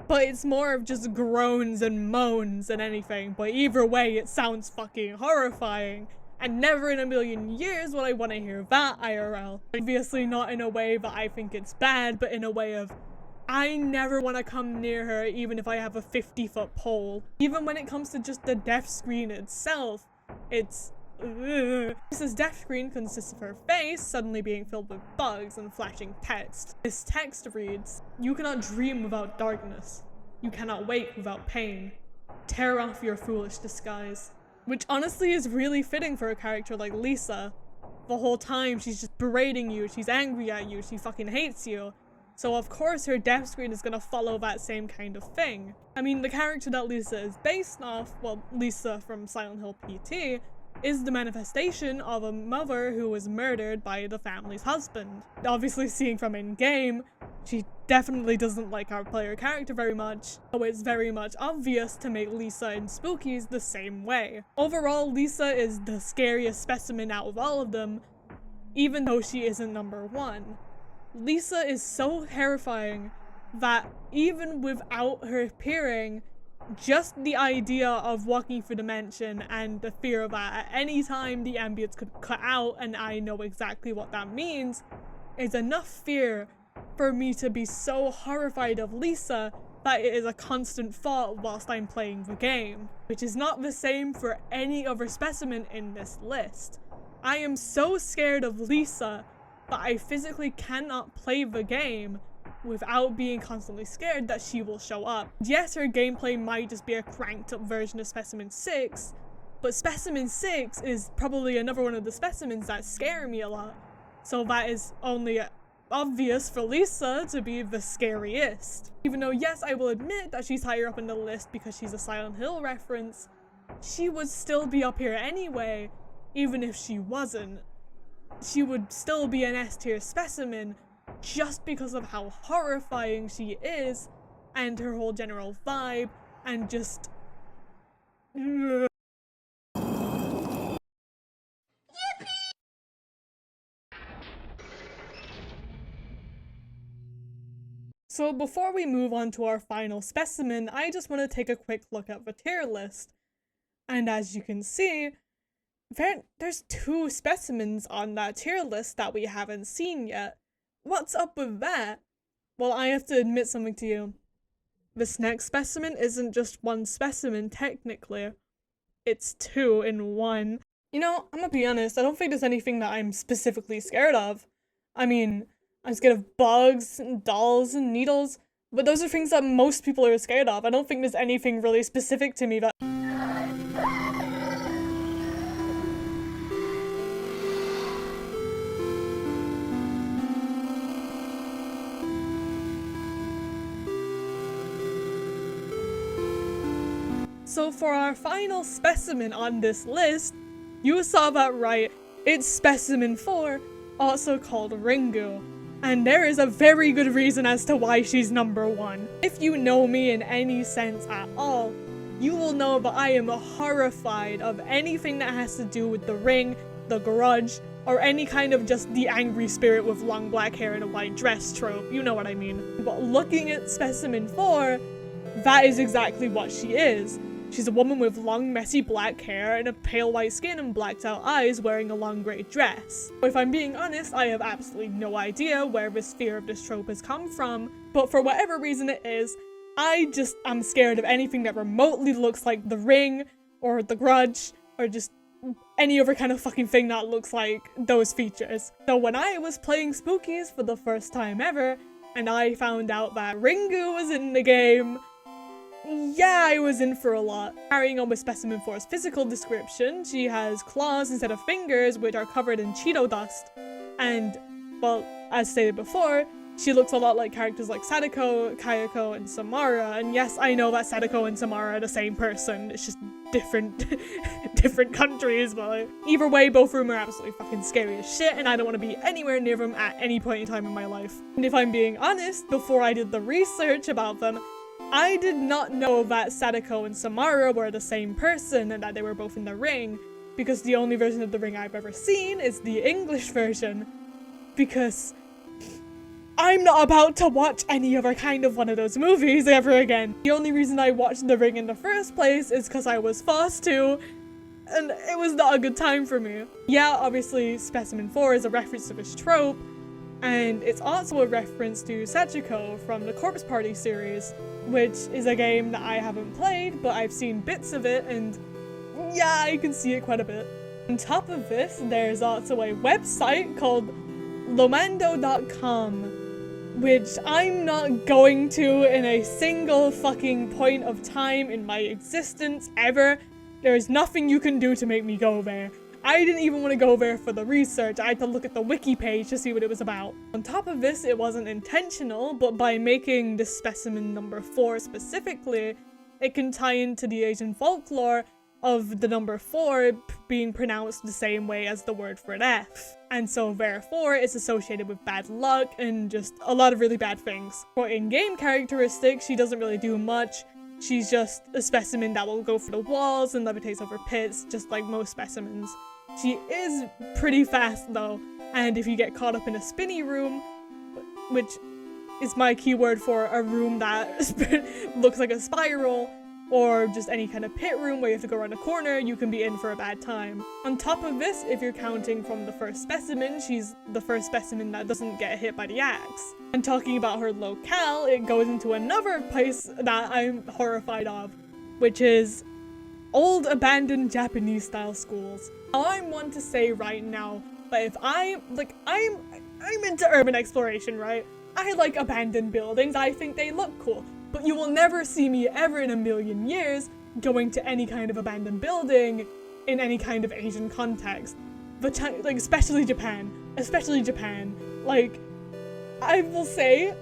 but it's more of just groans and moans than anything. But either way, it sounds fucking horrifying. And never in a million years would I want to hear that IRL. Obviously not in a way that I think it's bad, but in a way of, I never want to come near her even if I have a 50-foot pole. Even when it comes to just the death screen itself, it's Lisa's death screen consists of her face suddenly being filled with bugs and flashing text. This text reads, "You cannot dream without darkness. You cannot wake without pain. Tear off your foolish disguise." Which honestly is really fitting for a character like Lisa. The whole time she's just berating you, she's angry at you, she fucking hates you. So of course her death screen is gonna follow that same kind of thing. I mean, the character that Lisa is based off, well, Lisa from Silent Hill PT, is the manifestation of a mother who was murdered by the family's husband. Obviously, seeing from in-game, she definitely doesn't like our player character very much, so it's very much obvious to make Lisa in Spookies the same way. Overall, Lisa is the scariest specimen out of all of them, even though she isn't number 1. Lisa is so terrifying that even without her appearing, just the idea of walking through the mansion and the fear of that at any time the ambience could cut out and I know exactly what that means is enough fear for me to be so horrified of Lisa that it is a constant thought whilst I'm playing the game, which is not the same for any other specimen in this list. I am so scared of Lisa that I physically cannot play the game without being constantly scared that she will show up. Yes, her gameplay might just be a cranked up version of Specimen 6, but Specimen 6 is probably another one of the specimens that scare me a lot. So that is only obvious for Lisa to be the scariest. Even though, yes, I will admit that she's higher up in the list because she's a Silent Hill reference, she would still be up here anyway, even if she wasn't. She would still be an S-tier specimen just because of how horrifying she is and her whole general vibe and just... So before we move on to our final specimen, I just want to take a quick look at the tier list. And as you can see, there's 2 specimens on that tier list that we haven't seen yet. What's up with that? Well, I have to admit something to you. This next specimen isn't just 1 specimen, technically. It's 2 in 1. You know, I'm gonna be honest, I don't think there's anything that I'm specifically scared of. I mean, I'm scared of bugs, and dolls, and needles, but those are things that most people are scared of. I don't think there's anything really specific to me that... So for our final specimen on this list, you saw that right, it's specimen 4, also called Ringu. And there is a very good reason as to why she's number 1. If you know me in any sense at all, you will know that I am horrified of anything that has to do with the Ring, the Grudge, or any kind of just the angry spirit with long black hair and a white dress trope, you know what I mean. But looking at specimen 4, that is exactly what she is. She's a woman with long, messy black hair and a pale white skin and blacked out eyes wearing a long grey dress. If I'm being honest, I have absolutely no idea where this fear of this trope has come from, but for whatever reason it is, I'm scared of anything that remotely looks like The Ring, or The Grudge, or just any other kind of fucking thing that looks like those features. So when I was playing Spookies for the first time ever, and I found out that Ringu was in the game, yeah, I was in for a lot. Carrying on with specimen 4's physical description, she has claws instead of fingers, which are covered in Cheeto dust. And, well, as stated before, she looks a lot like characters like Sadako, Kayako, and Samara. And yes, I know that Sadako and Samara are the same person, it's just different different countries, but either way, both of them are absolutely fucking scary as shit, and I don't want to be anywhere near them at any point in time in my life. And if I'm being honest, before I did the research about them, I did not know that Sadako and Samara were the same person and that they were both in The Ring, because the only version of The Ring I've ever seen is the English version, because I'm not about to watch any other kind of one of those movies ever again. The only reason I watched The Ring in the first place is because I was forced to, and it was not a good time for me. Yeah, obviously Specimen 4 is a reference to this trope, and it's also a reference to Sachiko from the Corpse Party series, which is a game that I haven't played, but I've seen bits of it, and yeah, I can see it quite a bit. On top of this, there's also a website called lomando.com, which I'm not going to in a single fucking point of time in my existence ever. There's nothing you can do to make me go there. I didn't even want to go there for the research. I had to look at the wiki page to see what it was about. On top of this, it wasn't intentional, but by making this specimen number 4 specifically, it can tie into the Asian folklore of the number 4 being pronounced the same way as the word for an F. And so therefore it's associated with bad luck and just a lot of really bad things. For in-game characteristics, she doesn't really do much. She's just a specimen that will go for the walls and levitates over pits, just like most specimens. She is pretty fast though, and if you get caught up in a spinny room, which is my keyword for a room that looks like a spiral, or just any kind of pit room where you have to go around a corner, you can be in for a bad time. On top of this, if you're counting from the first specimen, she's the first specimen that doesn't get hit by the axe. And talking about her locale, it goes into another place that I'm horrified of, which is old abandoned Japanese style schools. Now, I'm one to say right now, but if I'm into urban exploration, right? I like abandoned buildings, I think they look cool. But you will never see me ever in a million years going to any kind of abandoned building in any kind of Asian context. But like, especially Japan. Like, I will say,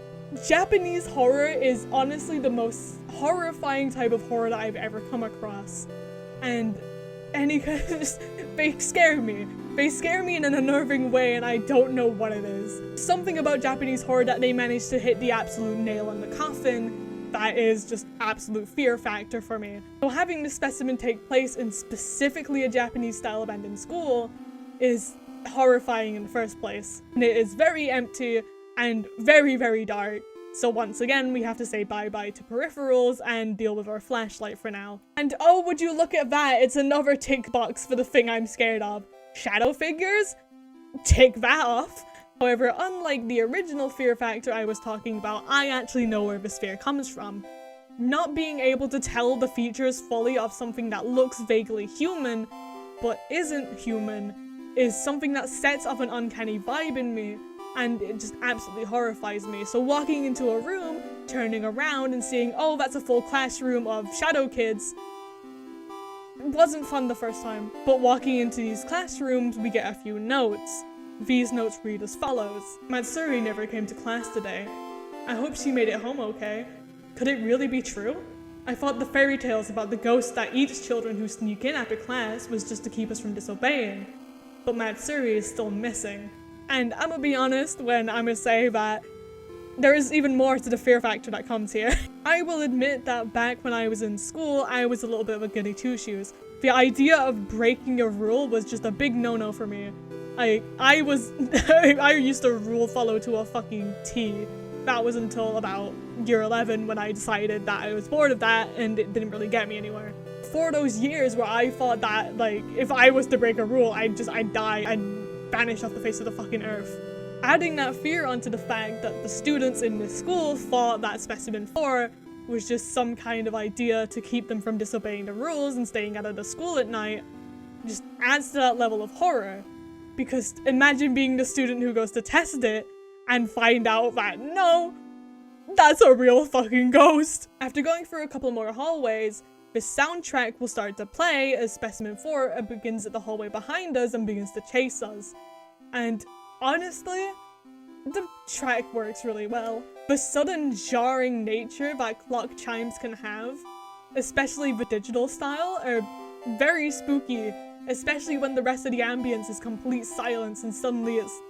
Japanese horror is honestly the most horrifying type of horror that I've ever come across. And any kind of they scare me. They scare me in an unnerving way, and I don't know what it is. Something about Japanese horror that they managed to hit the absolute nail on the coffin that is just absolute fear factor for me. So having the specimen take place in specifically a Japanese style abandoned school is horrifying in the first place. And it is very empty and very, very dark. So once again, we have to say bye-bye to peripherals and deal with our flashlight for now. And oh, would you look at that, it's another tick box for the thing I'm scared of. Shadow figures? Tick that off. However, unlike the original fear factor I was talking about, I actually know where this fear comes from. Not being able to tell the features fully of something that looks vaguely human, but isn't human, is something that sets off an uncanny vibe in me, and it just absolutely horrifies me. So walking into a room, turning around and seeing, oh, that's a full classroom of shadow kids, wasn't fun the first time. But walking into these classrooms, we get a few notes. These notes read as follows. Matsuri never came to class today. I hope she made it home okay. Could it really be true? I thought the fairy tales about the ghosts that eats children who sneak in after class was just to keep us from disobeying. But Matsuri is still missing. And I'm gonna be honest when I'm gonna say that there is even more to the fear factor that comes here. I will admit that back when I was in school, I was a little bit of a goody two-shoes. The idea of breaking a rule was just a big no-no for me. I used to rule follow to a fucking T. That was until about year 11 when I decided that I was bored of that and it didn't really get me anywhere. For those years where I thought that, like, if I was to break a rule, I'd die and vanish off the face of the fucking earth. Adding that fear onto the fact that the students in this school thought that Specimen 4 was just some kind of idea to keep them from disobeying the rules and staying out of the school at night just adds to that level of horror. Because imagine being the student who goes to test it and find out that no, that's a real fucking ghost. After going through a couple more hallways, the soundtrack will start to play as Specimen 4 begins at the hallway behind us and begins to chase us. And honestly, the track works really well. The sudden jarring nature that clock chimes can have, especially the digital style, are very spooky, especially when the rest of the ambience is complete silence and suddenly it's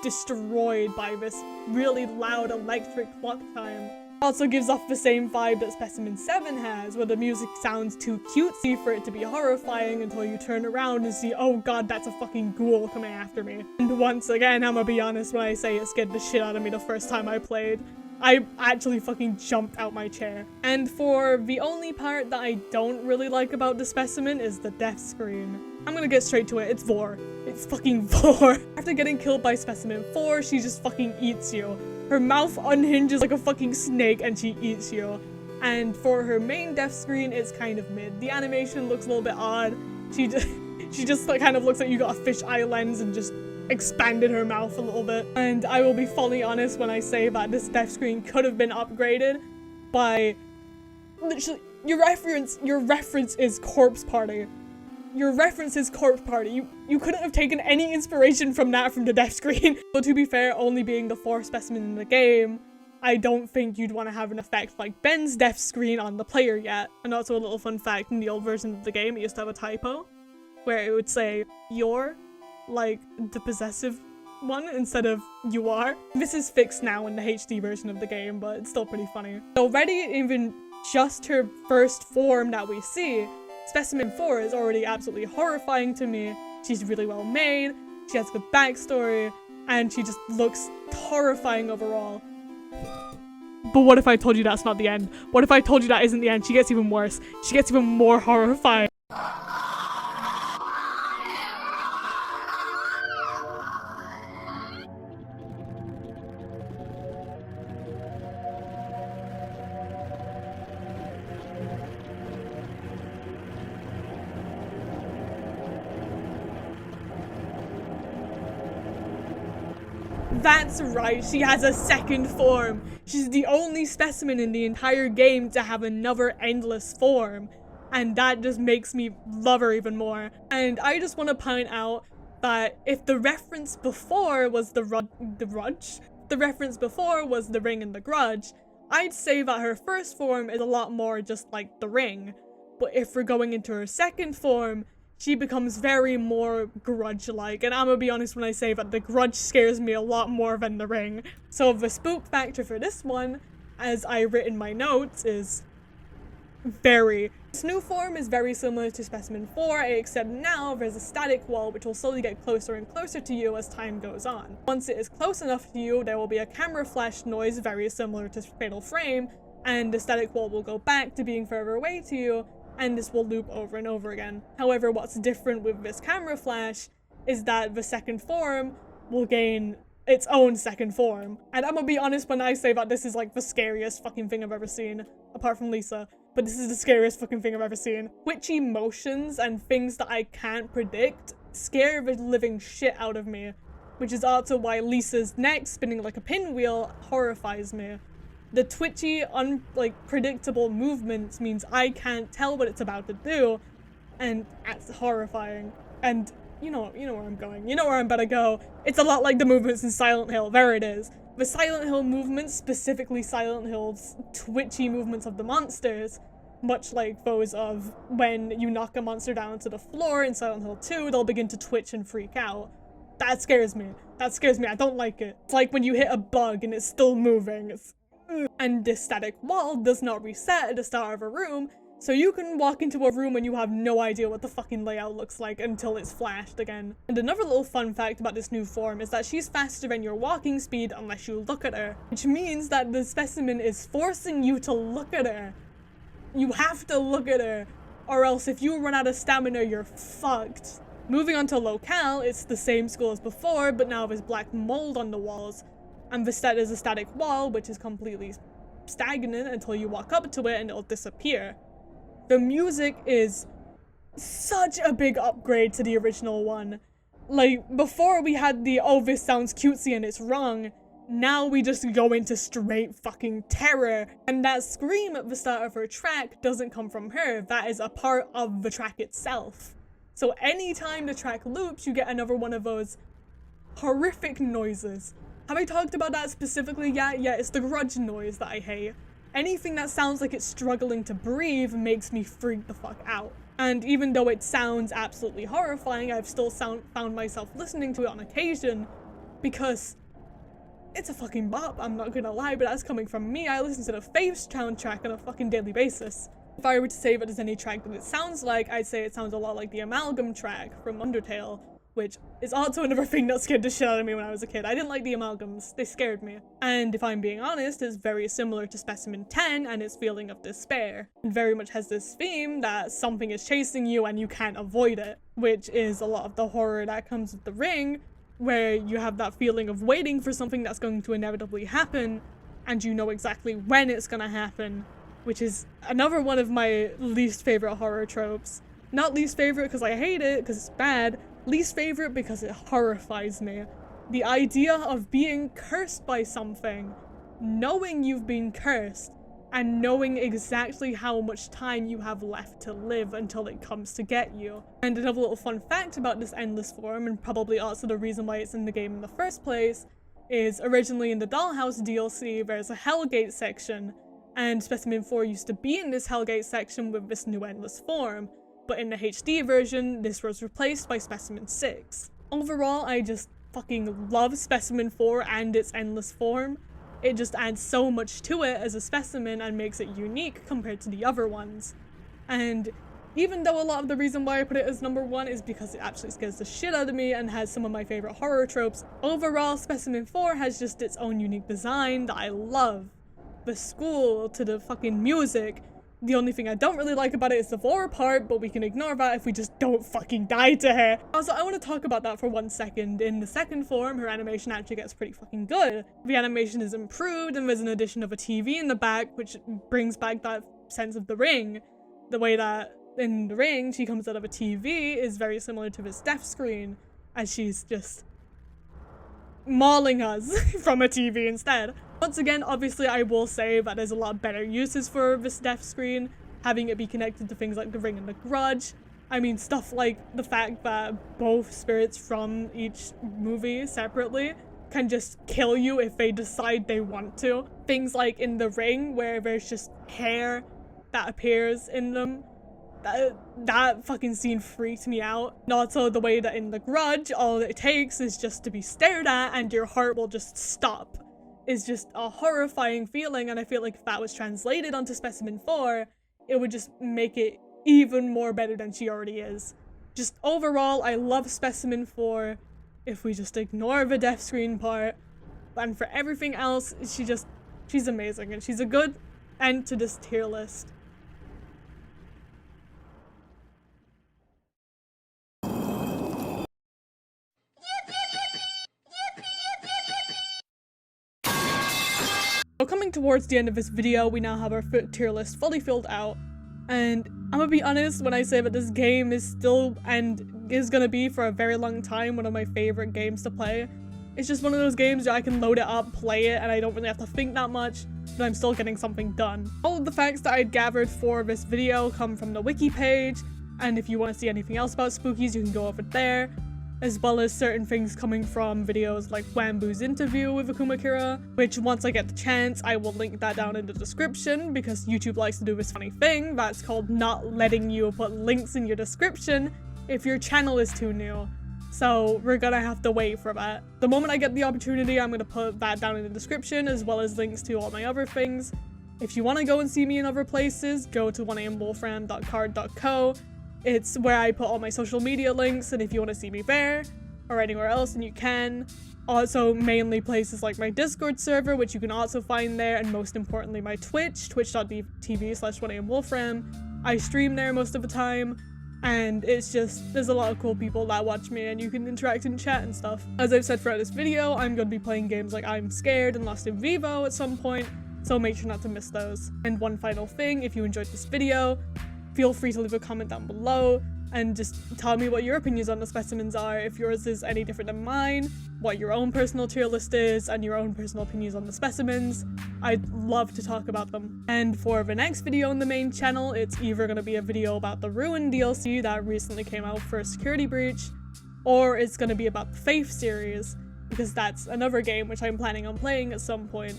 destroyed by this really loud electric clock chime. Also gives off the same vibe that Specimen 7 has, where the music sounds too cutesy for it to be horrifying until you turn around and see, oh god, that's a fucking ghoul coming after me. And once again, I'm gonna be honest when I say it scared the shit out of me the first time I played. I actually fucking jumped out my chair. And for the only part that I don't really like about the Specimen is the death screen. I'm gonna get straight to it, it's Vor. It's fucking Vor. After getting killed by Specimen 4, she just fucking eats you. Her mouth unhinges like a fucking snake and she eats you. And for her main death screen, it's kind of mid. The animation looks a little bit odd. She just like, kind of looks like you got a fisheye lens and just expanded her mouth a little bit. And I will be fully honest when I say that this death screen could have been upgraded by literally your reference is Corpse Party. Your reference is Corpse Party. You couldn't have taken any inspiration from that from the death screen. But to be fair, only being the 4th specimen in the game, I don't think you'd want to have an effect like Ben's death screen on the player yet. And also a little fun fact, in the old version of the game, it used to have a typo where it would say, you're, like, the possessive one instead of you are. This is fixed now in the HD version of the game, but it's still pretty funny. Already, even just her first form that we see, Specimen 4 is already absolutely horrifying to me. She's really well made, she has good backstory, and she just looks horrifying overall. But what if I told you that's not the end? What if I told you that isn't the end? She gets even worse. She gets even more horrifying. That's right, she has a second form. She's the only specimen in the entire game to have another endless form. And that just makes me love her even more. And I just want to point out that if the reference before was the the reference before was The Ring and The Grudge, I'd say that her first form is a lot more just like The Ring, but if we're going into her second form, she becomes very more Grudge-like, and I'm gonna be honest when I say that The Grudge scares me a lot more than The Ring. So the spook factor for this one, as I writ in my notes, is very. This new form is very similar to Specimen 4, except now there's a static wall which will slowly get closer and closer to you as time goes on. Once it is close enough to you, there will be a camera flash noise very similar to Fatal Frame, and the static wall will go back to being further away to you, and this will loop over and over again. However, what's different with this camera flash is that the second form will gain its own second form. And I'm gonna be honest when I say that this is like the scariest fucking thing I've ever seen, apart from Lisa, but this is the scariest fucking thing I've ever seen. Twitchy motions and things that I can't predict scare the living shit out of me, which is also why Lisa's neck spinning like a pinwheel horrifies me. The twitchy, predictable movements means I can't tell what it's about to do, and that's horrifying. And you know where I'm going. You know where I'm about to go. It's a lot like the movements in Silent Hill. There it is. The Silent Hill movements, specifically Silent Hill's twitchy movements of the monsters, much like those of when you knock a monster down to the floor in Silent Hill 2, they'll begin to twitch and freak out. That scares me. That scares me. I don't like it. It's like when you hit a bug and it's still moving. And this static wall does not reset at the start of a room, so you can walk into a room and you have no idea what the fucking layout looks like until it's flashed again. And another little fun fact about this new form is that she's faster than your walking speed unless you look at her, which means that the specimen is forcing you to look at her. You have to look at her, or else if you run out of stamina, you're fucked. Moving on to locale, it's the same school as before, but now there's black mold on the walls. And there's a static wall, which is completely stagnant until you walk up to it and it'll disappear. The music is such a big upgrade to the original one. Like, before we had the, oh, this sounds cutesy and it's wrong, now we just go into straight fucking terror. And that scream at the start of her track doesn't come from her, that is a part of the track itself. So anytime the track loops, you get another one of those horrific noises. Have I talked about that specifically yet? Yeah, it's the grudge noise that I hate. Anything that sounds like it's struggling to breathe makes me freak the fuck out. And even though it sounds absolutely horrifying, I've still found myself listening to it on occasion because it's a fucking bop, I'm not gonna lie, but that's coming from me. I listen to the Faith soundtrack on a fucking daily basis. If I were to say that there's any track that it sounds like, I'd say it sounds a lot like the Amalgam track from Undertale, which is also another thing that scared the shit out of me when I was a kid. I didn't like the amalgams, they scared me. And if I'm being honest, it's very similar to Specimen 10 and its feeling of despair. It very much has this theme that something is chasing you and you can't avoid it, which is a lot of the horror that comes with The Ring, where you have that feeling of waiting for something that's going to inevitably happen, and you know exactly when it's gonna happen, which is another one of my least favorite horror tropes. Not least favorite because I hate it, because it's bad, least favorite because it horrifies me. The idea of being cursed by something, knowing you've been cursed, and knowing exactly how much time you have left to live until it comes to get you. And another little fun fact about this endless form, and probably also the reason why it's in the game in the first place, is originally in the Dollhouse DLC there's a Hellgate section, and Specimen 4 used to be in this Hellgate section with this new endless form. But in the HD version, this was replaced by Specimen 6. Overall, I just fucking love Specimen 4 and its endless form. It just adds so much to it as a specimen and makes it unique compared to the other ones. And even though a lot of the reason why I put it as number 1 is because it actually scares the shit out of me and has some of my favorite horror tropes, overall Specimen 4 has just its own unique design that I love. The school to the fucking music. The only thing I don't really like about it is the lore part, but we can ignore that if we just don't fucking die to her. Also, I want to talk about that for 1 second. In the second form, her animation actually gets pretty fucking good. The animation is improved, and there's an addition of a TV in the back, which brings back that sense of The Ring. The way that in The Ring, she comes out of a TV is very similar to this death screen, as she's just mauling us from a TV instead. Once again, obviously I will say that there's a lot better uses for this death screen, having it be connected to things like The Ring and The Grudge. I mean, stuff like the fact that both spirits from each movie separately can just kill you if they decide they want to. Things like in The Ring, where there's just hair that appears in them. That fucking scene freaked me out. And also the way that in The Grudge, all it takes is just to be stared at and your heart will just stop. Is just a horrifying feeling, and I feel like if that was translated onto Specimen 4, it would just make it even more better than she already is. Just overall, I love Specimen 4, if we just ignore the death screen part. And for everything else, she's amazing, and she's a good end to this tier list. So coming towards the end of this video, we now have our tier list fully filled out, and I'm gonna be honest when I say that this game is still, and is gonna be for a very long time, one of my favorite games to play. It's just one of those games where I can load it up, play it, and I don't really have to think that much, but I'm still getting something done. All of the facts that I'd gathered for this video come from the wiki page, and if you want to see anything else about spookies, you can go over there, as well as certain things coming from videos like Wambu's interview with Akumakura, which once I get the chance, I will link that down in the description, because YouTube likes to do this funny thing that's called not letting you put links in your description if your channel is too new. So we're gonna have to wait for that. The moment I get the opportunity, I'm gonna put that down in the description, as well as links to all my other things. If you want to go and see me in other places, go to 1amwolfram.card.co. It's where I put all my social media links, and if you want to see me there, or anywhere else, then you can. Also, mainly places like my Discord server, which you can also find there, and most importantly my Twitch, twitch.tv/1amwolfram. I stream there most of the time, and it's just, there's a lot of cool people that watch me, and you can interact and chat and stuff. As I've said throughout this video, I'm going to be playing games like I'm Scared and Lost in Vivo at some point, so make sure not to miss those. And one final thing, if you enjoyed this video, feel free to leave a comment down below and just tell me what your opinions on the specimens are, if yours is any different than mine, what your own personal tier list is, and your own personal opinions on the specimens. I'd love to talk about them. And for the next video on the main channel, it's either going to be a video about the Ruin DLC that recently came out for Security Breach, or it's going to be about the Faith series, because that's another game which I'm planning on playing at some point.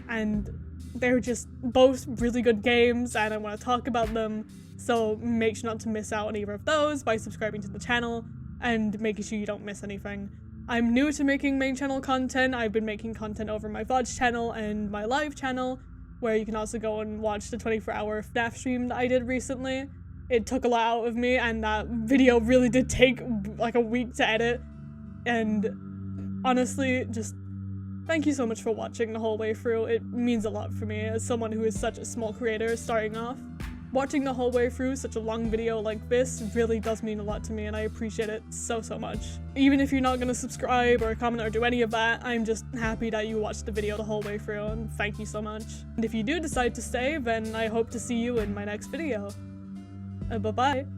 And they're just both really good games, and I want to talk about them. So make sure not to miss out on either of those by subscribing to the channel and making sure you don't miss anything. I'm new to making main channel content. I've been making content over my VOD channel and my live channel, where you can also go and watch the 24-hour FNAF stream that I did recently. It took a lot out of me, and that video really did take like a week to edit. And honestly, just thank you so much for watching the whole way through. It means a lot for me as someone who is such a small creator starting off. Watching the whole way through such a long video like this really does mean a lot to me, and I appreciate it so much. Even if you're not gonna subscribe or comment or do any of that, I'm just happy that you watched the video the whole way through, and thank you so much. And if you do decide to stay, then I hope to see you in my next video. Bye-bye.